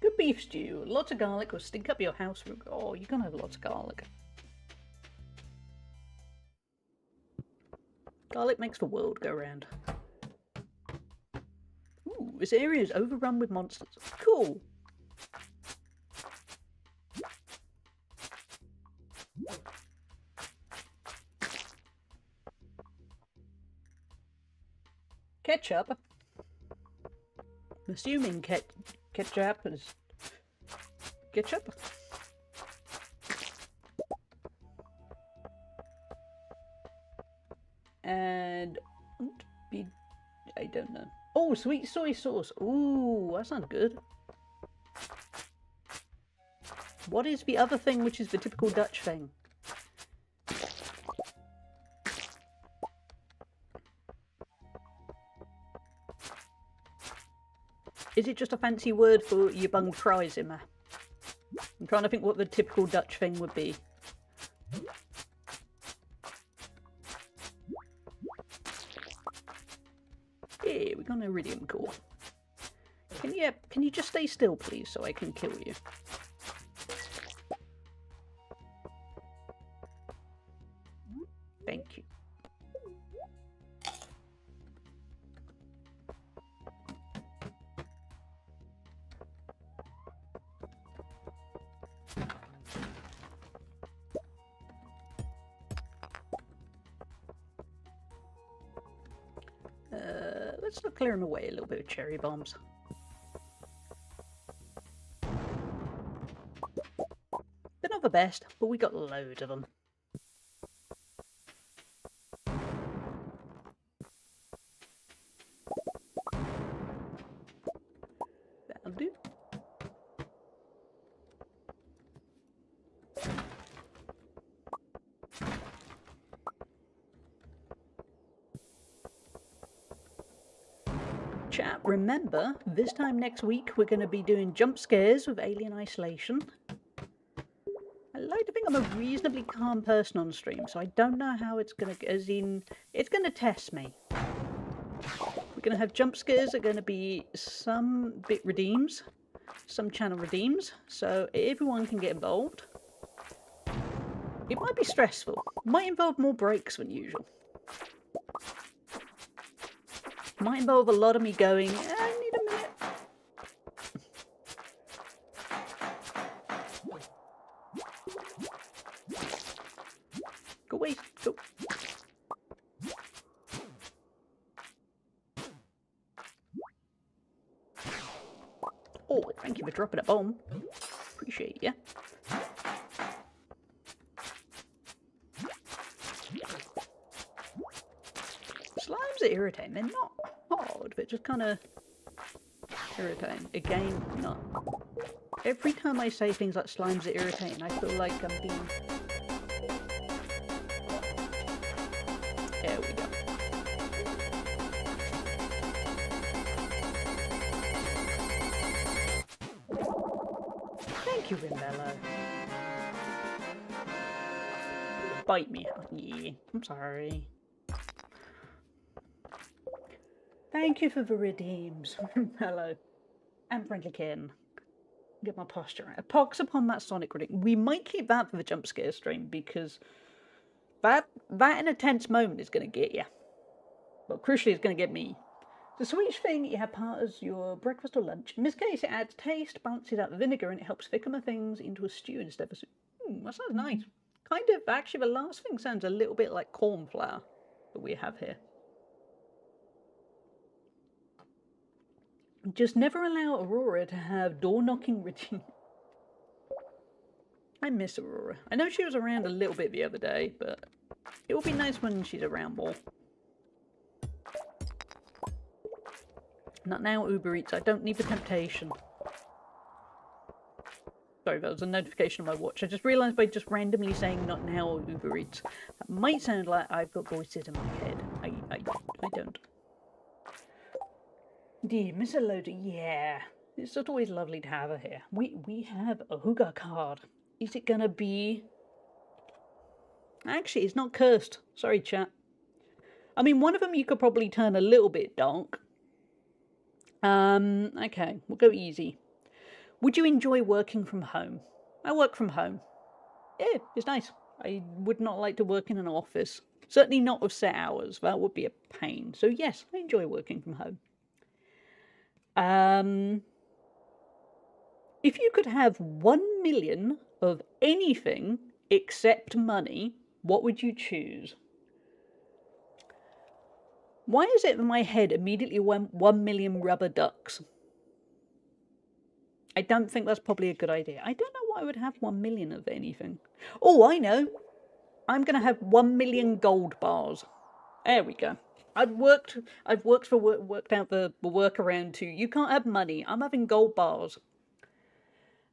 Speaker 1: Good beef stew. Lots of garlic will stink up your house. Oh, you're gonna have lots of garlic. Garlic makes the world go round. Ooh, this area is overrun with monsters. Cool. Ketchup. I'm assuming ketchup is ketchup. And I don't know. Oh, sweet soy sauce. Ooh, that sounds good. What is the other thing which is the typical Dutch thing? Is it just a fancy word for you bunged fries in there? I'm trying to think what the typical Dutch thing would be. Here, we got an iridium core. Can you just stay still, please, so I can kill you? Thank you. Let's start clearing away a little bit of cherry bombs. Been other best, but we got loads of them. That'll do. Chat, remember, this time next week we're going to be doing jump scares with Alien Isolation. I like to think I'm a reasonably calm person on stream, so I don't know how it's going to, as in, it's going to test me. We're going to have jump scares that are going to be some bit redeems, some channel redeems, so everyone can get involved. It might be stressful, might involve more breaks than usual. Might involve a lot of me going, I need a minute. Go away, go. Oh, thank you for dropping a bomb. Appreciate ya. Slimes are irritating. They're not hard, but just kind of irritating. Again, not. Every time I say things like slimes are irritating, I feel like I'm being... There we go. Thank you, Rimello. Bite me. Yeah, I'm sorry. Thank you for the redeems. Hello. And Friendly Kin. Get my posture right. A pox upon that Sonic redeem. We might keep that for the jump scare stream because that in a tense moment is going to get you. But crucially, it's going to get me. The Swedish thing, you have part as your breakfast or lunch. In this case, it adds taste, balances out the vinegar, and it helps thicken the things into a stew instead of a soup. That sounds nice. Kind of, actually, the last thing sounds a little bit like corn flour that we have here. Just never allow Aurora to have door-knocking routine. I miss Aurora. I know she was around a little bit the other day, but it will be nice when she's around more. Not now, Uber Eats. I don't need the temptation. Sorry, that was a notification on my watch. I just realised by just randomly saying not now, Uber Eats. That might sound like I've got voices in my head. I don't. Dear Miss Eloda, yeah. It's just always lovely to have her here. We have a Huga card. Is it gonna be... Actually, it's not cursed. Sorry, chat. I mean, one of them you could probably turn a little bit dark. Okay, we'll go easy. Would you enjoy working from home? I work from home. Yeah, it's nice. I would not like to work in an office. Certainly not with set hours. That would be a pain. So yes, I enjoy working from home. If you could have 1 million of anything except money, what would you choose? Why is it that my head immediately went 1 million rubber ducks? I don't think that's probably a good idea. I don't know why I would have 1 million of anything. Oh, I know. I'm going to have 1 million gold bars. There we go. I've worked out the workaround to you can't have money. I'm having gold bars.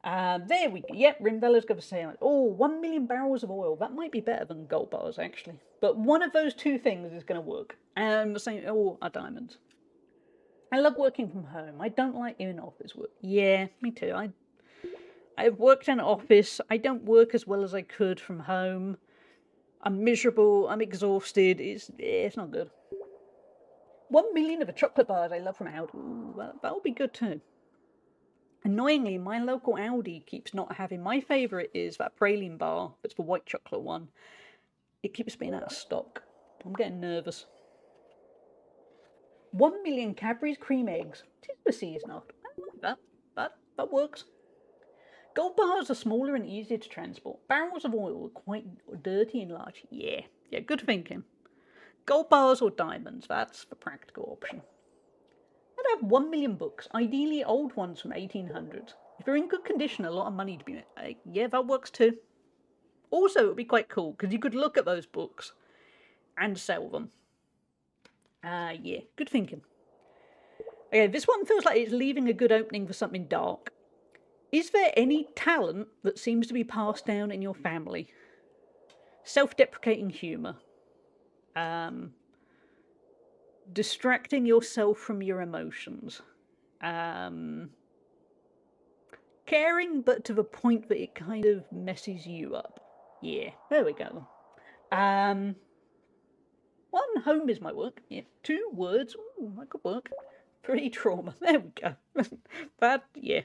Speaker 1: There we go. Yep, Rimbella's going to say, oh, 1 million barrels of oil. That might be better than gold bars, actually. But one of those two things is going to work. And the same, oh, are diamonds. I love working from home. I don't like in-office work. Yeah, me too. I've worked in an office. I don't work as well as I could from home. I'm miserable. I'm exhausted. It's not good. 1 million of the chocolate bars I love from Aldi. Ooh, that would be good too. Annoyingly, my local Aldi keeps not having... My favourite is that praline bar. It's the white chocolate one. It keeps being out of stock. I'm getting nervous. 1 million Cadbury's cream eggs. Tis the season after. I like that. That works. Gold bars are smaller and easier to transport. Barrels of oil are quite dirty and large. Yeah, good thinking. Gold bars or diamonds, that's the practical option. I'd have 1 million books, ideally old ones from 1800s. If they're in good condition, a lot of money to be made. Yeah, that works too. Also, it would be quite cool, because you could look at those books and sell them. Yeah, good thinking. Okay, this one feels like it's leaving a good opening for something dark. Is there any talent that seems to be passed down in your family? Self-deprecating humour. Distracting yourself from your emotions. Caring, but to the point that it kind of messes you up. Yeah, there we go. 1, home is my work. Yeah. 2, words. Ooh, that could work. 3, trauma. There we go. Yeah.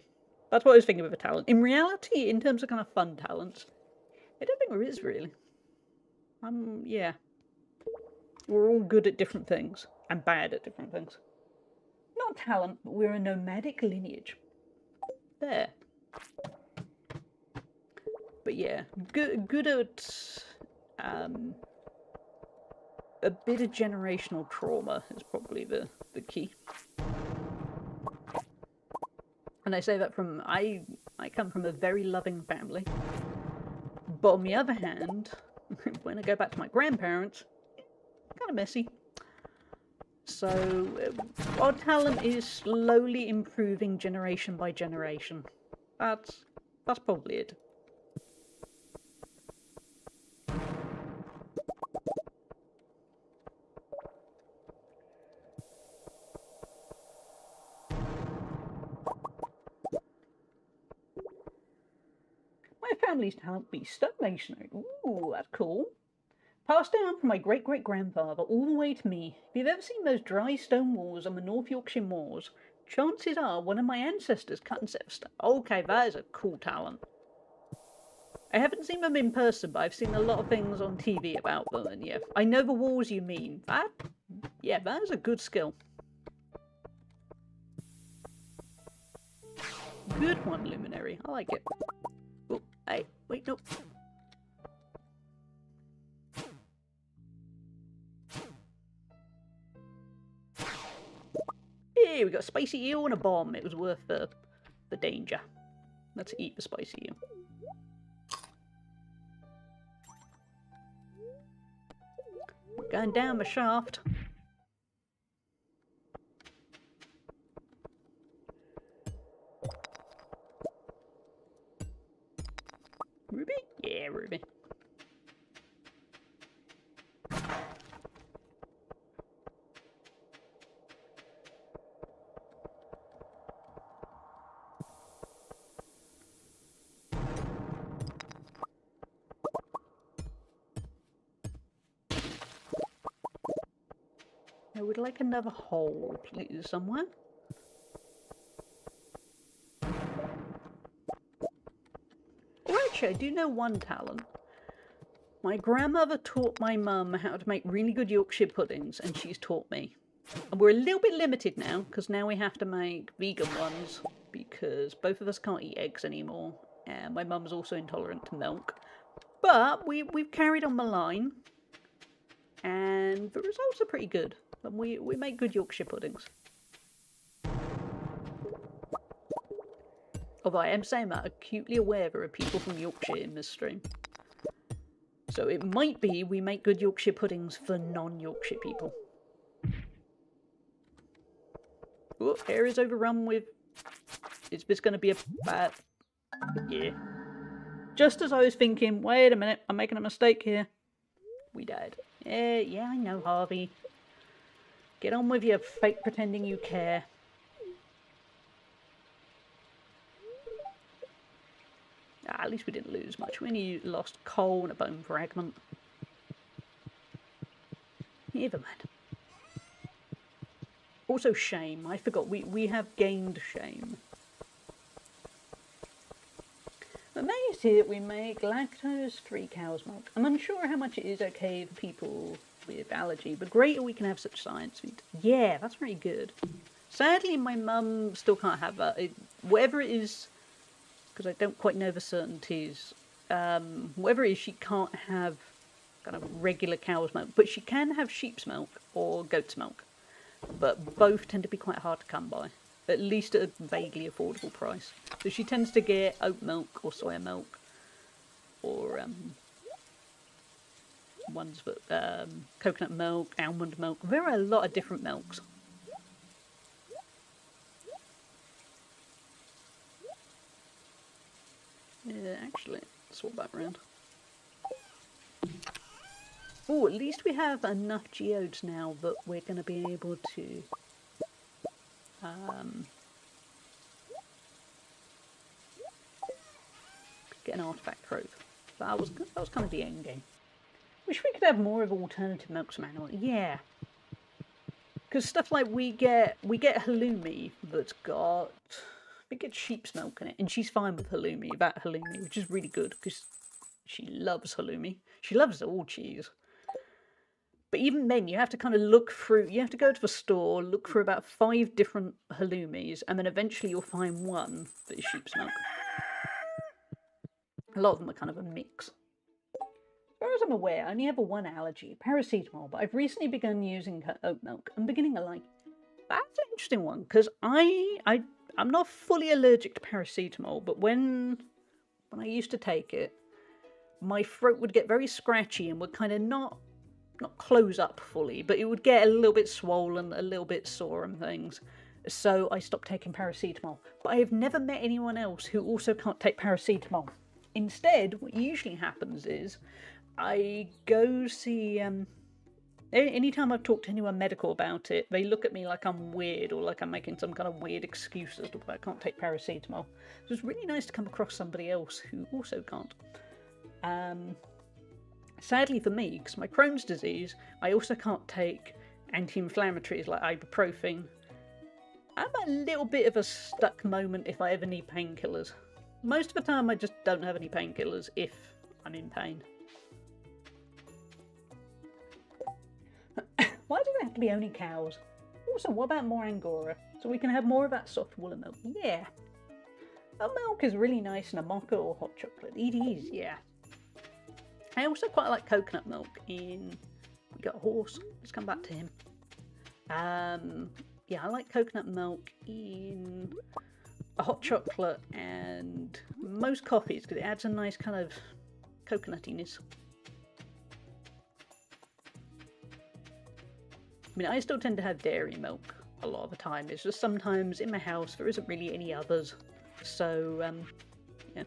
Speaker 1: That's what I was thinking of a talent. In reality, in terms of kind of fun talents, I don't think there is really. Yeah. We're all good at different things and bad at different things. Not talent, but we're a nomadic lineage. There. But yeah, good at a bit of generational trauma is probably the key. And I say that from I come from a very loving family. But on the other hand, when I go back to my grandparents, kind of messy. So our talent is slowly improving generation by generation. That's probably it. My family's talent be stonemasonry. Ooh, that's cool. Passed down from my great-great-grandfather all the way to me. If you've ever seen those dry stone walls on the North Yorkshire moors, chances are one of my ancestors cut and set of stone. Okay, that is a cool talent. I haven't seen them in person, but I've seen a lot of things on TV about them, and yeah, I know the walls you mean. That is a good skill. Good one, Luminary. I like it. Oh, hey, wait, no. Hey, we got a spicy eel and a bomb. It was worth the danger. Let's eat the spicy eel. We're going down the shaft. Ruby? Yeah, Ruby. I would like another hole, please, somewhere. Or actually, I do know one talent. My grandmother taught my mum how to make really good Yorkshire puddings, and she's taught me. And we're a little bit limited now, because now we have to make vegan ones, because both of us can't eat eggs anymore, and my mum's also intolerant to milk. But we've carried on the line, and the results are pretty good. And we make good Yorkshire puddings. Although I am saying that, acutely aware there are people from Yorkshire in this stream. So it might be we make good Yorkshire puddings for non-Yorkshire people. Oh, air is overrun with... Is this going to be a bad... Yeah. Just as I was thinking, wait a minute, I'm making a mistake here. We died. Yeah, I know, Harvey. Get on with your fake pretending you care. At least we didn't lose much. We only lost coal and a bone fragment. Never mind. Also shame. I forgot. We have gained shame. Amazed here we make lactose-free cow's milk. I'm unsure how much it is okay for people with allergy, but greater we can have such science. Yeah, that's very good. Sadly, my mum still can't have that. Whatever it is, because I don't quite know the certainties, whatever it is, she can't have kind of regular cow's milk, but she can have sheep's milk or goat's milk. But both tend to be quite hard to come by, at least at a vaguely affordable price. So she tends to get oat milk or soya milk or ones, but coconut milk, almond milk. There are a lot of different milks. Yeah, actually, swap that around. Oh, at least we have enough geodes now that we're going to be able to get an artifact trove. That was kind of the end game. Wish we could have more of alternative milks from animals. Yeah, because stuff like we get halloumi that's got, I think it's sheep's milk in it, and she's fine with halloumi, which is really good because she loves halloumi. She loves all cheese. But even then, you have to kind of look through, you have to go to the store, look for about 5 different halloumis, and then eventually you'll find one that is sheep's milk. A lot of them are kind of a mix. As far as I'm aware, I only have one allergy, paracetamol, but I've recently begun using oat milk. I'm beginning to like. That's an interesting one, because I'm not fully allergic to paracetamol, but when I used to take it, my throat would get very scratchy and would kind of not close up fully, but it would get a little bit swollen, a little bit sore and things. So I stopped taking paracetamol. But I have never met anyone else who also can't take paracetamol. Instead, what usually happens is I go see... anytime I've talked to anyone medical about it, they look at me like I'm weird or like I'm making some kind of weird excuse as to why I can't take paracetamol. So it's really nice to come across somebody else who also can't. Sadly for me, because my Crohn's disease, I also can't take anti-inflammatories like ibuprofen. I'm a little bit of a stuck moment if I ever need painkillers. Most of the time I just don't have any painkillers if I'm in pain. Why do they have to be only cows? Also, what about more Angora? So we can have more of that soft woolen milk. Yeah. That milk is really nice in a mocha or hot chocolate. It is, yeah. I also quite like coconut milk in... We got a horse. Let's come back to him. Yeah, I like coconut milk in a hot chocolate and most coffees because it adds a nice kind of coconutiness. I mean, I still tend to have dairy milk a lot of the time. It's just sometimes in my house there isn't really any others. So, yeah.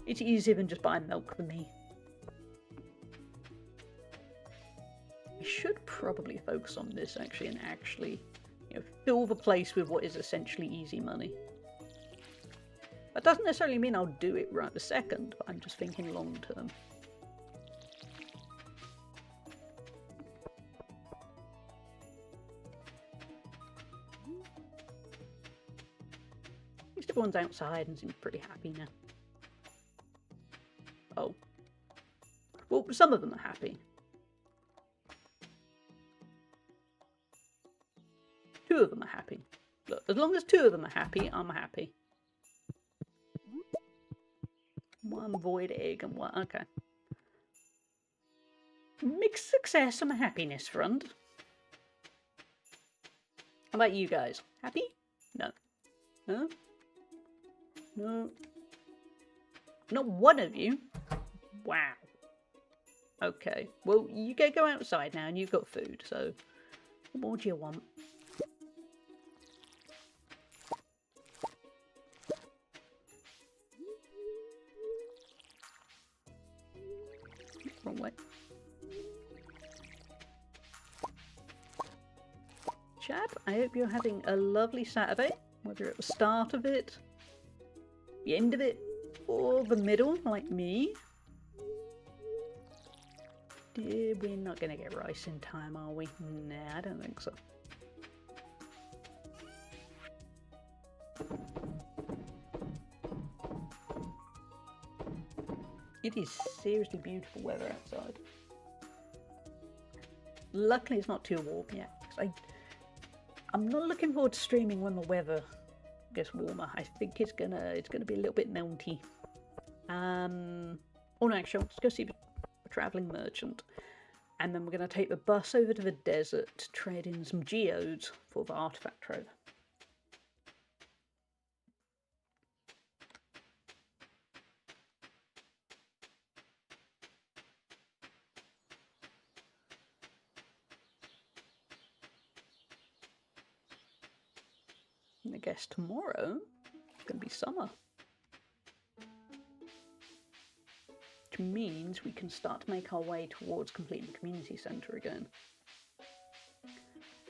Speaker 1: It's easier than just buying milk for me. I should probably focus on this actually and actually, you know, fill the place with what is essentially easy money. That doesn't necessarily mean I'll do it right this second, but I'm just thinking long term. At least everyone's outside and seems pretty happy now. Oh. Well, some of them are happy. 2 of them are happy. Look, as long as 2 of them are happy, I'm happy. 1 void egg and 1... Okay. Mixed success on the happiness front. How about you guys? Happy? No. No? No. Not one of you? Wow. Okay. Well, you go outside now and you've got food, so... What more do you want? Wrong way. Chap, I hope you're having a lovely Saturday, whether at the start of it, the end of it, or the middle, like me. We're not going to get rice in time, are we? Nah, I don't think so. It is seriously beautiful weather outside. Luckily it's not too warm yet. I'm not looking forward to streaming when the weather gets warmer. I think it's gonna be a little bit melty. Oh no, actually, let's go see the travelling merchant. And then we're gonna take the bus over to the desert to trade in some geodes for the artifact trove. I guess tomorrow it's going to be summer. Which means we can start to make our way towards completing the community centre again.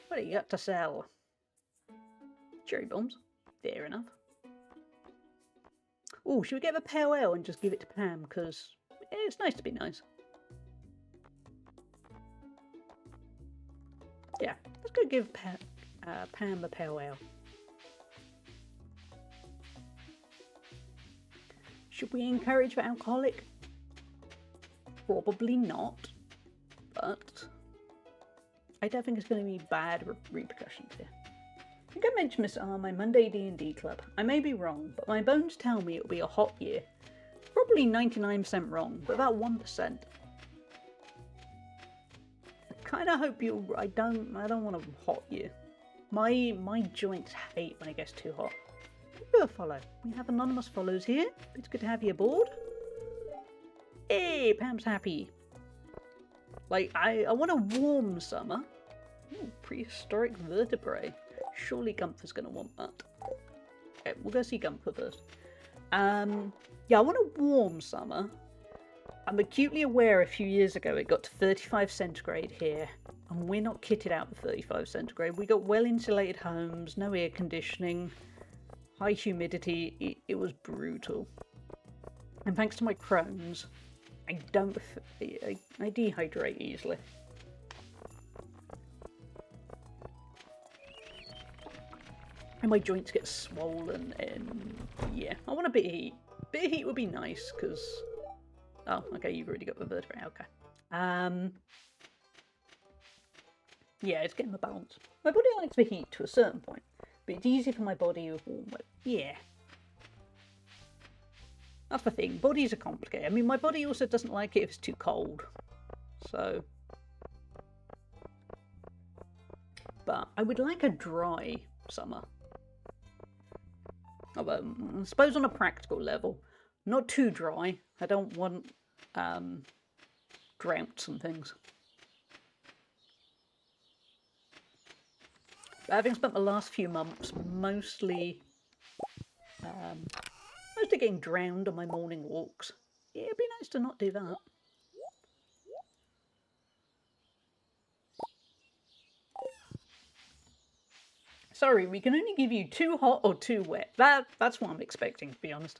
Speaker 1: What do you got to sell? Cherry bombs. Fair enough. Oh, should we get a pale ale and just give it to Pam? Because it's nice to be nice. Yeah, let's go give Pam a pale ale. Should we encourage the alcoholic? Probably not, but I don't think it's going to be bad repercussions here. I think I mentioned this on my Monday D&D club. I may be wrong, but my bones tell me it'll be a hot year. Probably 99% wrong, but about 1%. I kind of hope you. I don't want a hot year. My joints hate when it gets too hot. Do a follow. We have anonymous follows here. It's good to have you aboard. Hey, Pam's happy. Like, I want a warm summer. Ooh, prehistoric vertebrae. Surely Gunther's going to want that. Okay, we'll go see Gunther first. Yeah, I want a warm summer. I'm acutely aware a few years ago it got to 35 centigrade here. And we're not kitted out for 35 centigrade. We got well-insulated homes, no air conditioning, high humidity. It was brutal. And thanks to my Crohn's, I dehydrate easily. And my joints get swollen, and yeah, I want a bit of heat. Bit of heat would be nice, because... Oh, okay, you've already got the vertebrae, okay. Yeah, it's getting the balance. My body likes the heat to a certain point, but it's easy for my body with warm weather. Yeah. That's the thing, bodies are complicated. I mean, my body also doesn't like it if it's too cold. So... But I would like a dry summer. I suppose on a practical level. Not too dry. I don't want droughts and things. But having spent the last few months mostly getting drowned on my morning walks, yeah, it'd be nice to not do that. Sorry, we can only give you too hot or too wet. That's what I'm expecting, to be honest.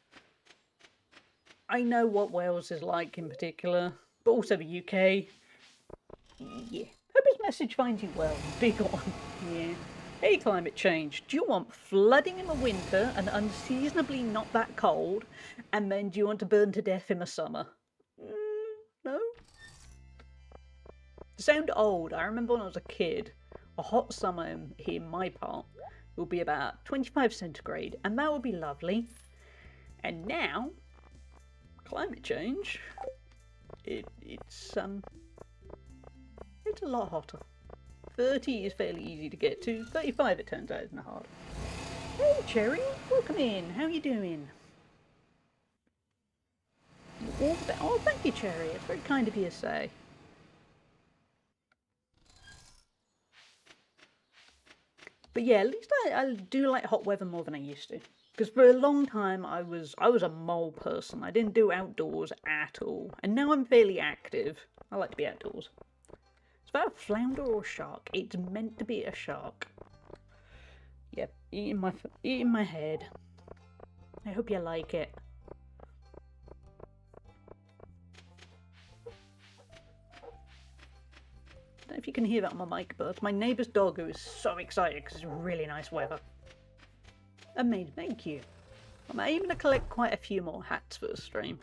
Speaker 1: I know what Wales is like in particular, but also the UK. Yeah. Hope his message finds you well. Big one. Yeah. Hey, climate change. Do you want flooding in the winter and unseasonably not that cold? And then do you want to burn to death in the summer? No? To sound old, I remember when I was a kid, a hot summer here in my part will be about 25 centigrade, and that would be lovely. And now, climate change, it's a lot hotter. 30 is fairly easy to get to. 35, it turns out, isn't hard. Hey, Cherry, welcome in. How are you doing? Oh, thank you, Cherry. It's very kind of you to say. But yeah, at least I do like hot weather more than I used to. Because for a long time I was a mole person. I didn't do outdoors at all. And now I'm fairly active. I like to be outdoors. Is that a flounder or a shark? It's meant to be a shark. Yep, eating my head. I hope you like it. I don't know if you can hear that on my mic, but it's my neighbour's dog who is so excited because it's really nice weather. Amazing, thank you. I'm aiming to collect quite a few more hats for the stream.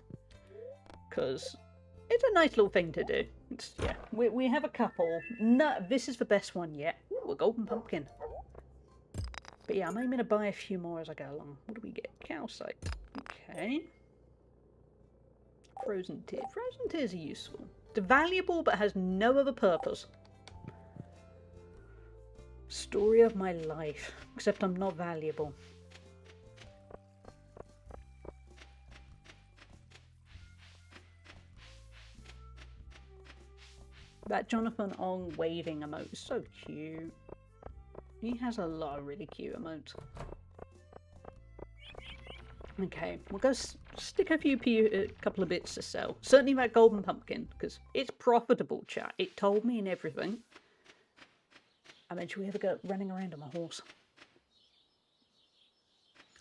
Speaker 1: Because it's a nice little thing to do. Yeah, we have a couple. No, this is the best one yet. Ooh, a golden pumpkin. But yeah, I'm aiming to buy a few more as I go along. What do we get? Calcite. Okay. Frozen tear. Frozen tears are useful. It's valuable but has no other purpose. Story of my life. Except I'm not valuable. That Jonathan Ong waving emote is so cute. He has a lot of really cute emotes. Okay, we'll go stick a couple of bits to sell. Certainly that golden pumpkin, because it's profitable, chat. It told me and everything. And then should we ever go running around on my horse?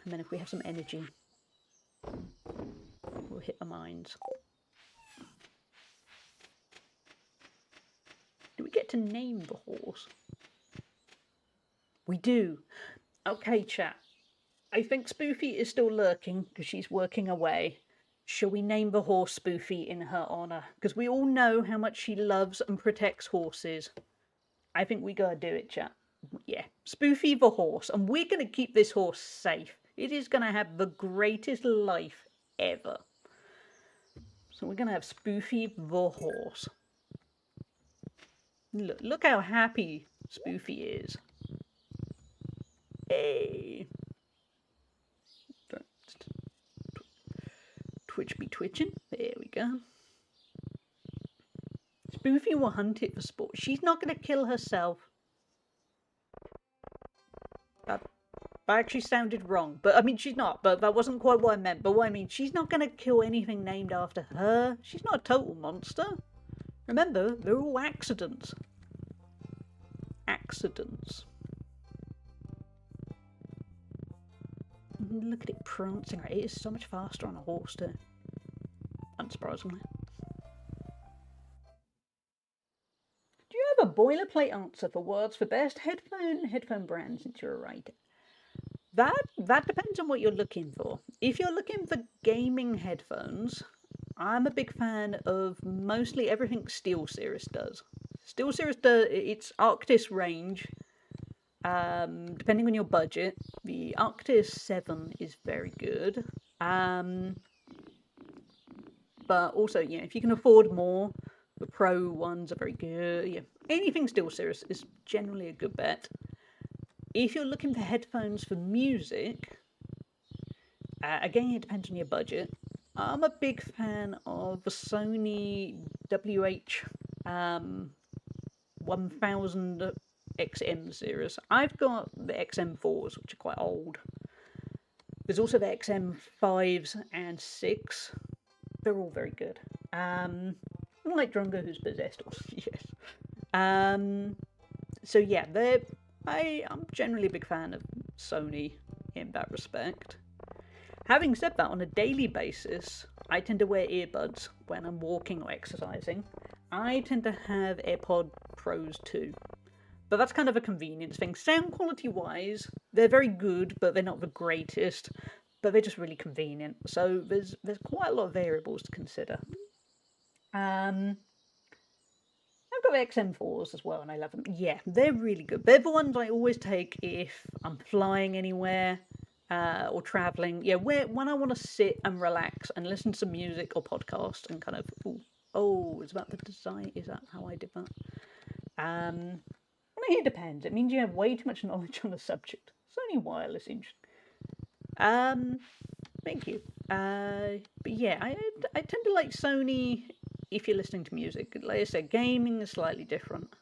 Speaker 1: And then if we have some energy, we'll hit the mines. Do we get to name the horse? We do. Okay, chat. I think Spoofy is still lurking because she's working away. Shall we name the horse Spoofy in her honour? Because we all know how much she loves and protects horses. I think we gotta do it, chat. Yeah, Spoofy the horse. And we're gonna keep this horse safe. It is gonna have the greatest life ever. So we're gonna have Spoofy the horse. Look how happy Spoofy is. Hey. Twitch be twitching. There we go. Spoofy will hunt it for sport. She's not going to kill herself. That actually sounded wrong. But I mean, she's not. But that wasn't quite what I meant. But what I mean, she's not going to kill anything named after her. She's not a total monster. Remember, they're all accidents. Accidents. Look at it prancing. It is so much faster on a horse too. Unsurprisingly. Do you have a boilerplate answer for words for best headphone brand since you're a writer? That depends on what you're looking for. If you're looking for gaming headphones, I'm a big fan of mostly everything SteelSeries does. SteelSeries does its Arctis range. Depending on your budget, the Arctis 7 is very good. But also, yeah, if you can afford more, the Pro ones are very good. Yeah, anything SteelSeries is generally a good bet. If you're looking for headphones for music, again, it depends on your budget. I'm a big fan of the Sony WH-1000 XM series. I've got the XM4s, which are quite old. There's also the XM5s and 6. They're all very good. Like Drongo, who's possessed us, yes. So yeah, I'm generally a big fan of Sony in that respect. Having said that, on a daily basis, I tend to wear earbuds when I'm walking or exercising. I tend to have AirPod Pros too. But that's kind of a convenience thing. Sound quality wise, they're very good, but they're not the greatest. But they're just really convenient. So there's quite a lot of variables to consider. I've got the XM4s as well, and I love them. Yeah, they're really good. They're the ones I always take if I'm flying anywhere or traveling. Yeah, when I want to sit and relax and listen to some music or podcast and kind of, is that the design? Is that how I did that? Well, it depends. It means you have way too much knowledge on the subject. Sony wireless interesting. Thank you. But yeah, I tend to like Sony if you're listening to music. Like I said, gaming is slightly different.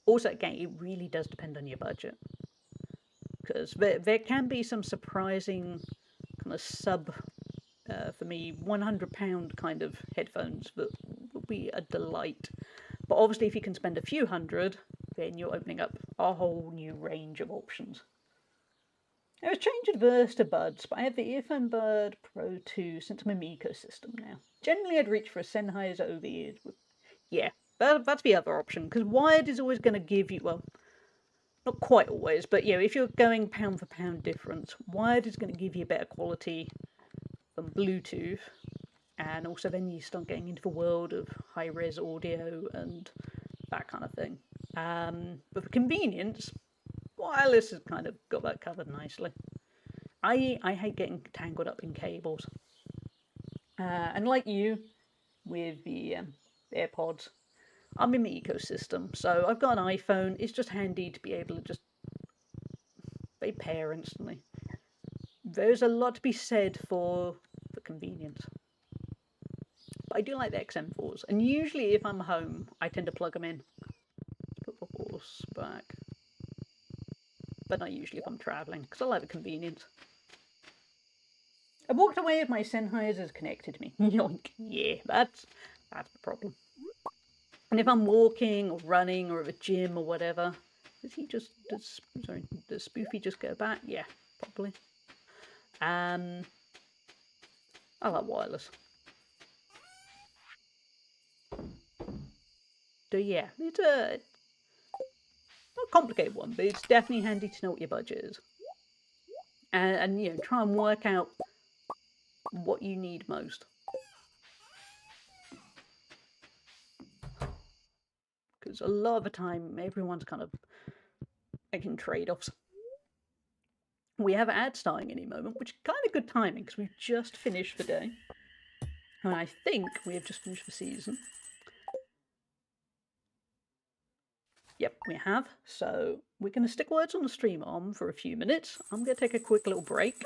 Speaker 1: Also, again, it really does depend on your budget. Because there can be some surprising kind of for me, £100 kind of headphones that will be a delight. But obviously, if you can spend a few hundred, then you're opening up a whole new range of options. I was changing verse to buds, but I have the Earphone Bud Pro 2 since I'm in my ecosystem now. Generally, I'd reach for a Sennheiser over the ears. Yeah, that's the other option, because wired is always going to give you, well, not quite always, but yeah, if you're going pound for pound difference, wired is going to give you better quality than Bluetooth. And also then you start getting into the world of high-res audio and that kind of thing. But for convenience, wireless has kind of got that covered nicely. I hate getting tangled up in cables. And like you, with the AirPods, I'm in the ecosystem. So I've got an iPhone. It's just handy to be able to just they pair instantly. There's a lot to be said for convenience. But I do like the XM4s. And usually if I'm home, I tend to plug them in. Put the horse back. but not usually if I'm travelling, because I like the convenience. I walked away if my Sennheisers connected me. Yoink. Yeah, that's the problem. And if I'm walking or running or at the gym or whatever, does Spoofy just go back? Yeah, probably. I like wireless. So yeah, it's a not a complicated one, but it's definitely handy to know what your budget is. And you know, try and work out what you need most. Because a lot of the time, everyone's kind of making trade-offs. We have ads starting any moment, which is kind of good timing because we've just finished the day. And I think we have just finished the season. Yep, we have. So we're going to stick words on the stream on for a few minutes. I'm going to take a quick little break.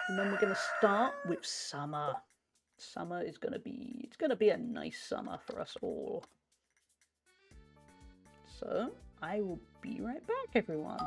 Speaker 1: And then we're going to start with summer. Summer is going to be, it's going to be a nice summer for us all. So I will be right back, everyone.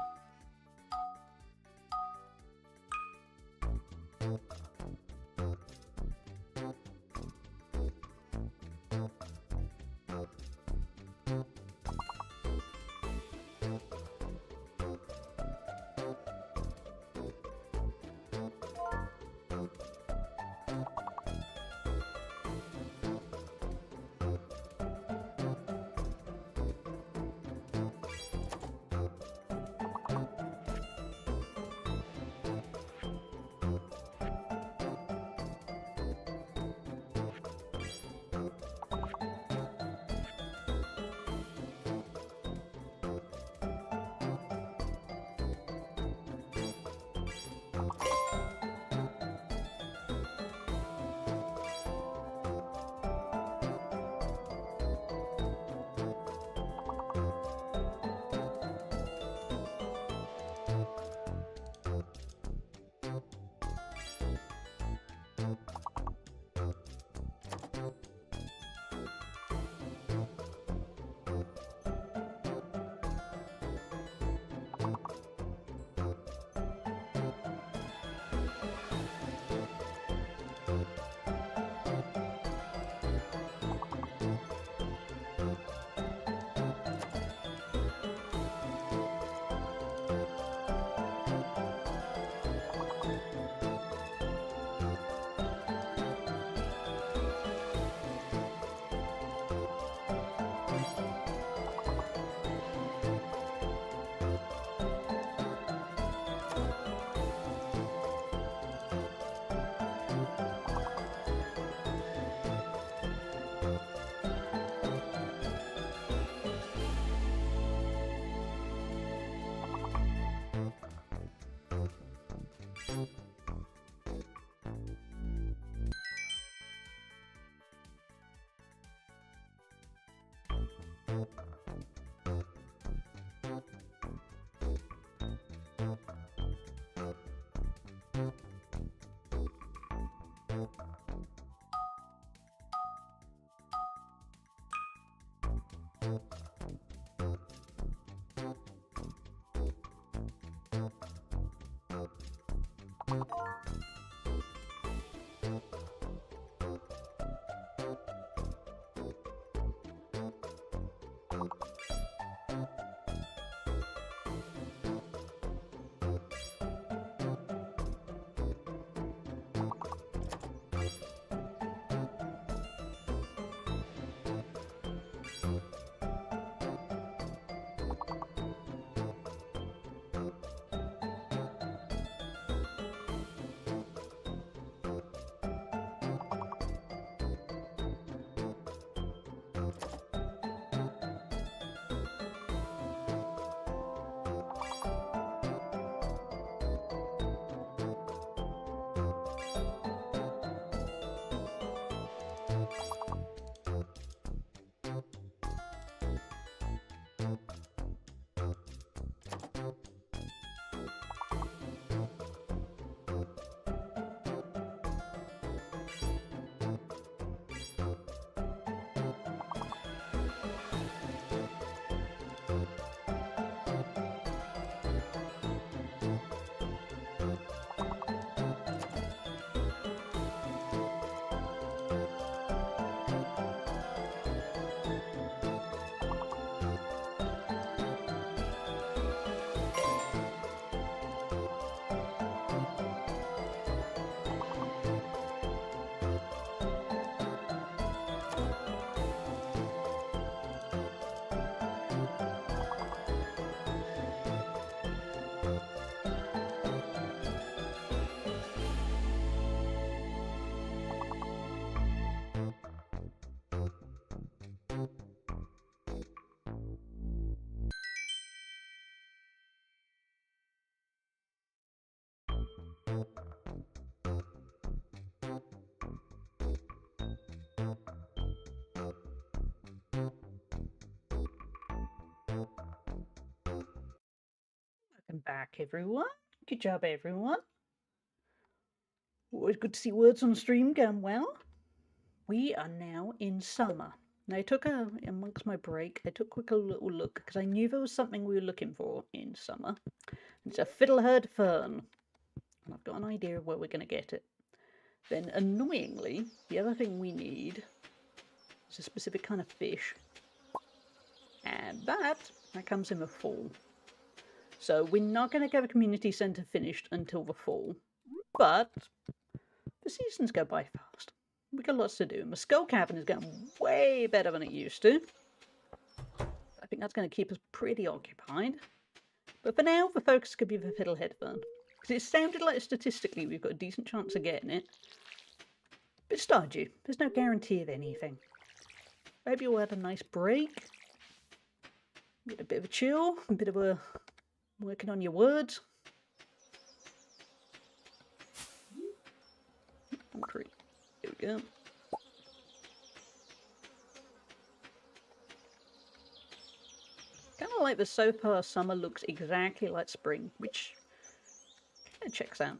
Speaker 1: Welcome back, everyone. Good job, everyone. Always good to see words on stream going well. We are now in summer. Now, I took amongst my break, I took a quick little look because I knew there was something we were looking for in summer. It's a fiddlehead fern. And I've got an idea of where we're going to get it. Then, annoyingly, the other thing we need is a specific kind of fish. And that comes in the fall. So we're not going to get a community centre finished until the fall. But the seasons go by fast. We got lots to do. My skull cavern is going way better than it used to. I think that's going to keep us pretty occupied. But for now, the focus could be the fiddlehead fern. Because it sounded like statistically we've got a decent chance of getting it. But Stardew, there's no guarantee of anything. Maybe we'll have a nice break. Get a bit of a chill, a bit of a working on your words. Concrete. Here we go. Kind of like the so far summer looks exactly like spring, which kind of checks out.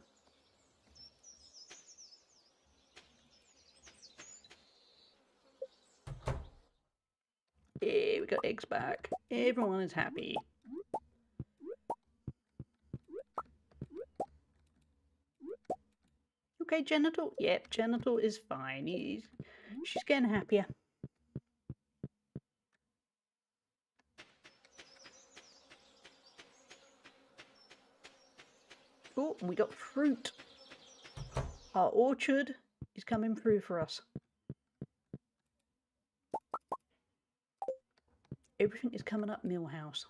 Speaker 1: Here we got eggs back. Everyone is happy. Okay, Genital? Yep, Genital is fine. She's getting happier. Oh, and we got fruit. Our orchard is coming through for us. Everything is coming up Millhouse.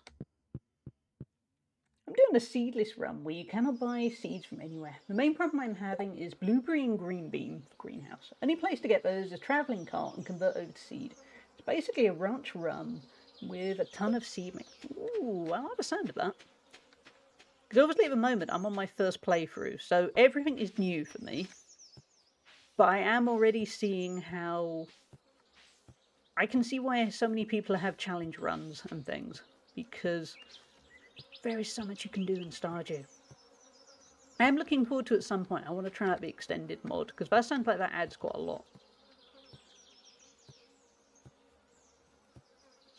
Speaker 1: I'm doing a seedless run where you cannot buy seeds from anywhere. The main problem I'm having is blueberry and green bean for greenhouse. Only place to get those is a travelling cart and convert over to seed. It's basically a ranch run with a ton of seed mix. Ooh, I like the sound of that. Because obviously at the moment I'm on my first playthrough, so everything is new for me. But I am already seeing how... I can see why so many people have challenge runs and things, because there is so much you can do in Stardew. I am looking forward to at some point. I want to try out the extended mod, because that sounds like that adds quite a lot.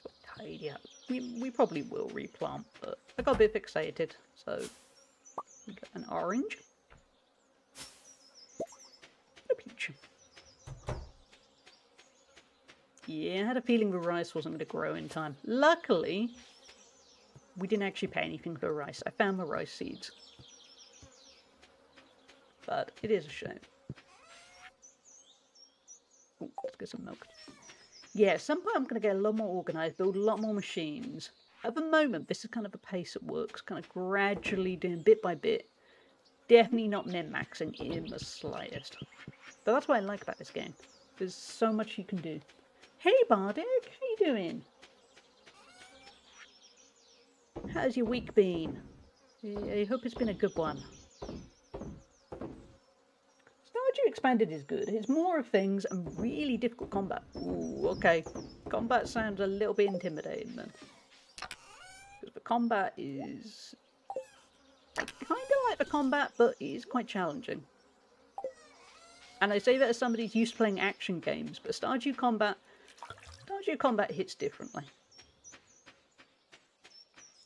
Speaker 1: So tidy up. We probably will replant, but I got a bit fixated, so we got an orange. A peach. Yeah, I had a feeling the rice wasn't going to grow in time. Luckily, we didn't actually pay anything for the rice. I found the rice seeds. But it is a shame. Ooh, let's get some milk. Yeah, at some point I'm going to get a lot more organised, build a lot more machines. At the moment, this is kind of the pace it works, kind of gradually doing bit by bit. Definitely not min-maxing in the slightest. But that's what I like about this game. There's so much you can do. Hey Bardic, how you doing? How's your week been? I hope it's been a good one. Stardew Expanded is good. It's more of things and really difficult combat. Ooh, okay. Combat sounds a little bit intimidating then. Because the combat is... I kind of like the combat, but it is quite challenging. And I say that as somebody who's used to playing action games, but Stardew Combat hits differently.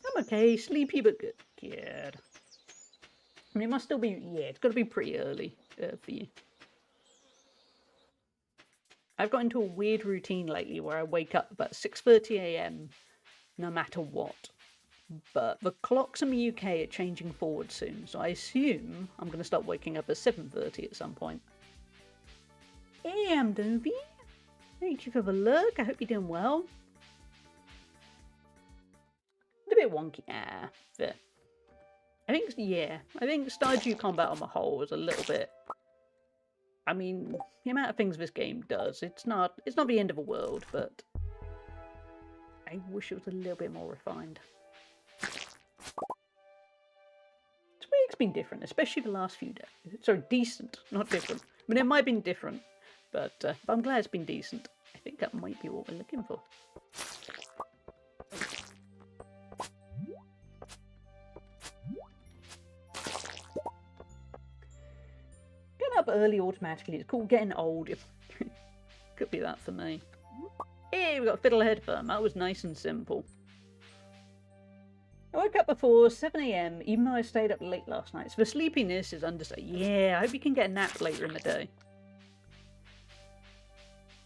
Speaker 1: I'm okay, sleepy but good. Good. I mean, it must still be, yeah, it's got to be pretty early for you. I've got into a weird routine lately where I wake up about 6:30 AM no matter what. But the clocks in the UK are changing forward soon, so I assume I'm going to start waking up at 7:30 at some point. Hey, I'm Dovey. Thank you for the look. I hope you're doing well. A bit wonky. Fair. I think Stardew Combat on the whole is a little bit... I mean, the amount of things this game does, it's not the end of the world, but I wish it was a little bit more refined. This week's been different, especially the last few days. Sorry, decent, not different. I mean, it might have been different, but I'm glad it's been decent. I think that might be what we're looking for. up early automatically. It's called getting old. Could be that for me. Hey, we got Fiddlehead Firm. That was nice and simple. I woke up before 7 AM, even though I stayed up late last night. So the sleepiness is understated. Yeah, I hope you can get a nap later in the day.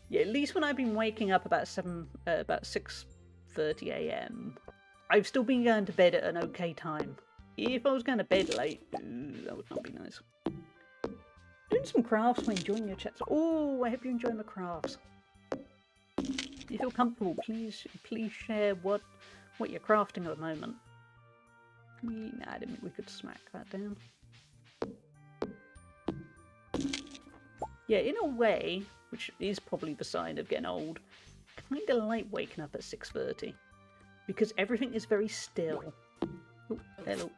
Speaker 1: Yeah, at least when I've been waking up about 6:30 AM, I've still been going to bed at an okay time. If I was going to bed late, that would not be nice. Doing some crafts while enjoying your chats. Oh, I hope you're enjoying the crafts. If you feel comfortable, please share what you're crafting at the moment. Nah, I didn't think we could smack that down. Yeah, in a way, which is probably the sign of getting old, kind of like waking up at 6:30 because everything is very still. Oh, hello.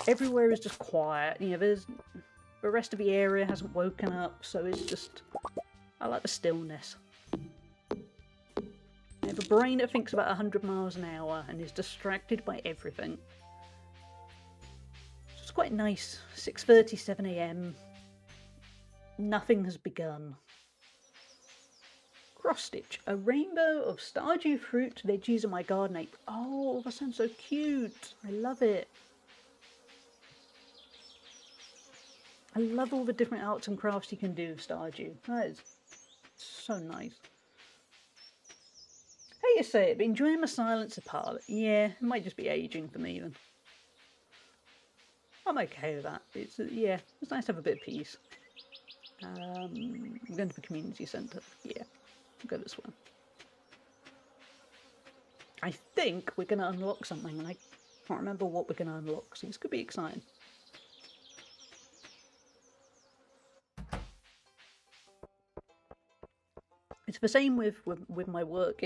Speaker 1: Everywhere is just quiet. You know, the rest of the area hasn't woken up, so it's just. I like the stillness. I have a brain that thinks about 100 miles an hour and is distracted by everything. So it's quite nice. 6:37 AM. Nothing has begun. Cross stitch. A rainbow of Stardew fruit, veggies in my garden. Oh, that sounds so cute. I love it. I love all the different arts and crafts you can do with Stardew. That is so nice. How you say it, but enjoying my silence apart. Yeah, it might just be aging for me then. I'm okay with that. It's yeah, it's nice to have a bit of peace. We're going to the community centre. Yeah, we'll go this way. I think we're going to unlock something, and I can't remember what we're going to unlock, so this could be exciting. It's the same with my work.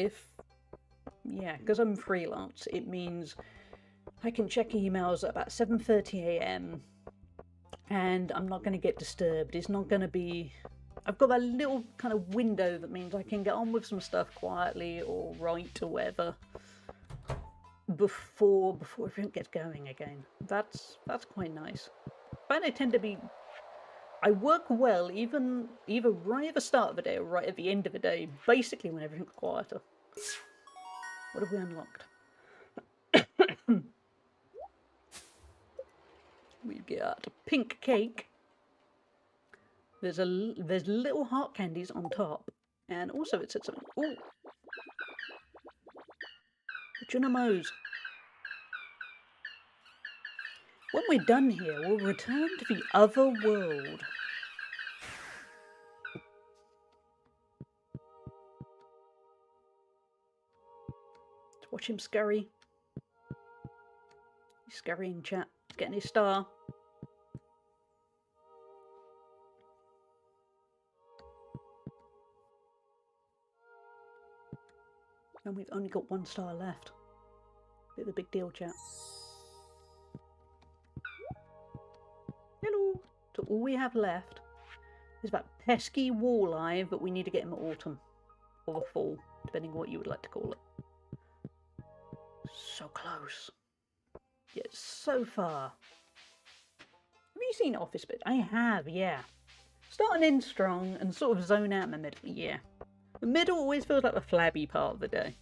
Speaker 1: Because I'm freelance, it means I can check emails at about 7:30 AM and I'm not going to get disturbed. It's not going to be... I've got that little kind of window that means I can get on with some stuff quietly or write or whatever before everything gets going again. That's quite nice. But I tend to be... I work well either right at the start of the day or right at the end of the day, basically when everything's quieter. What have we unlocked? We've got a pink cake. There's little heart candies on top, and also it said something. Oh, Junamos. When we're done here, we'll return to the other world. Let's watch him scurry. He's scurrying, chat. He's getting his star. And we've only got 1 star left. Bit of a big deal, chat. Hello. So all we have left is that pesky walleye that we need to get in the autumn. Or the fall, depending on what you would like to call it. So close. Yet so far. Have you seen Office Bit? I have, yeah. Start and end strong and sort of zone out in the middle, yeah. The middle always feels like the flabby part of the day.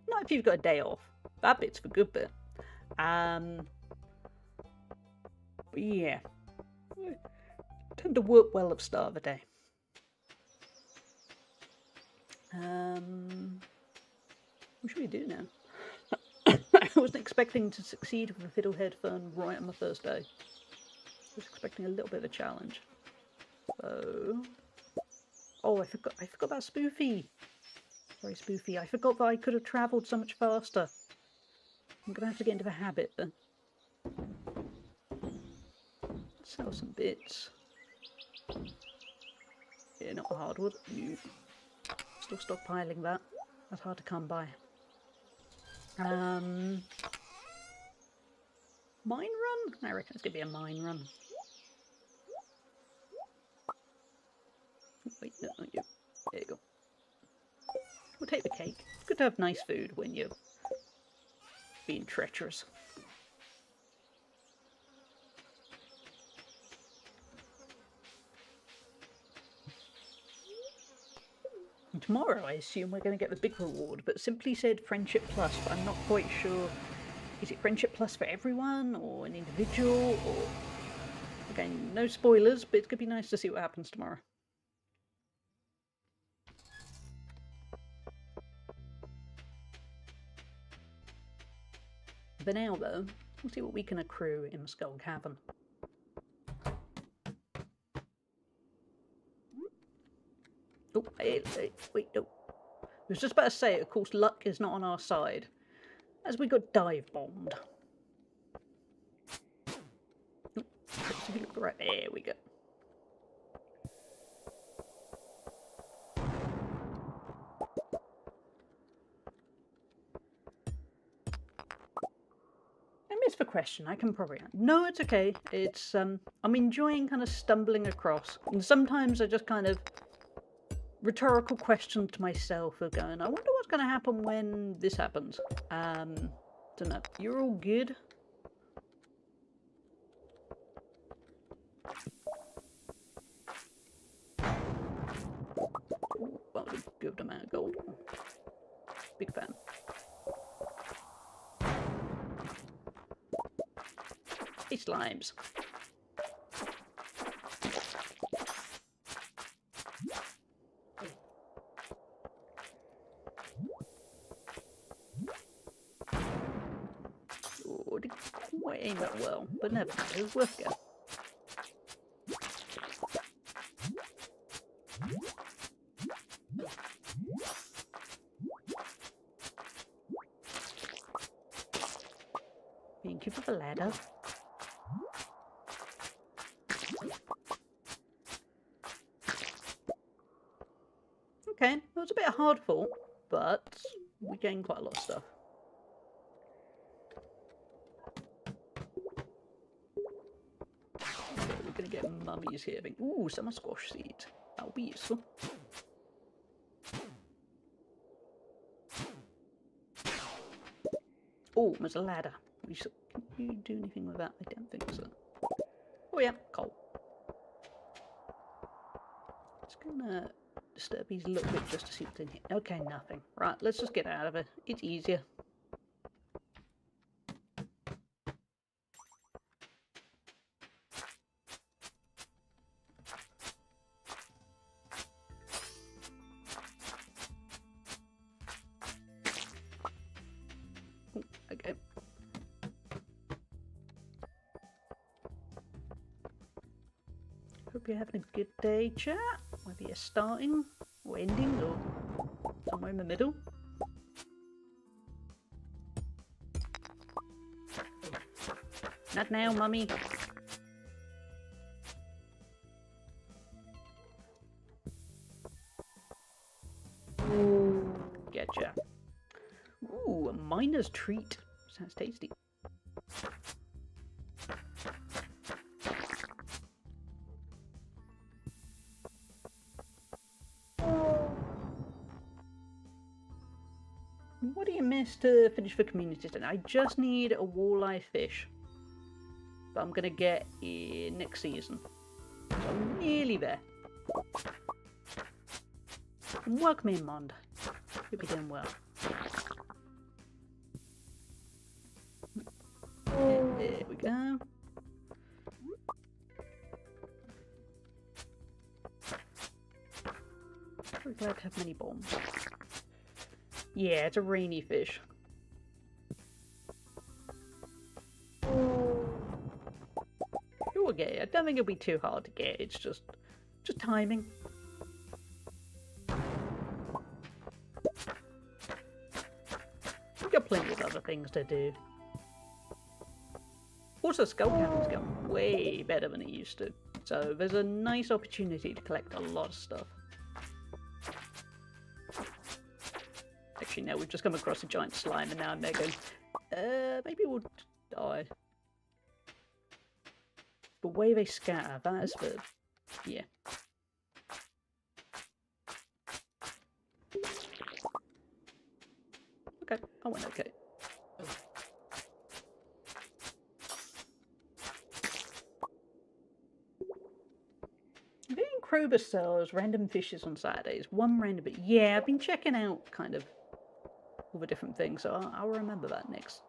Speaker 1: Not if you've got a day off. That bit's the good bit. But yeah. Tend to work well at the start of the day. What should we do now? I wasn't expecting to succeed with the Fiddlehead Fern right on the first day. I was expecting a little bit of a challenge. So... Oh, I forgot about Spoofy. Sorry, Spoofy. I forgot that I could have travelled so much faster. I'm going to have to get into the habit then. Sell some bits. Yeah, not the hardwood. Still stockpiling that. That's hard to come by. Mine run? I reckon it's going to be a mine run. Wait, no, not you. There you go. We'll take the cake. It's good to have nice food when you're being treacherous. tomorrow I assume we're going to get the big reward, but simply said Friendship Plus, but I'm not quite sure. Is it Friendship Plus for everyone, or an individual, or... Again, no spoilers, but it's going to be nice to see what happens tomorrow. For now, though, we'll see what we can accrue in the Skull Cavern. Oh, wait, no. I was just about to say, of course, luck is not on our side, as we got dive bombed. Oh, if you look right, there we go. I missed the question. I can probably... No, it's okay. It's I'm enjoying kind of stumbling across, and sometimes I just kind of rhetorical question to myself of going, I wonder what's going to happen when this happens. Don't know. You're all good. Ooh, that was a good amount of gold. Big fan. Hey, slimes. Oh, didn't quite aim that well, but never mind, it was worth it. Thank you for the ladder. Okay, it was a bit hard fall, but we gained quite a lot of stuff. Okay, we're going to get mummies here. Ooh, summer squash seeds. That'll be useful. Oh, there's a ladder. Can you do anything with that? I don't think so. Oh yeah, coal. Just gonna disturb these a little bit just to see what's in here. Okay, nothing. Right, let's just get out of it. It's easier. Ooh, okay. Hope you're having a good day, chat. Whether you're starting, or ending, or somewhere in the middle. Not now, mummy. Ooh, getcha. Ooh, a miner's treat. Sounds tasty. What do you miss to finish the community center? I just need a walleye fish that I'm going to get in next season. So I'm nearly there. Welcome in, Mond. You'll be doing well. There we go. We're glad to have many bombs. Yeah, it's a rainy fish. You'll get it. I don't think it'll be too hard to get. It's just timing. We've got plenty of other things to do. Also, Skull Cavern's going way better than it used to. So there's a nice opportunity to collect a lot of stuff. Actually, no, we've just come across a giant slime and now I'm there going, maybe we'll die. The way they scatter, that is the... yeah. Okay, I went okay. I'm getting Krobus sells random fishes on Saturdays. One random, but yeah, I've been checking out kind of all the different things, so I'll remember that next,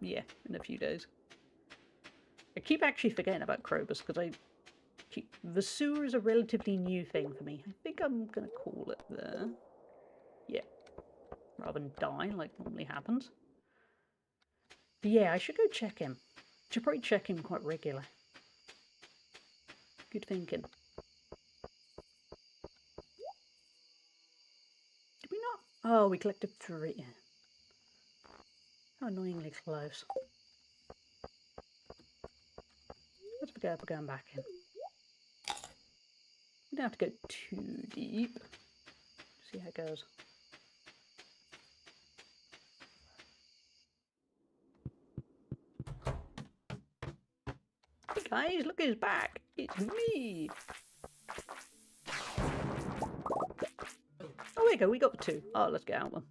Speaker 1: in a few days. I keep actually forgetting about Krobus because the sewer is a relatively new thing for me. I think I'm gonna call it there. Yeah, rather than die like normally happens. But yeah, I should go check him. Should probably check him quite regular. Good thinking. Did we not? Oh, we collected 3. How annoyingly close. Let's forget about going back in. We don't have to go too deep. See how it goes. Hey guys, look at his back. It's me. Oh, there you go. We got the 2. Oh, let's get out one.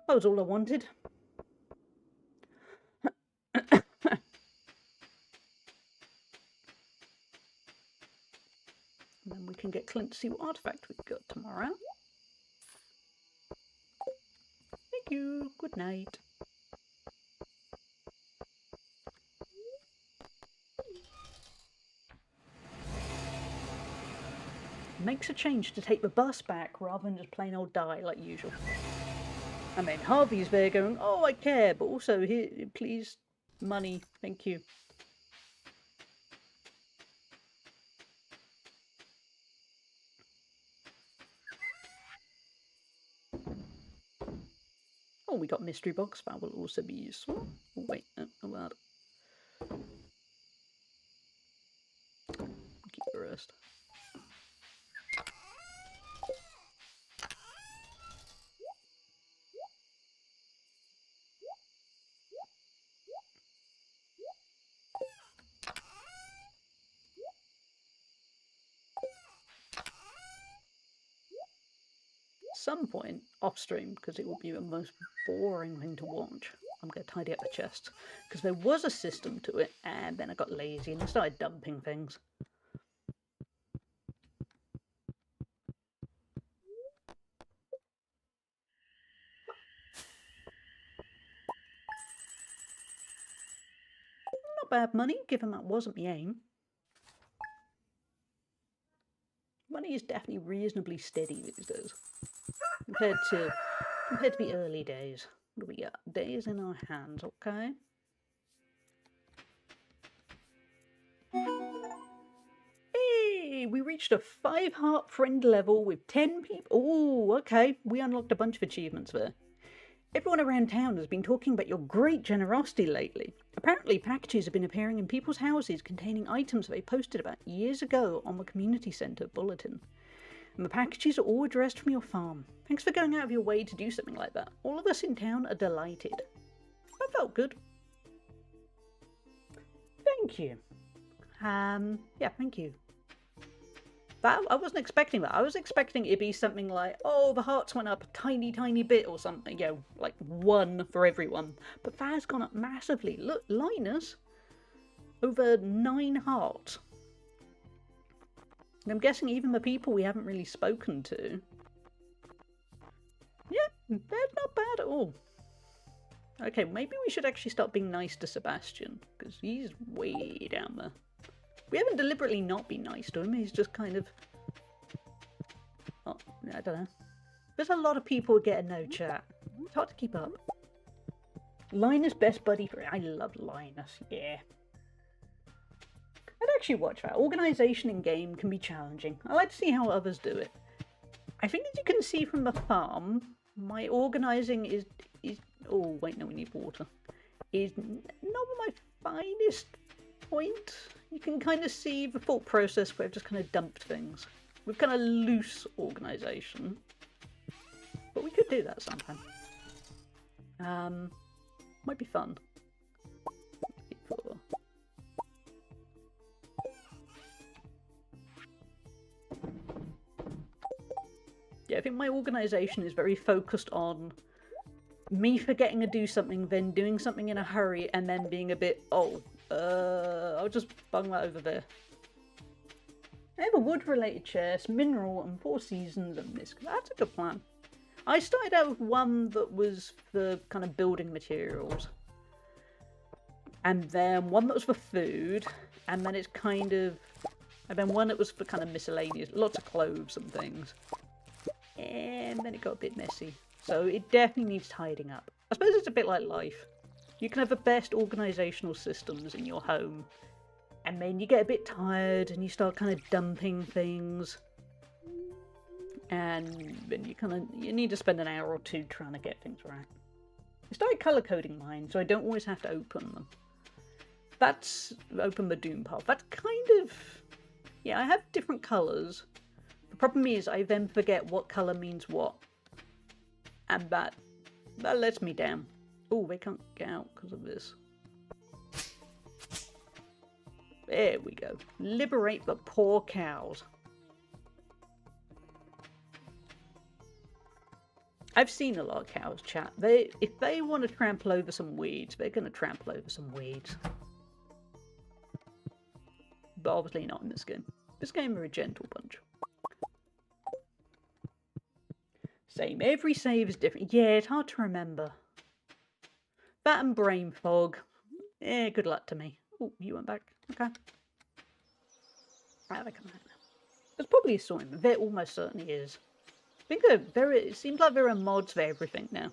Speaker 1: That was all I wanted. And then we can get Clint to see what artifact we've got tomorrow. Thank you. Good night. Makes a change to take the bus back rather than just plain old die like usual. I mean, Harvey's there going, oh, I care, but also here, please, money, thank you. Oh, we got mystery box. That will also be useful. Oh, wait, no, that. Keep the rest. Some point off stream, because it will be the most boring thing to watch, I'm going to tidy up the chest, because there was a system to it, and then I got lazy and I started dumping things. Not bad money, given that wasn't the aim. Money is definitely reasonably steady these days, compared to the early days. What do we got? Days in our hands, okay. Hey, we reached a 5-heart friend level with 10 people. Oh, okay. We unlocked a bunch of achievements there. Everyone around town has been talking about your great generosity lately. Apparently, packages have been appearing in people's houses containing items they posted about years ago on the community centre bulletin. And the packages are all addressed from your farm. Thanks for going out of your way to do something like that. All of us in town are delighted. That felt good. Thank you. Yeah, thank you. That, I wasn't expecting that. I was expecting it to be something like, oh, the hearts went up a tiny, tiny bit or something, you know, like 1 for everyone. But that has gone up massively. Look, Linus, over 9 hearts. And I'm guessing even the people we haven't really spoken to. Yeah, that's not bad at all. Okay, maybe we should actually start being nice to Sebastian, because he's way down there. We haven't deliberately not been nice to him, he's just kind of... Oh, I don't know. There's a lot of people who get a no chat. It's hard to keep up. Linus best buddy for... I love Linus, yeah. I'd actually watch that. Organisation in game can be challenging. I like to see how others do it. I think as you can see from the farm, my organising is... Oh, wait, no, we need water. Is not my finest point. You can kind of see the thought process where I've just kind of dumped things. With kind of loose organisation. But we could do that sometime. Might be fun. Yeah, I think my organisation is very focused on me forgetting to do something, then doing something in a hurry, and then being a bit, I'll just bung that over there. I have a a wood-related chest, mineral, and 4 seasons and this. That's a good plan. I started out with one that was for kind of building materials. And then one that was for food. And then it's kind of... And then one that was for kind of miscellaneous. Lots of clothes and things. And then it got a bit messy. So it definitely needs tidying up. I suppose it's a bit like life. You can have the best organisational systems in your home. And then you get a bit tired and you start kind of dumping things. And then you need to spend an hour or two trying to get things right. I started colour coding mine, so I don't always have to open them. That's open the Doom path. That's kind of... Yeah, I have different colours. The problem is I then forget what colour means what. And that lets me down. Oh, they can't get out because of this. There we go. Liberate the poor cows. I've seen a lot of cows, chat. If they want to trample over some weeds, they're going to trample over some weeds. But obviously not in this game. This game are a gentle bunch. Same. Every save is different. Yeah, it's hard to remember. That and brain fog. Eh, good luck to me. Oh, you went back. Okay. Right, they come out now. There's probably a storm. There almost certainly is. I think it seems like there are mods for everything now.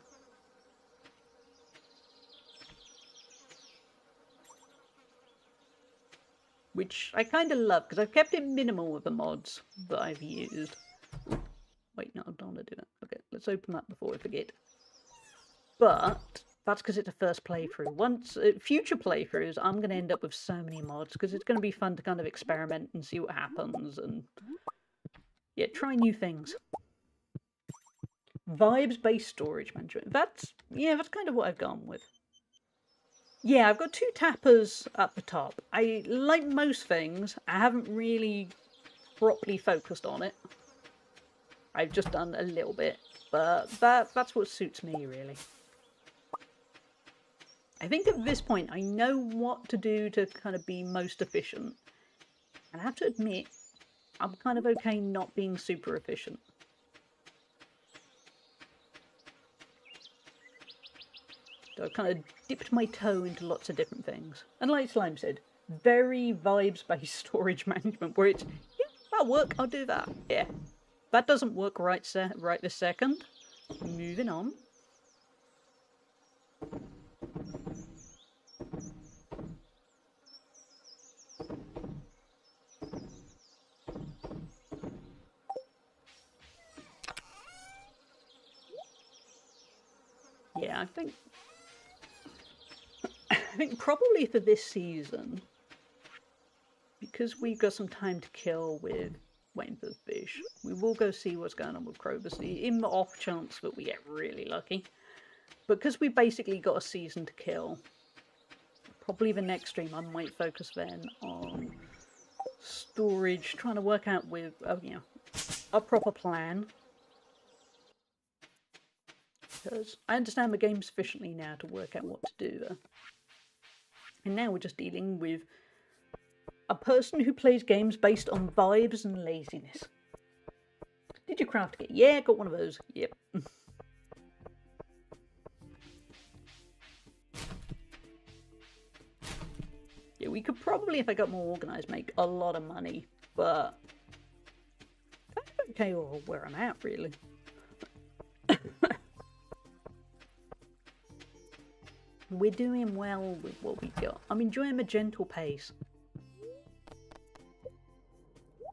Speaker 1: Which I kind of love, because I've kept it minimal with the mods that I've used. Ooh, wait, no, I don't want to do that. Okay, let's open that before I forget. But that's because it's a first playthrough. Once future playthroughs, I'm going to end up with so many mods, because it's going to be fun to kind of experiment and see what happens. And yeah, try new things. Vibes-based storage management. That's kind of what I've gone with. Yeah, I've got 2 tappers up the top. Like most things, I haven't really properly focused on it. I've just done a little bit, but that's what suits me, really. I think at this point, I know what to do to kind of be most efficient. And I have to admit, I'm kind of okay not being super efficient. So I've kind of dipped my toe into lots of different things. And like Slime said, very vibes-based storage management, where it's, yeah, that'll work, I'll do that. Yeah. That doesn't work right this second. Moving on. Yeah, I think probably for this season, because we've got some time to kill with waiting for the fish, we will go see what's going on with Crowbusy in the off chance that we get really lucky. But because we basically got a season to kill, probably the next stream I might focus then on storage, trying to work out with a proper plan. Because I understand the game sufficiently now to work out what to do there. And now we're just dealing with a person who plays games based on vibes and laziness. Did you craft it? Yeah, got one of those. Yep. Yeah, we could probably, if I got more organised, make a lot of money. But that's okay where I'm at, really. We're doing well with what we've got. I'm enjoying the gentle pace.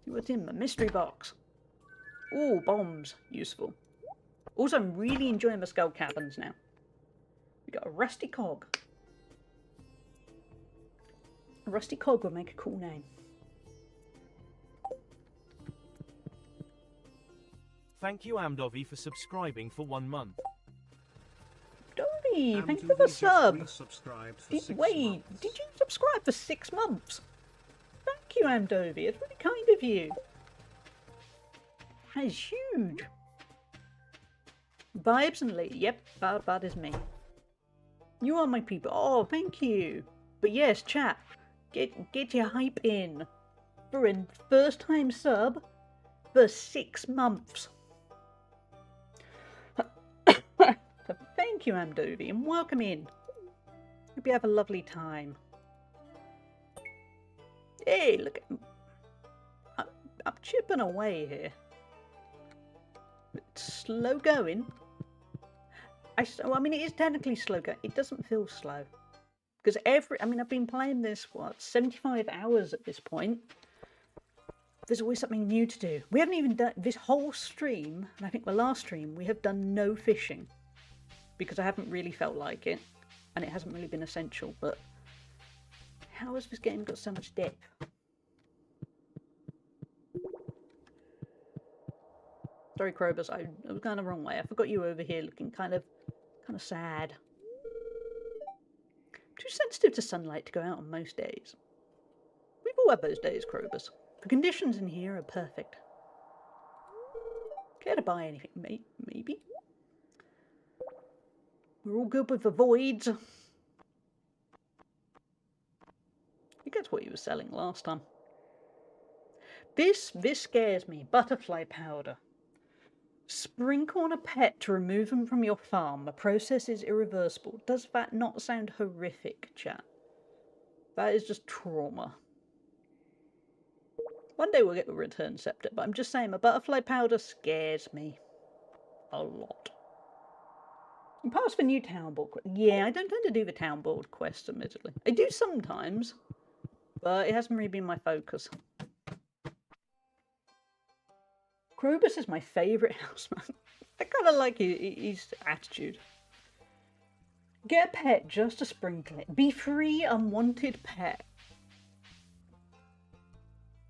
Speaker 1: See what's in the mystery box. Ooh, bombs. Useful. Also, I'm really enjoying the skull caverns now. We got a rusty cog. A rusty cog would make a cool name.
Speaker 2: Thank you, Amdovi, for subscribing for 1 month.
Speaker 1: Thank you for the sub. Wait, did you subscribe for 6 months? Thank you, Amdovi. It's really kind of you. That is huge. Vibes and Lee. Yep, that is me. You are my people. Oh, thank you. But yes, chat, get your hype in. for a first time sub for 6 months. So thank you, Amdovi, and welcome in. Hope you have a lovely time. Hey, look, I'm chipping away here. It's slow going. I mean, it is technically slow going. It doesn't feel slow. Because I've been playing this, 75 hours at this point. There's always something new to do. We haven't even done, this whole stream, and I think the last stream, we have done no fishing. Because I haven't really felt like it. And it hasn't really been essential, but how has this game got so much depth? Sorry, Krobus, I was going the wrong way. I forgot you over here looking kind of sad. Too sensitive to sunlight to go out on most days. We've all had those days, Krobus. The conditions in here are perfect. Care to buy anything, mate? Maybe? We're all good with the voids. I think that's what you were selling last time. This scares me. Butterfly powder. Sprinkle on a pet to remove them from your farm. The process is irreversible. Does that not sound horrific, chat? That is just trauma. One day we'll get the return scepter, but I'm just saying, the butterfly powder scares me a lot. You pass the new town board quest. Yeah, I don't tend to do the town board quests, admittedly. I do sometimes, but it hasn't really been my focus. Krobus is my favourite houseman. I kind of like his attitude. Get a pet just to sprinkle it. Be free, unwanted pet.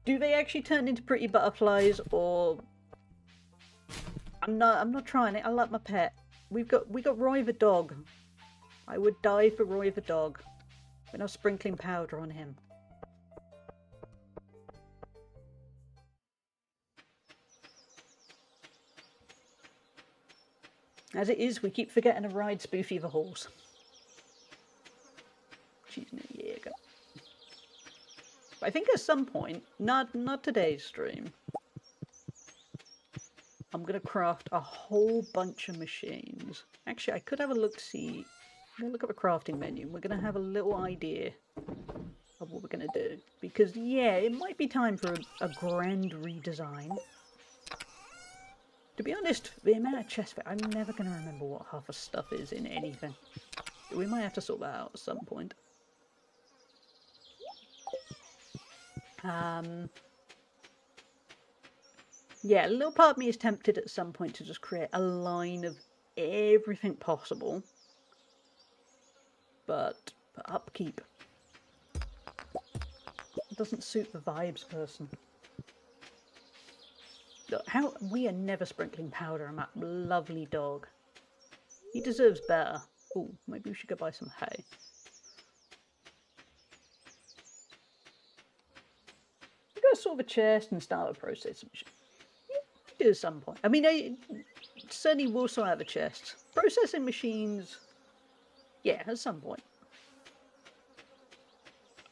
Speaker 1: Do they actually turn into pretty butterflies, or I'm not trying it. I like my pet. We got Roy the dog. I would die for Roy the dog when I was sprinkling powder on him. As it is, we keep forgetting to ride Spoofy the horse. She's a year ago. But I think at some point, not today's stream, I'm going to craft a whole bunch of machines. Actually, I could have a look to see. I'm going to look at the crafting menu. We're going to have a little idea of what we're going to do. Because, yeah, it might be time for a grand redesign. To be honest, the amount of chest, I'm never going to remember what half the stuff is in anything. We might have to sort that out at some point. Yeah, a little part of me is tempted at some point to just create a line of everything possible. But upkeep doesn't suit the vibes person. Look, how we are never sprinkling powder on that lovely dog. He deserves better. Ooh, maybe we should go buy some hay. We gotta solve a chest and start a processing machine. Do at some point. I mean, I certainly will sort out the chests. Processing machines, yeah, at some point.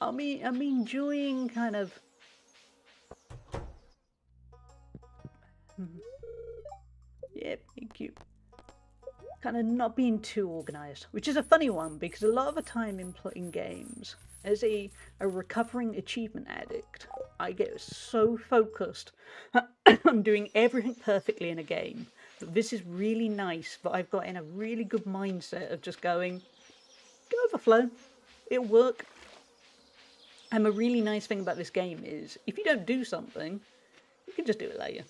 Speaker 1: I'm enjoying kind of. Yeah, thank you. Kind of not being too organised, which is a funny one because a lot of the time in games, as a recovering achievement addict, I get so focused on doing everything perfectly in a game that this is really nice, but I've got in a really good mindset of just going, go with the flow, it'll work. And the really nice thing about this game is, if you don't do something, you can just do it later.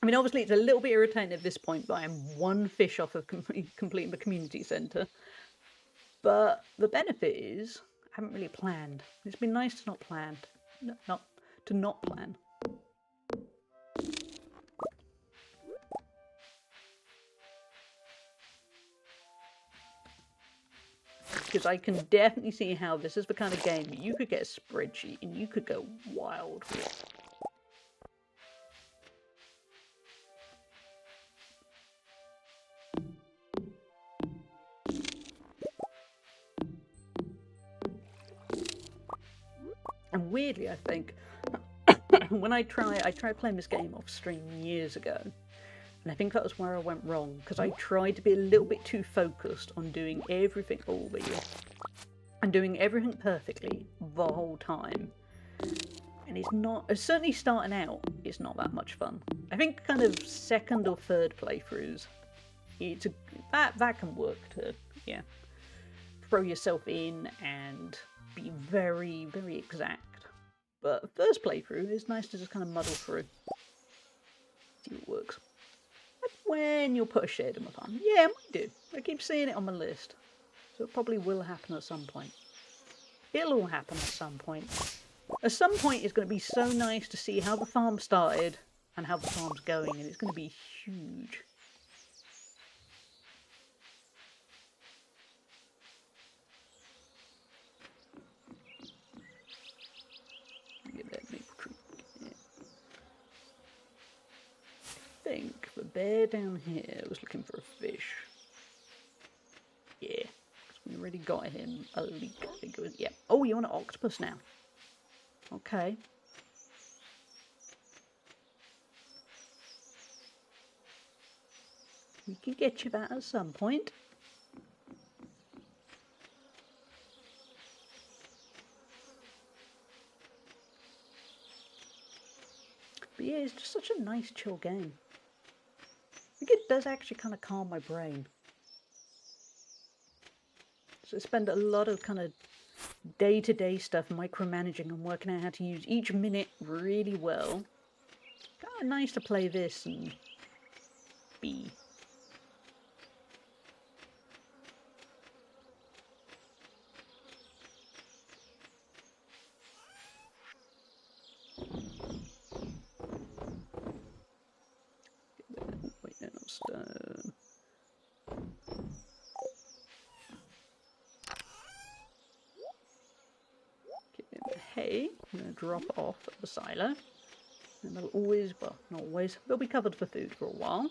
Speaker 1: I mean, obviously it's a little bit irritating at this point, but I am one fish off of completing the community centre. But the benefit is, I haven't really planned. It's been nice to not plan. To not plan. Because I can definitely see how this is the kind of game that you could get a spreadsheet and you could go wild with. And weirdly, I think, when I tried playing this game off stream years ago, and I think that was where I went wrong, because I tried to be a little bit too focused on doing everything over here, and doing everything perfectly the whole time. And it's certainly starting out, it's not that much fun. I think kind of second or third playthroughs, that can work to, yeah, throw yourself in and be very, very exact. But first playthrough, it's nice to just kind of muddle through. See what works. And when you'll put a shade in my farm. Yeah, I might do. I keep seeing it on my list. So it probably will happen at some point. It'll all happen at some point. At some point it's going to be so nice to see how the farm started and how the farm's going, and it's going to be huge. Get that maple tree. Yeah. I think the bear down here was looking for a fish. Yeah, because we already got him a leek. I think it was, yeah. Oh, you want an octopus now? Okay. We can get you that at some point. But yeah, it's just such a nice chill game. I think it does actually kind of calm my brain. So I spend a lot of kind of day-to-day stuff micromanaging and working out how to use each minute really well. Kind of nice to play this and be. Wait, no, not stone. Hay, I'm going to drop off at the silo, and they'll always, well, not always, they'll be covered for food for a while.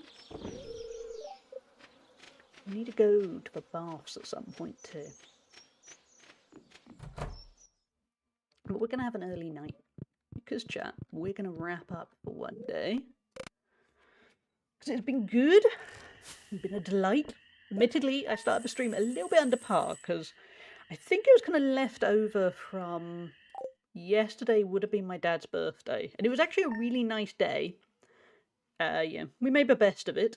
Speaker 1: We need to go to the baths at some point too. But we're going to have an early night, because chat, we're going to wrap up for one day. Because it's been good, it's been a delight. Admittedly, I started the stream a little bit under par, because I think it was kind of left over from... Yesterday would have been my dad's birthday, and it was actually a really nice day. Yeah, we made the best of it,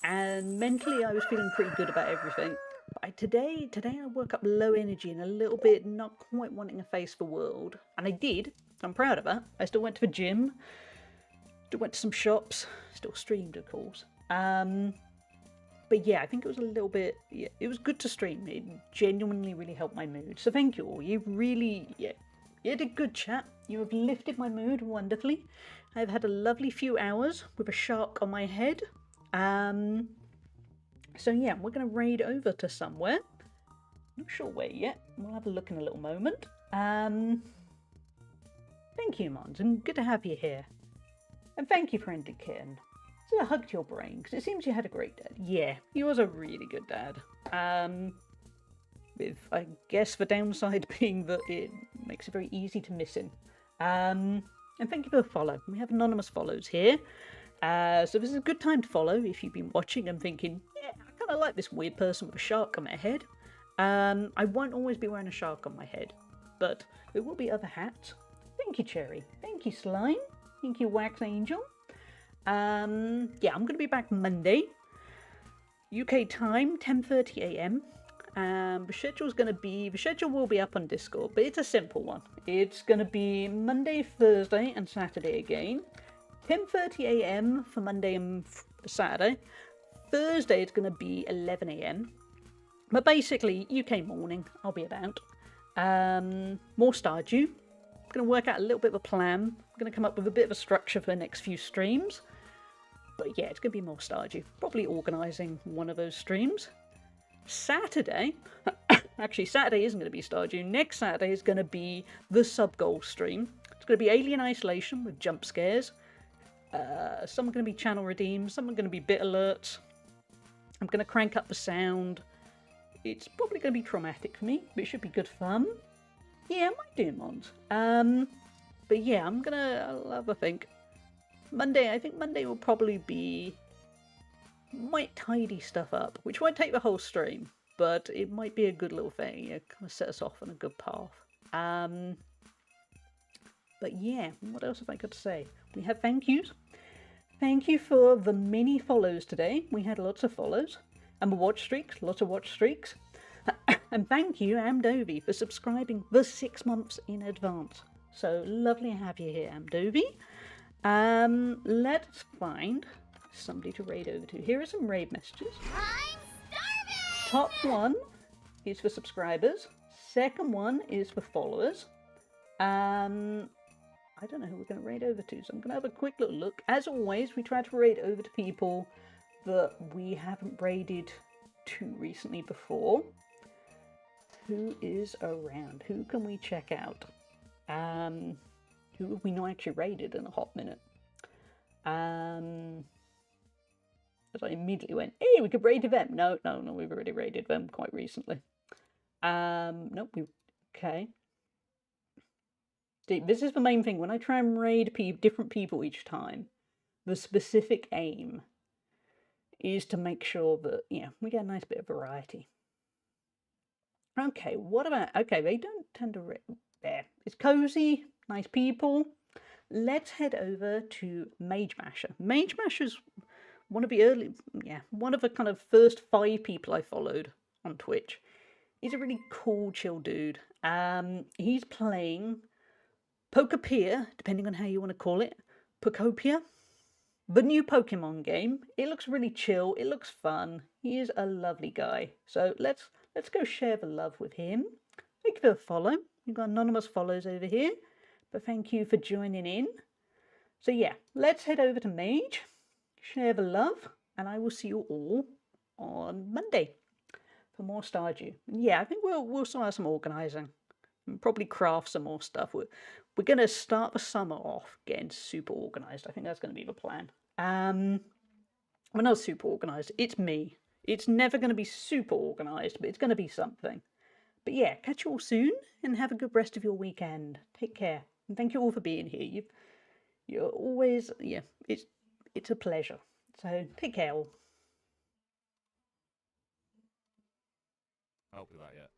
Speaker 1: and mentally I was feeling pretty good about everything. But today I woke up low energy and a little bit not quite wanting to face the world, and I did. I'm proud of that. I still went to the gym, still went to some shops, still streamed, of course. But yeah, I think it was a little bit. Yeah, it was good to stream. It genuinely really helped my mood. So thank you all. You really, yeah. You did good, chat. You have lifted my mood wonderfully. I've had a lovely few hours with a shark on my head. So yeah, we're going to raid over to somewhere. Not sure where yet. We'll have a look in a little moment. Thank you, Mons, and good to have you here. And thank you, friendly Ken. So I hugged your brain, because it seems you had a great dad. Yeah, he was a really good dad. With, I guess, the downside being that it makes it very easy to miss him. And thank you for the follow. We have anonymous follows here. So this is a good time to follow if you've been watching and thinking, yeah, I kind of like this weird person with a shark on my head. I won't always be wearing a shark on my head, but there will be other hats. Thank you, Cherry. Thank you, Slime. Thank you, Wax Angel. Yeah, I'm going to be back Monday. UK time, 10:30 AM. The schedule will be up on Discord, but it's a simple one. It's going to be Monday, Thursday, and Saturday again. 10:30 AM for Monday and Saturday. Thursday it's going to be 11 AM. But basically, UK morning, I'll be about. More Stardew. I'm going to work out a little bit of a plan. I'm going to come up with a bit of a structure for the next few streams. But yeah, it's going to be more Stardew. Probably organising one of those streams. Saturday, actually Saturday isn't going to be Stardew. Next Saturday is going to be the sub-goal stream. It's going to be Alien Isolation with jump scares. Some are going to be channel redeems. Some are going to be bit alerts. I'm going to crank up the sound. It's probably going to be traumatic for me, but it should be good fun. Yeah, I might do mods. But yeah, I'll have a think. Monday, I think Monday will probably be... might tidy stuff up, which won't take the whole stream, but it might be a good little thing, you know, kind of set us off on a good path. But yeah, what else have I got to say? We have thank yous. Thank you for the many follows today. We had lots of follows. And the watch streaks, lots of watch streaks. And thank you, Amdovi, for subscribing the 6 months in advance. So lovely to have you here, Amdovi. Let's find somebody to raid over to. Here are some raid messages.
Speaker 3: I'm starving!
Speaker 1: Top one is for subscribers. Second one is for followers. I don't know who we're going to raid over to, so I'm going to have a quick little look. As always, we try to raid over to people that we haven't raided to recently before. Who is around? Who can we check out? Who have we not actually raided in a hot minute? As I immediately went, hey, we could raid them. No, we've already raided them quite recently. Nope, okay. This is the main thing. When I try and raid different people each time, the specific aim is to make sure that, yeah, we get a nice bit of variety. Okay, what about... okay, they don't tend to... there. It's cozy, nice people. Let's head over to Mage Masher. Mage Masher's one of the early... yeah, one of the kind of first 5 people I followed on Twitch. He's a really cool, chill dude. He's playing... Pokopia, depending on how you want to call it. Pokopia. The new Pokemon game. It looks really chill. It looks fun. He is a lovely guy. So let's go share the love with him. Thank you for the follow. We've got anonymous follows over here. But thank you for joining in. So yeah, let's head over to Mage. Share the love. And I will see you all on Monday for more Stardew. Yeah, I think we'll start some organising. And probably craft some more stuff. We're going to start the summer off getting super organised. I think that's going to be the plan. Well, not super organised. It's me. It's never going to be super organised, but it's going to be something. But yeah, catch you all soon and have a good rest of your weekend. Take care. And thank you all for being here. You're always, yeah, it's a pleasure. So take care all.
Speaker 4: I'll do that yet.